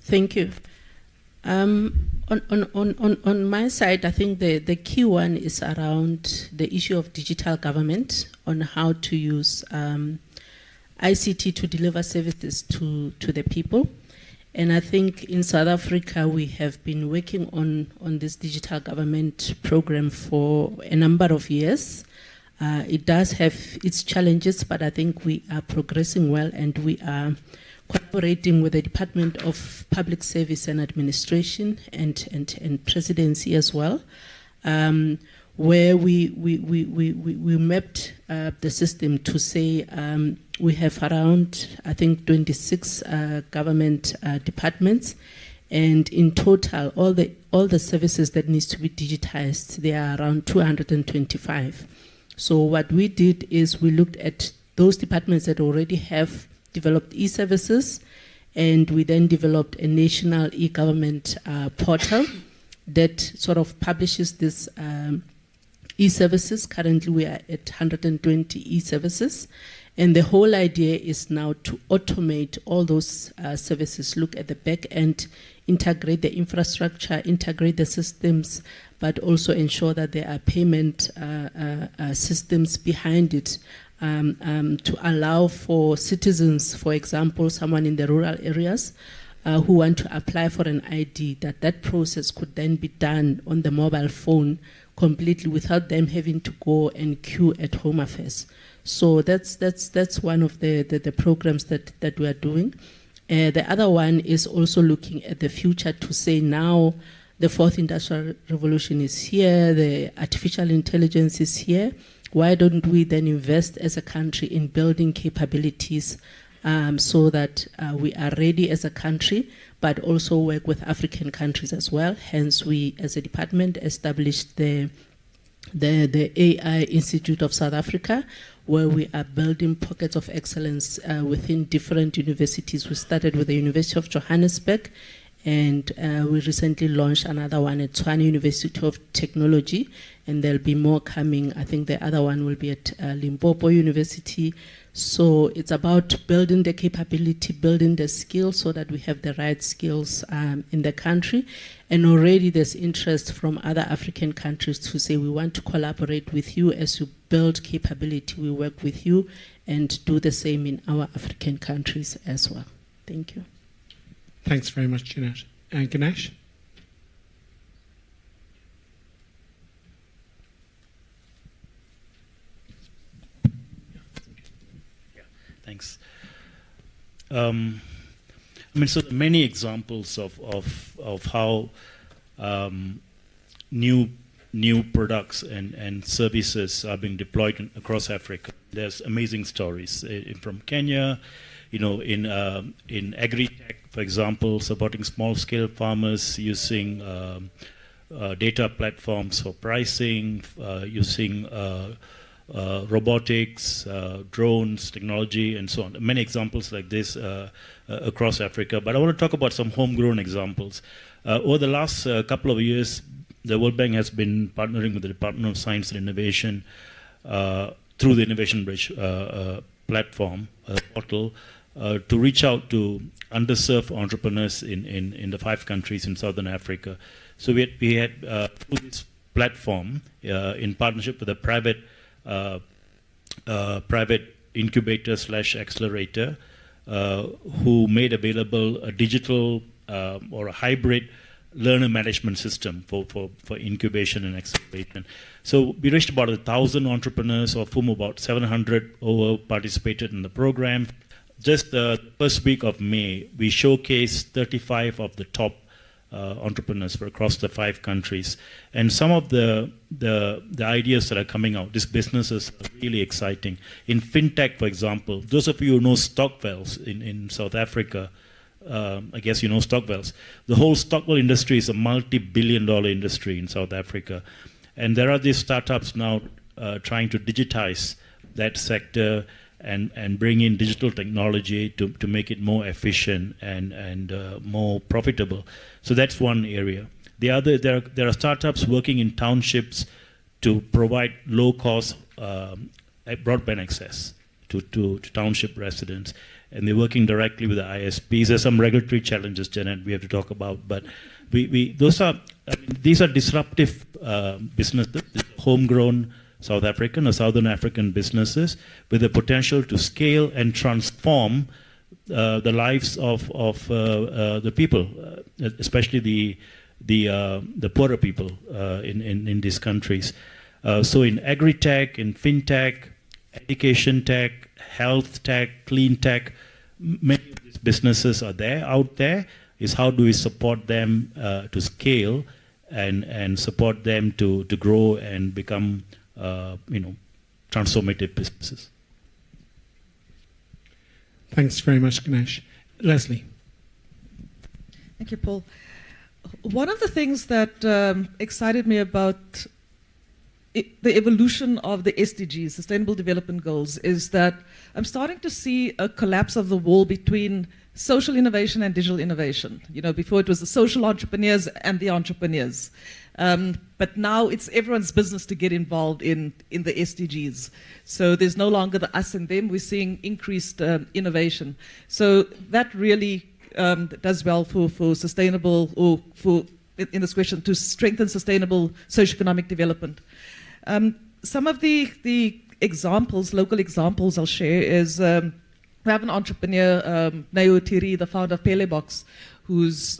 Thank you. On my side, I think the key one is around the issue of digital government, on how to use ICT to deliver services to the people. And I think in South Africa, we have been working on this digital government program for a number of years. It does have its challenges, but I think we are progressing well, and we are collaborating with the Department of Public Service and Administration and Presidency as well, where we mapped the system to say we have around, I think, 26 government departments, and in total, all the services that needs to be digitized, there are around 225. So what we did is we looked at those departments that already have developed e-services, and we then developed a national e-government portal that sort of publishes this e-services. Currently we are at 120 e-services, and the whole idea is now to automate all those services, look at the back end, integrate the infrastructure, integrate the systems, but also ensure that there are payment systems behind it, to allow for citizens, for example, someone in the rural areas who want to apply for an ID, that process could then be done on the mobile phone completely without them having to go and queue at Home Affairs. So that's one of the programs that we are doing. The other one is also looking at the future to say now the fourth industrial revolution is here, the artificial intelligence is here. Why don't we then invest as a country in building capabilities so that we are ready as a country, but also work with African countries as well? Hence, we as a department established the AI Institute of South Africa, where we are building pockets of excellence within different universities. We started with the University of Johannesburg, and we recently launched another one at Tshwane University of Technology, and there'll be more coming. I think the other one will be at Limpopo University. So it's about building the capability, building the skills so that we have the right skills in the country. And already there's interest from other African countries to say, we want to collaborate with you as you build capability. We work with you and do the same in our African countries as well. Thank you. Thanks very much, Jeanette. And Ganesh? Thanks. I mean, so many examples of how new products and services are being deployed across Africa. There's amazing stories from Kenya, in agri-tech, for example, supporting small-scale farmers using data platforms for pricing, using robotics, drones, technology, and so on. Many examples like this across Africa. But I want to talk about some homegrown examples. Over the last couple of years, the World Bank has been partnering with the Department of Science and Innovation through the Innovation Bridge platform, portal, to reach out to underserved entrepreneurs in the 5 countries in Southern Africa. So we had through this platform, in partnership with a private incubator / accelerator, who made available a digital or a hybrid learner management system for incubation and acceleration. So we reached about 1,000 entrepreneurs, of whom about 700 over participated in the program. Just the first week of May, we showcased 35 of the top entrepreneurs from across the 5 countries. And some of the ideas that are coming out, these businesses are really exciting. In fintech, for example, those of you who know Stockwells in South Africa, I guess you know Stockwells. The whole Stockwell industry is a multi-billion-dollar industry in South Africa. And there are these startups now trying to digitize that sector and bring in digital technology to make it more efficient and more profitable. So that's one area. The other, there are startups working in townships to provide low-cost broadband access to township residents. And they're working directly with the ISPs. There's some regulatory challenges, Janet, we have to talk about. But these are disruptive businesses, homegrown South African or Southern African businesses with the potential to scale and transform the lives of the people, especially the poorer people in these countries. So in agri-tech, in fintech, education tech, health tech, clean tech, many of these businesses are out there. Is how do we support them to scale and support them to grow and become transformative businesses. Thanks very much, Ganesh. Leslie. Thank you, Paul. One of the things that excited me about the evolution of the SDGs, Sustainable Development Goals, is that I'm starting to see a collapse of the wall between social innovation and digital innovation. Before it was the social entrepreneurs and the entrepreneurs. But now it's everyone's business to get involved in the SDGs. So there's no longer the us and them. We're seeing increased innovation. So that really does well for sustainable, or for, in this question, to strengthen sustainable socioeconomic development. Some of the examples, local examples I'll share is we have an entrepreneur, Neo Thiri, the founder of Pelebox, whose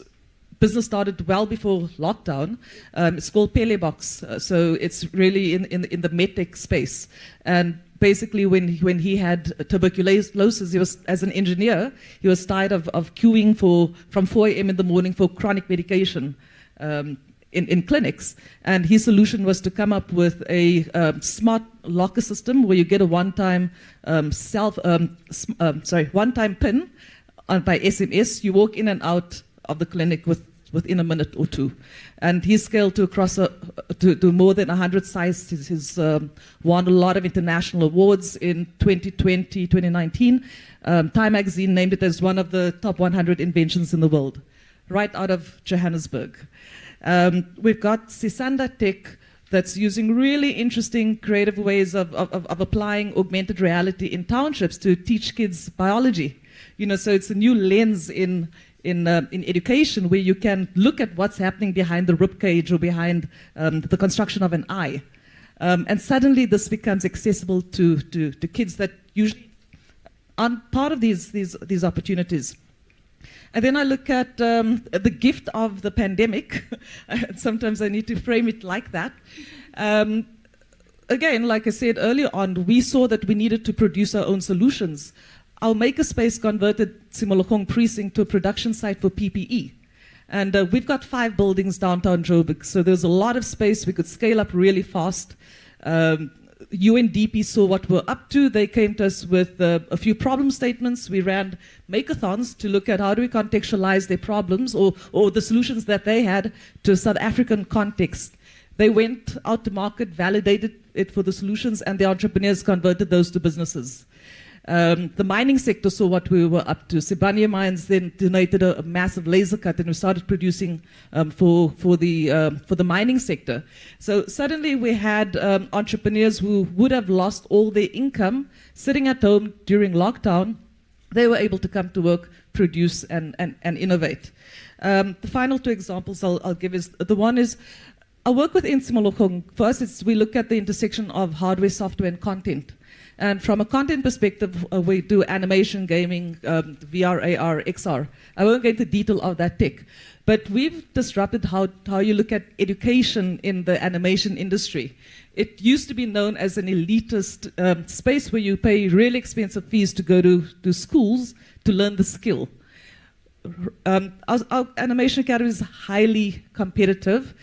business started well before lockdown. It's called Pelebox, so it's really in the medtech space. And basically, when he had tuberculosis, he was, as an engineer, he was tired of queuing from 4 a.m. in the morning for chronic medication in clinics. And his solution was to come up with a smart locker system where you get a one-time one-time PIN by SMS. You walk in and out of the clinic within a minute or two. And he scaled to across to more than 100 sites. He's won a lot of international awards in 2020, 2019. Time magazine named it as one of the top 100 inventions in the world, right out of Johannesburg. We've got Sisanda Tech that's using really interesting, creative ways of applying augmented reality in townships to teach kids biology. So it's a new lens in education where you can look at what's happening behind the ribcage or behind the construction of an eye. And suddenly this becomes accessible to kids that usually aren't part of these opportunities. And then I look at the gift of the pandemic. Sometimes I need to frame it like that. Again, like I said earlier on, we saw that we needed to produce our own solutions. Our makerspace converted Tshimologong Precinct to a production site for PPE. And we've got 5 buildings downtown Joburg, so there's a lot of space. We could scale up really fast. UNDP saw what we're up to. They came to us with a few problem statements. We ran makeathons to look at how do we contextualize their problems or the solutions that they had to a South African context. They went out to market, validated it for the solutions, and the entrepreneurs converted those to businesses. The mining sector saw what we were up to. Sibanye Mines then donated a massive laser cut, and we started producing for the mining sector. So suddenly we had entrepreneurs who would have lost all their income sitting at home during lockdown. They were able to come to work, produce, and innovate. The final two examples I'll give is, the one is, I work with Insimolokong. First, we look at the intersection of hardware, software, and content. And from a content perspective, we do animation, gaming, VR, AR, XR. I won't get into detail of that tech. But we've disrupted how you look at education in the animation industry. It used to be known as an elitist space where you pay really expensive fees to go to schools to learn the skill. Our animation academy is highly competitive.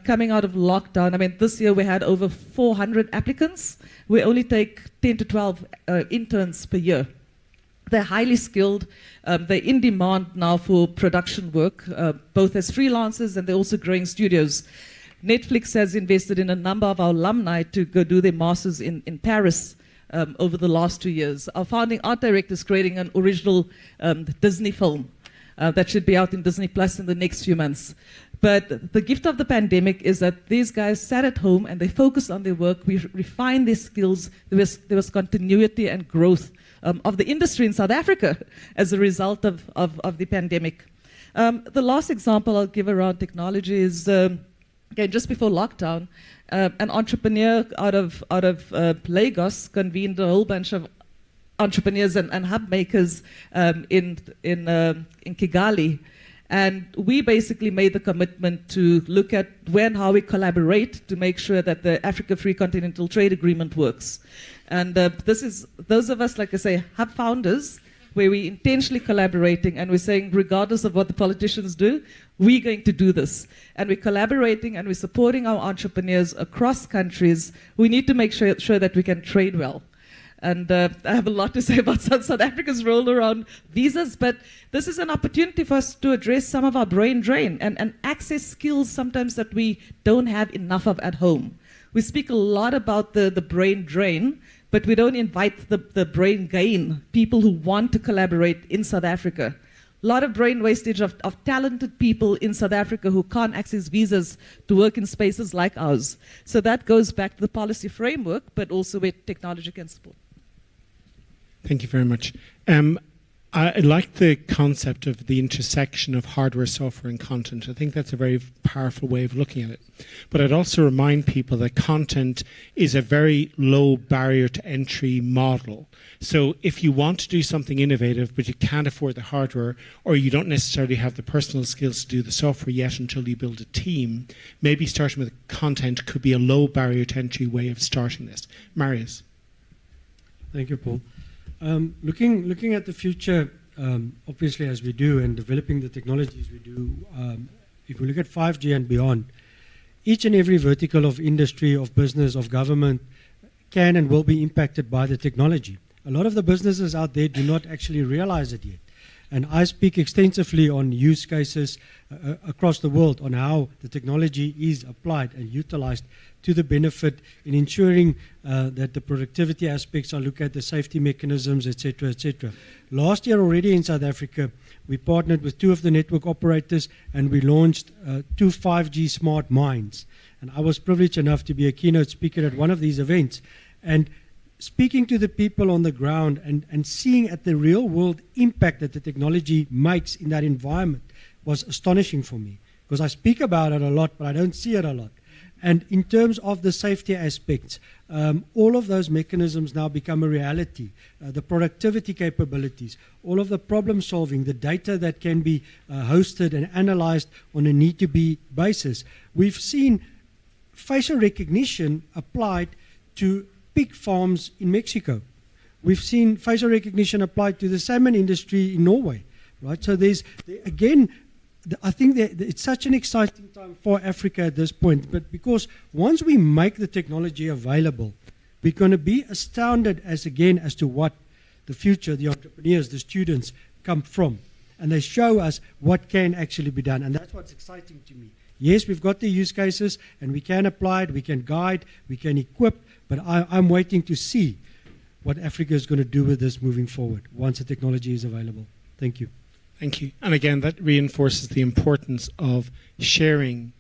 Coming out of lockdown, I mean, this year we had over 400 applicants. We only take 10 to 12 interns per year. They're highly skilled. They're in demand now for production work, both as freelancers and they're also growing studios. Netflix has invested in a number of our alumni to go do their masters in Paris over the last 2 years. Our founding art director is creating an original Disney film. That should be out in Disney Plus in the next few months. But the gift of the pandemic is that these guys sat at home and they focused on their work. We refined their skills. There was continuity and growth of the industry in South Africa as a result of the pandemic. The last example I'll give around technology is, again, just before lockdown, an entrepreneur out of Lagos convened a whole bunch of entrepreneurs and hub makers in Kigali. And we basically made the commitment to look at where and how we collaborate to make sure that the Africa Free Continental Trade Agreement works. And this is, those of us, like I say, hub founders, where we're intentionally collaborating and we're saying, regardless of what the politicians do, we're going to do this. And we're collaborating and we're supporting our entrepreneurs across countries. We need to make sure that we can trade well. And I have a lot to say about South Africa's role around visas, but this is an opportunity for us to address some of our brain drain and access skills sometimes that we don't have enough of at home. We speak a lot about the brain drain, but we don't invite the brain gain, people who want to collaborate in South Africa. A lot of brain wastage of talented people in South Africa who can't access visas to work in spaces like ours. So that goes back to the policy framework, but also where technology can support. Thank you very much. I like the concept of the intersection of hardware, software, and content. I think that's a very powerful way of looking at it. But I'd also remind people that content is a very low barrier to entry model. So if you want to do something innovative, but you can't afford the hardware, or you don't necessarily have the personal skills to do the software yet until you build a team, maybe starting with content could be a low barrier to entry way of starting this. Marius. Thank you, Paul. Looking at the future, obviously as we do, and developing the technologies we do, if we look at 5G and beyond, each and every vertical of industry, of business, of government can and will be impacted by the technology. A lot of the businesses out there do not actually realize it yet. And I speak extensively on use cases across the world on how the technology is applied and utilized to the benefit in ensuring that the productivity aspects are looked at, the safety mechanisms, etc., etc. Last year already in South Africa, we partnered with 2 of the network operators and we launched 2 5G smart mines. And I was privileged enough to be a keynote speaker at one of these events. And speaking to the people on the ground and seeing at the real world impact that the technology makes in that environment was astonishing for me. Because I speak about it a lot, but I don't see it a lot. And in terms of the safety aspects, all of those mechanisms now become a reality. The productivity capabilities, all of the problem solving, the data that can be hosted and analyzed on a need-to-be basis. We've seen facial recognition applied to pig farms in Mexico. We've seen facial recognition applied to the salmon industry in Norway, right? So again, I think that it's such an exciting time for Africa at this point, but because once we make the technology available, we're going to be astounded as to what the future, the entrepreneurs, the students come from. And they show us what can actually be done. And that's what's exciting to me. Yes, we've got the use cases, and we can apply it, we can guide, we can equip, but I'm waiting to see what Africa is going to do with this moving forward once the technology is available. Thank you. Thank you. And again, that reinforces the importance of sharing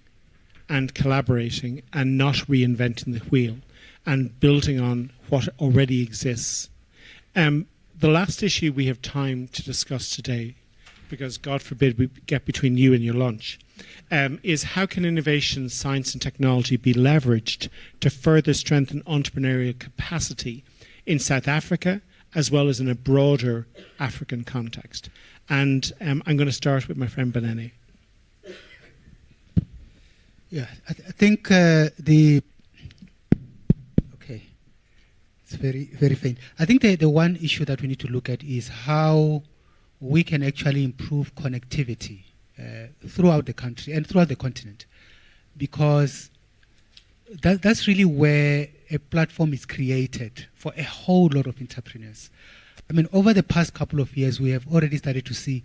and collaborating and not reinventing the wheel and building on what already exists. The last issue we have time to discuss today, because God forbid we get between you and your lunch, is how can innovation, science and technology be leveraged to further strengthen entrepreneurial capacity in South Africa as well as in a broader African context? And I'm going to start with my friend Benene. Yeah, I think okay, it's very, very faint. I think the one issue that we need to look at is how we can actually improve connectivity throughout the country and throughout the continent, because that's really where a platform is created for a whole lot of entrepreneurs. I mean, over the past couple of years, we have already started to see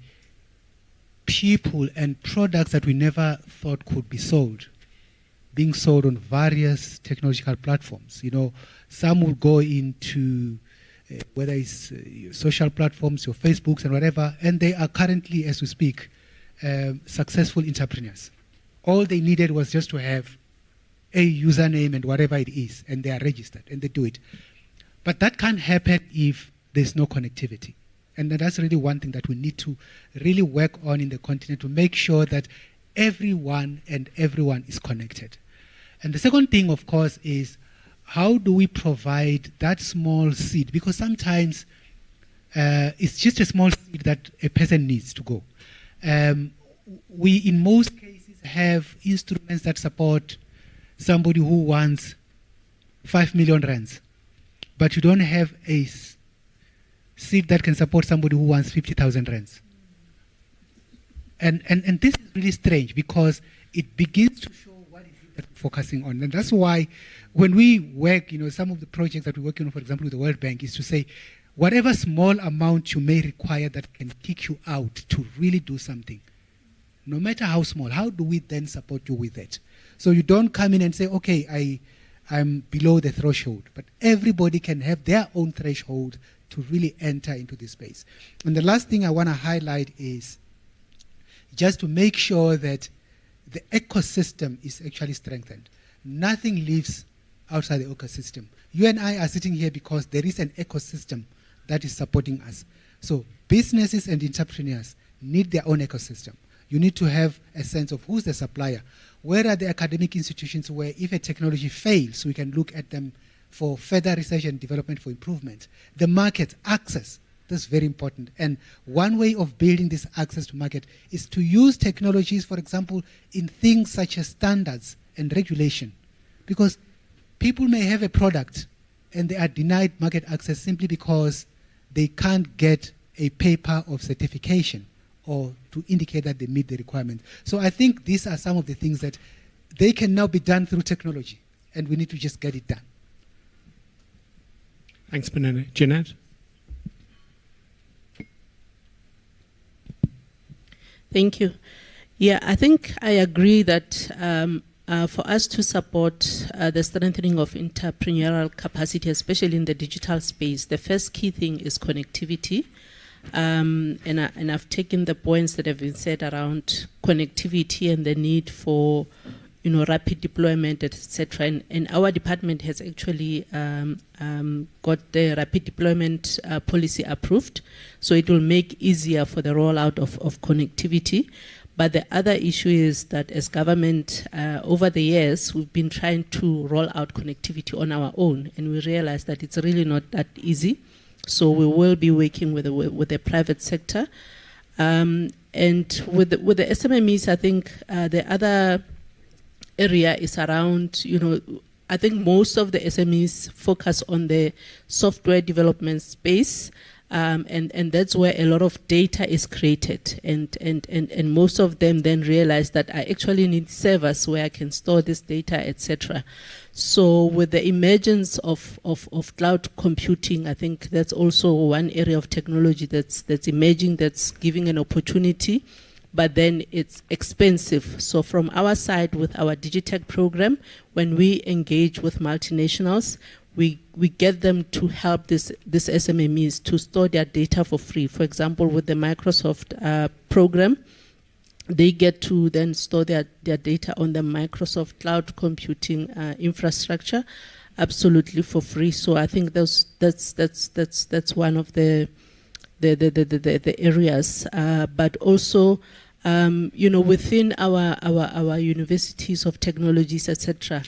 people and products that we never thought could be sold being sold on various technological platforms. You know, some will go into whether it's social platforms, your Facebooks and whatever, and they are currently, as we speak, successful entrepreneurs. All they needed was just to have a username and whatever it is, and they are registered, and they do it. But that can't happen if there's no connectivity. And that's really one thing that we need to really work on in the continent, to make sure that everyone and everyone is connected. And the second thing, of course, is how do we provide that small seed? Because sometimes it's just a small seed that a person needs to go. We, in most cases, have instruments that support somebody who wants 5 million rands, but you don't have a seed that can support somebody who wants 50,000 rands. And this is really strange, because it begins to show what it is that we're focusing on. And that's why when we work, you know, some of the projects that we're working on, for example, with the World Bank, is to say, whatever small amount you may require that can kick you out to really do something, no matter how small, how do we then support you with it? So you don't come in and say, okay, I'm below the threshold, but everybody can have their own threshold to really enter into this space. And the last thing I want to highlight is just to make sure that the ecosystem is actually strengthened. Nothing lives outside the ecosystem. You and I are sitting here because there is an ecosystem that is supporting us. So businesses and entrepreneurs need their own ecosystem. You need to have a sense of who's the supplier. Where are the academic institutions where if a technology fails, we can look at them for further research and development for improvement. The market access, that's very important. And one way of building this access to market is to use technologies, for example, in things such as standards and regulation. Because people may have a product and they are denied market access simply because they can't get a paper of certification or to indicate that they meet the requirement. So I think these are some of the things that they can now be done through technology, and we need to just get it done. Thanks, Benene. Jeanette? Thank you. Yeah, I think I agree that for us to support the strengthening of entrepreneurial capacity, especially in the digital space, the first key thing is connectivity. And I've taken the points that have been said around connectivity and the need for, rapid deployment, etc. And our department has actually got the rapid deployment policy approved, so it will make easier for the rollout of connectivity. But the other issue is that as government, over the years, we've been trying to roll out connectivity on our own, and we realize that it's really not that easy. So we will be working with the private sector, and with the SMMEs. I think the other area is around. I think most of the SMEs focus on the software development space, And that's where a lot of data is created, and most of them then realize that I actually need servers where I can store this data, etc. So with the emergence of cloud computing, I think that's also one area of technology that's emerging, that's giving an opportunity, but then it's expensive. So from our side, with our Digitech program, when we engage with multinationals, we get them to help this SMMEs to store their data for free. For example, with the Microsoft program, they get to then store their data on the Microsoft cloud computing infrastructure, absolutely for free. So I think that's one of the areas. But also, within our universities of technologies, etc.,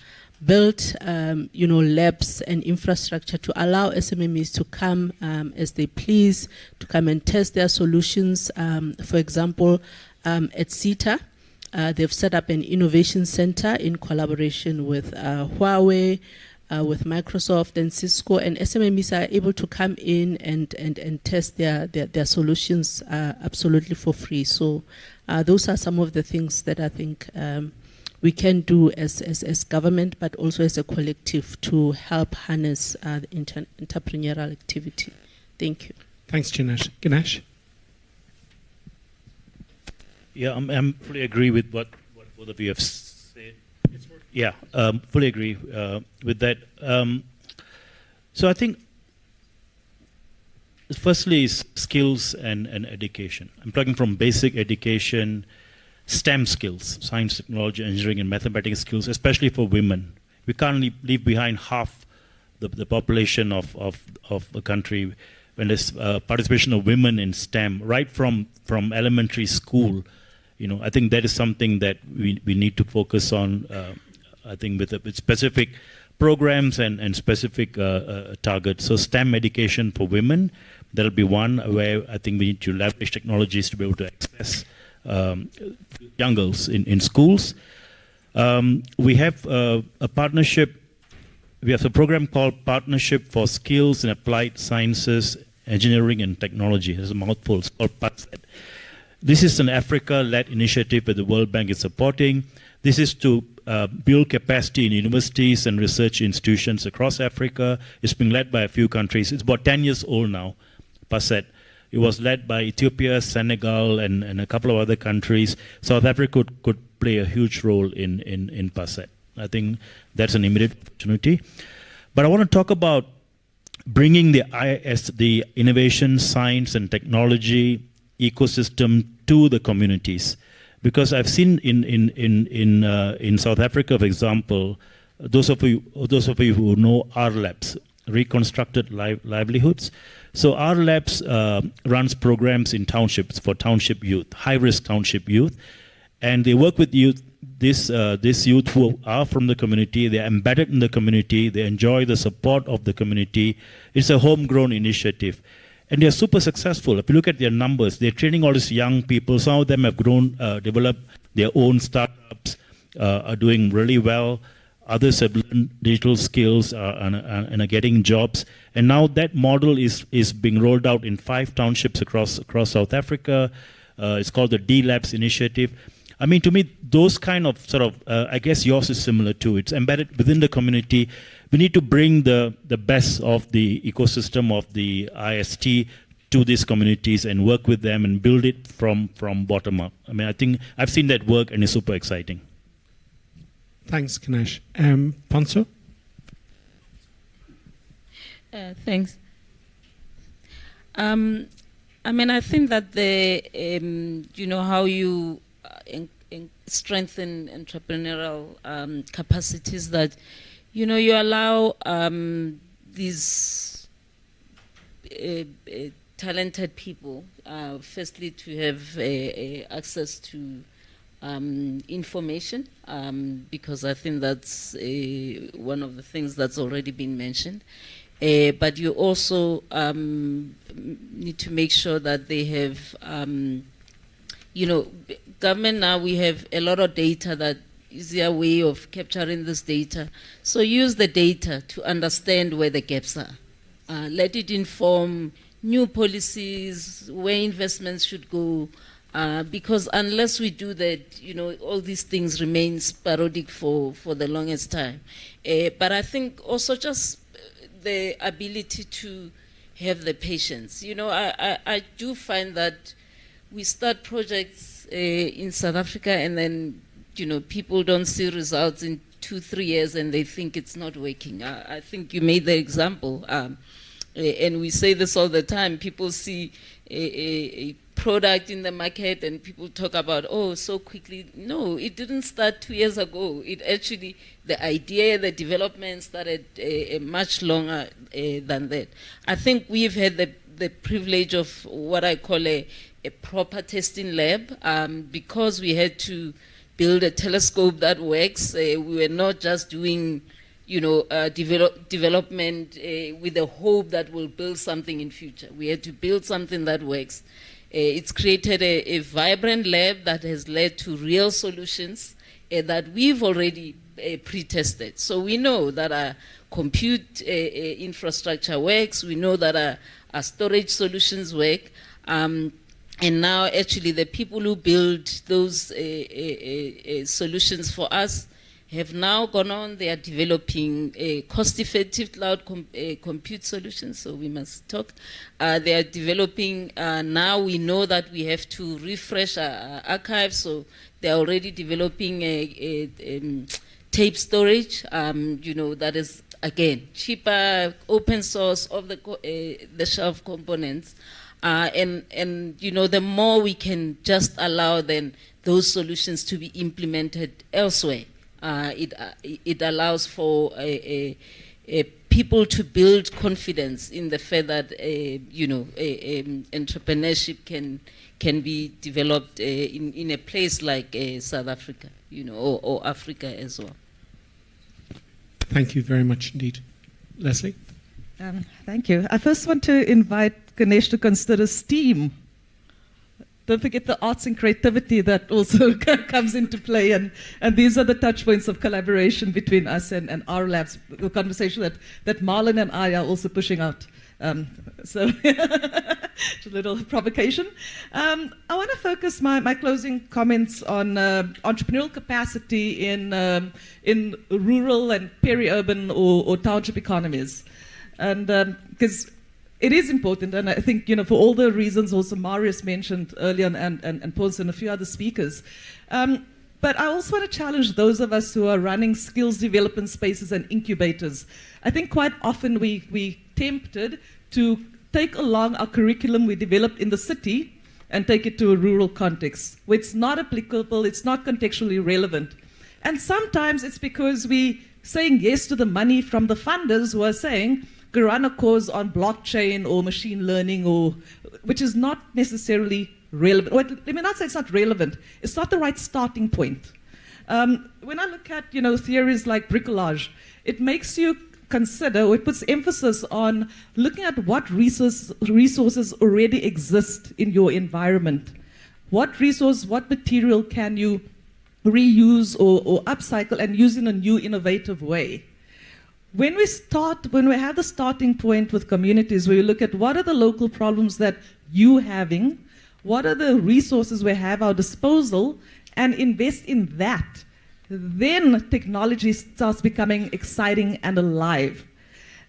built labs and infrastructure to allow SMMEs to come as they please, to come and test their solutions. For example, at CETA, they've set up an innovation center in collaboration with Huawei, with Microsoft and Cisco, and SMMEs are able to come in and test their solutions absolutely for free. So those are some of the things that I think we can do as government, but also as a collective to help harness the entrepreneurial activity. Thank you. Thanks, Ganesh. Yeah, I'm fully agree with what both of you have said. Yeah, fully agree with that. So I think, firstly, is skills and education. I'm talking from basic education, STEM skills, science, technology, engineering, and mathematics skills, especially for women. We can't leave behind half the population of the country when there's participation of women in STEM, right from elementary school. I think that is something that we need to focus on, I think, with specific programs and specific targets. So STEM education for women, that'll be one where I think we need to leverage technologies to be able to access young girls in schools. We have a partnership. We have a program called Partnership for Skills in Applied Sciences, Engineering and Technology. It's a mouthful. It's called PASET. This is an Africa-led initiative that the World Bank is supporting. This is to build capacity in universities and research institutions across Africa. It's being led by a few countries. It's about 10 years old now, PASET. It was led by Ethiopia, Senegal, and a couple of other countries. South Africa could play a huge role in PASET. I think that's an immediate opportunity. But I want to talk about bringing the innovation, science, and technology ecosystem to the communities, because I've seen in South Africa, for example, those of you who know R Labs, Reconstructed Livelihoods. So R Labs runs programs in townships for township youth, high-risk township youth, and they work with youth. This youth who are from the community, they're embedded in the community, they enjoy the support of the community. It's a homegrown initiative. And they're super successful. If you look at their numbers, they're training all these young people. Some of them have developed their own startups, are doing really well. Others have learned digital skills and are getting jobs. And now that model is being rolled out in 5 townships across South Africa. It's called the D-Labs initiative. I mean, to me, those kind of I guess yours is similar too. It's embedded within the community. We need to bring the best of the ecosystem of the IST to these communities and work with them and build it from bottom up. I mean, I think I've seen that work and it's super exciting. Thanks, Ganesh. Ponso? Thanks. I mean, I think that how you strengthen entrepreneurial capacities, that you allow these talented people, firstly, to have access to information, because I think that's one of the things that's already been mentioned. But you also need to make sure that they have, government now, we have a lot of data that is their way of capturing this data. So use the data to understand where the gaps are. Let it inform new policies, where investments should go, because unless we do that, all these things remain sporadic for the longest time. But I think also just the ability to have the patience. I do find that we start projects in South Africa and then, people don't see results in 2-3 years and they think it's not working. I think you made the example. And we say this all the time. People see a product in the market and people talk about, oh, so quickly. No, it didn't start 2 years ago. It actually, the idea, the development started much longer than that. I think we've had the privilege of what I call a proper testing lab, because we had to build a telescope that works. We were not just doing development with the hope that we'll build something in future. We had to build something that works. It's created a vibrant lab that has led to real solutions that we've already pre-tested. So we know that our compute infrastructure works. We know that our storage solutions work. And now actually the people who build those solutions for us have now gone on. They are developing cost-effective cloud compute solutions, so we must talk. They are developing, now we know that we have to refresh our archives, so they're already developing a tape storage, that is, again, cheaper, open source, of the shelf components. And the more we can just allow then those solutions to be implemented elsewhere, it allows for people to build confidence in the fact that entrepreneurship can be developed in a place like South Africa, or Africa as well. Thank you very much indeed. Leslie? Thank you. I first want to invite Ganesh to consider STEAM. Don't forget the arts and creativity that also comes into play, and these are the touch points of collaboration between us and our labs, the conversation that Marlon and I are also pushing out. So it's a little provocation. I want to focus my closing comments on entrepreneurial capacity in rural and peri-urban or township economies. And because it is important, and I think, for all the reasons also Marius mentioned earlier and Paul and a few other speakers. But I also want to challenge those of us who are running skills development spaces and incubators. I think quite often we tempted to take along our curriculum we developed in the city and take it to a rural context, where it's not applicable, it's not contextually relevant. And sometimes it's because we saying yes to the money from the funders who are saying, go run a course on blockchain or machine learning, which is not necessarily relevant. Well, let me not say it's not relevant. It's not the right starting point. When I look at theories like bricolage, it makes you consider, or it puts emphasis on looking at what resources already exist in your environment. What resource, what material can you reuse or upcycle and use in a new innovative way? When we have the starting point with communities, where you look at what are the local problems that you're having, what are the resources we have at our disposal, and invest in that, then technology starts becoming exciting and alive.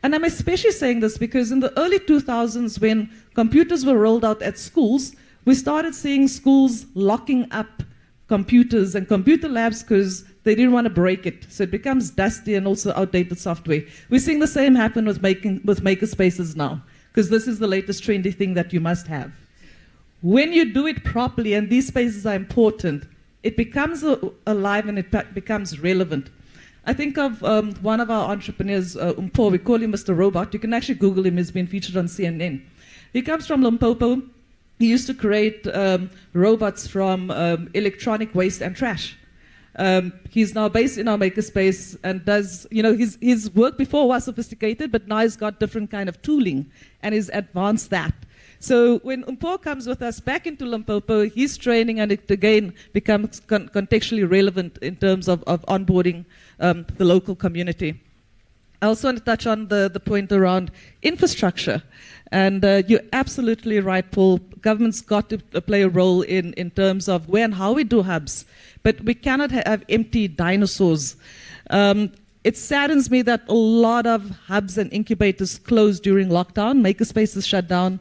And I'm especially saying this because in the early 2000s, when computers were rolled out at schools, we started seeing schools locking up computers and computer labs because they didn't want to break it. So it becomes dusty and also outdated software. We're seeing the same happen with maker spaces now, because this is the latest trendy thing that you must have. When you do it properly, and these spaces are important, it becomes alive and it becomes relevant. I think of one of our entrepreneurs, Umpo, we call him Mr. Robot. You can actually Google him, he's been featured on CNN. He comes from Limpopo. He used to create robots from electronic waste and trash. He's now based in our makerspace and does, his work before was sophisticated, but now he's got different kind of tooling and he's advanced that. So when Umpo comes with us back into Limpopo, he's training, and it again becomes contextually relevant in terms of onboarding the local community. I also want to touch on the point around infrastructure. And you're absolutely right, Paul. Government's got to play a role in terms of where and how we do hubs. But we cannot have empty dinosaurs. It saddens me that a lot of hubs and incubators closed during lockdown. Makerspaces shut down.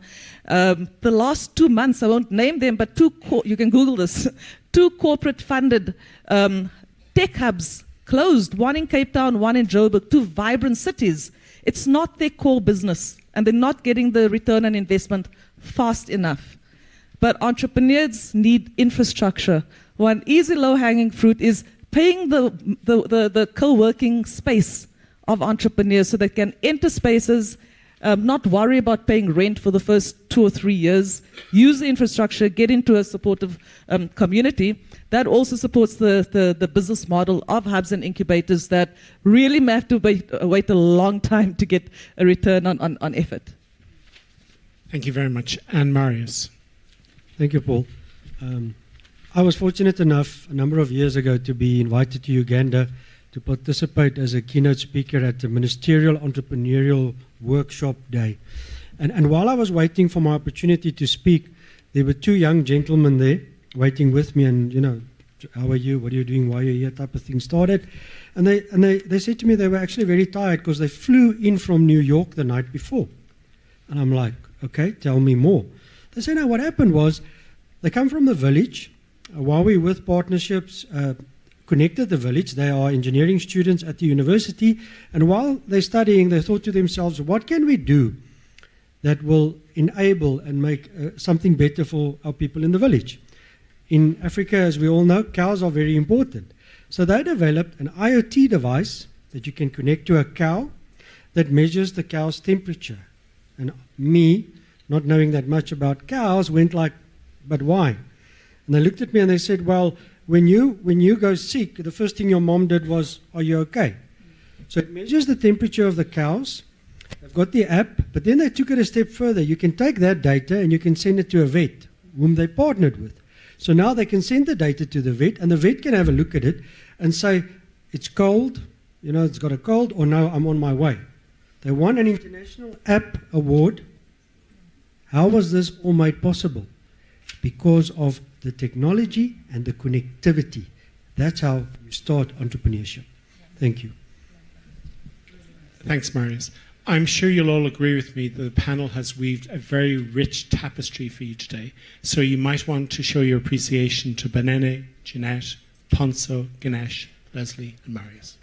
The last 2 months, I won't name them, but you can Google this, 2 corporate-funded tech hubs closed, one in Cape Town, one in Joburg, 2 vibrant cities. It's not their core business, and they're not getting the return on investment fast enough. But entrepreneurs need infrastructure. One easy low-hanging fruit is paying the co-working space of entrepreneurs so they can enter spaces, not worry about paying rent for the first 2 or 3 years, use the infrastructure, get into a supportive community. That also supports the business model of hubs and incubators that really have to wait a long time to get a return on effort. Thank you very much. And Marius. Thank you, Paul. I was fortunate enough a number of years ago to be invited to Uganda to participate as a keynote speaker at the Ministerial Entrepreneurial Workshop Day. And while I was waiting for my opportunity to speak, there were 2 young gentlemen there waiting with me, and, you know, how are you, what are you doing, why are you here, type of thing started. And they said to me they were actually very tired because they flew in from New York the night before. And I'm like, okay, tell me more. They said, no, what happened was they come from the village. While we with partnerships connected the village, they are engineering students at the university, and while they're studying, they thought to themselves, what can we do that will enable and make something better for our people in the village? In Africa, as we all know, cows are very important. So they developed an IoT device that you can connect to a cow that measures the cow's temperature. And me, not knowing that much about cows, went like, but why? And they looked at me and they said, well, when you go sick, the first thing your mom did was, are you okay? So it measures the temperature of the cows. They've got the app, but then they took it a step further. You can take that data and you can send it to a vet whom they partnered with. So now they can send the data to the vet, and the vet can have a look at it and say, it's cold, you know, it's got a cold, or no, I'm on my way. They won an international app award. How was this all made possible? Because of the technology and the connectivity. That's how you start entrepreneurship. Thank you. Thanks, Marius. I'm sure you'll all agree with me that the panel has weaved a very rich tapestry for you today. So you might want to show your appreciation to Benene, Jeanette, Ponso, Ganesh, Leslie, and Marius.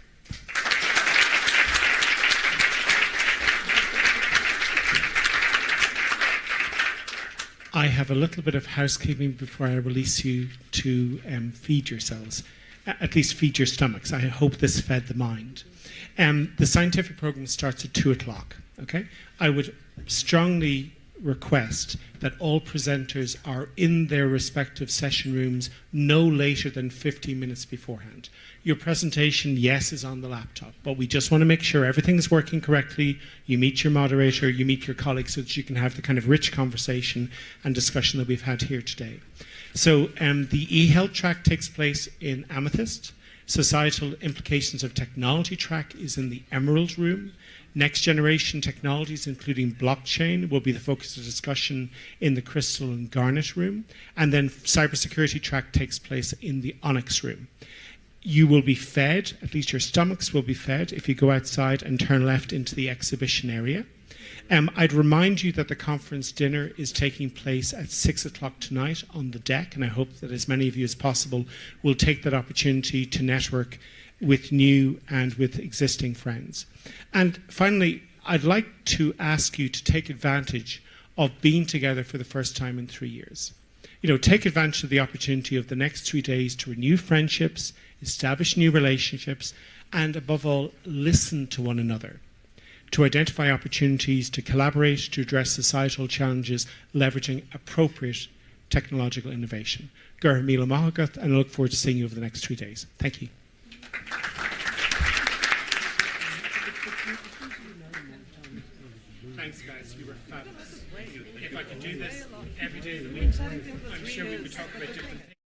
I have a little bit of housekeeping before I release you to feed yourselves, at least feed your stomachs. I hope this fed the mind. The scientific program starts at 2 o'clock. Okay? I would strongly request that all presenters are in their respective session rooms no later than 15 minutes beforehand. Your presentation, yes, is on the laptop, but we just want to make sure everything's working correctly. You meet your moderator, you meet your colleagues so that you can have the kind of rich conversation and discussion that we've had here today. So the e-health track takes place in Amethyst. Societal implications of technology track is in the Emerald Room. Next generation technologies, including blockchain, will be the focus of discussion in the Crystal and Garnet Room. And then cybersecurity track takes place in the Onyx Room. You will be fed, at least your stomachs will be fed, if you go outside and turn left into the exhibition area. I'd remind you that the conference dinner is taking place at 6 o'clock tonight on the deck, and I hope that as many of you as possible will take that opportunity to network with new and with existing friends. And finally, I'd like to ask you to take advantage of being together for the first time in 3 years. You know, take advantage of the opportunity of the next 3 days to renew friendships, establish new relationships, and above all, listen to one another, to identify opportunities to collaborate to address societal challenges, leveraging appropriate technological innovation. Gur Mila Mahagath, and I look forward to seeing you over the next 3 days. Thank you. Thanks, guys. You were fabulous. If I could do this every day of the week, I'm sure we would talk about different things.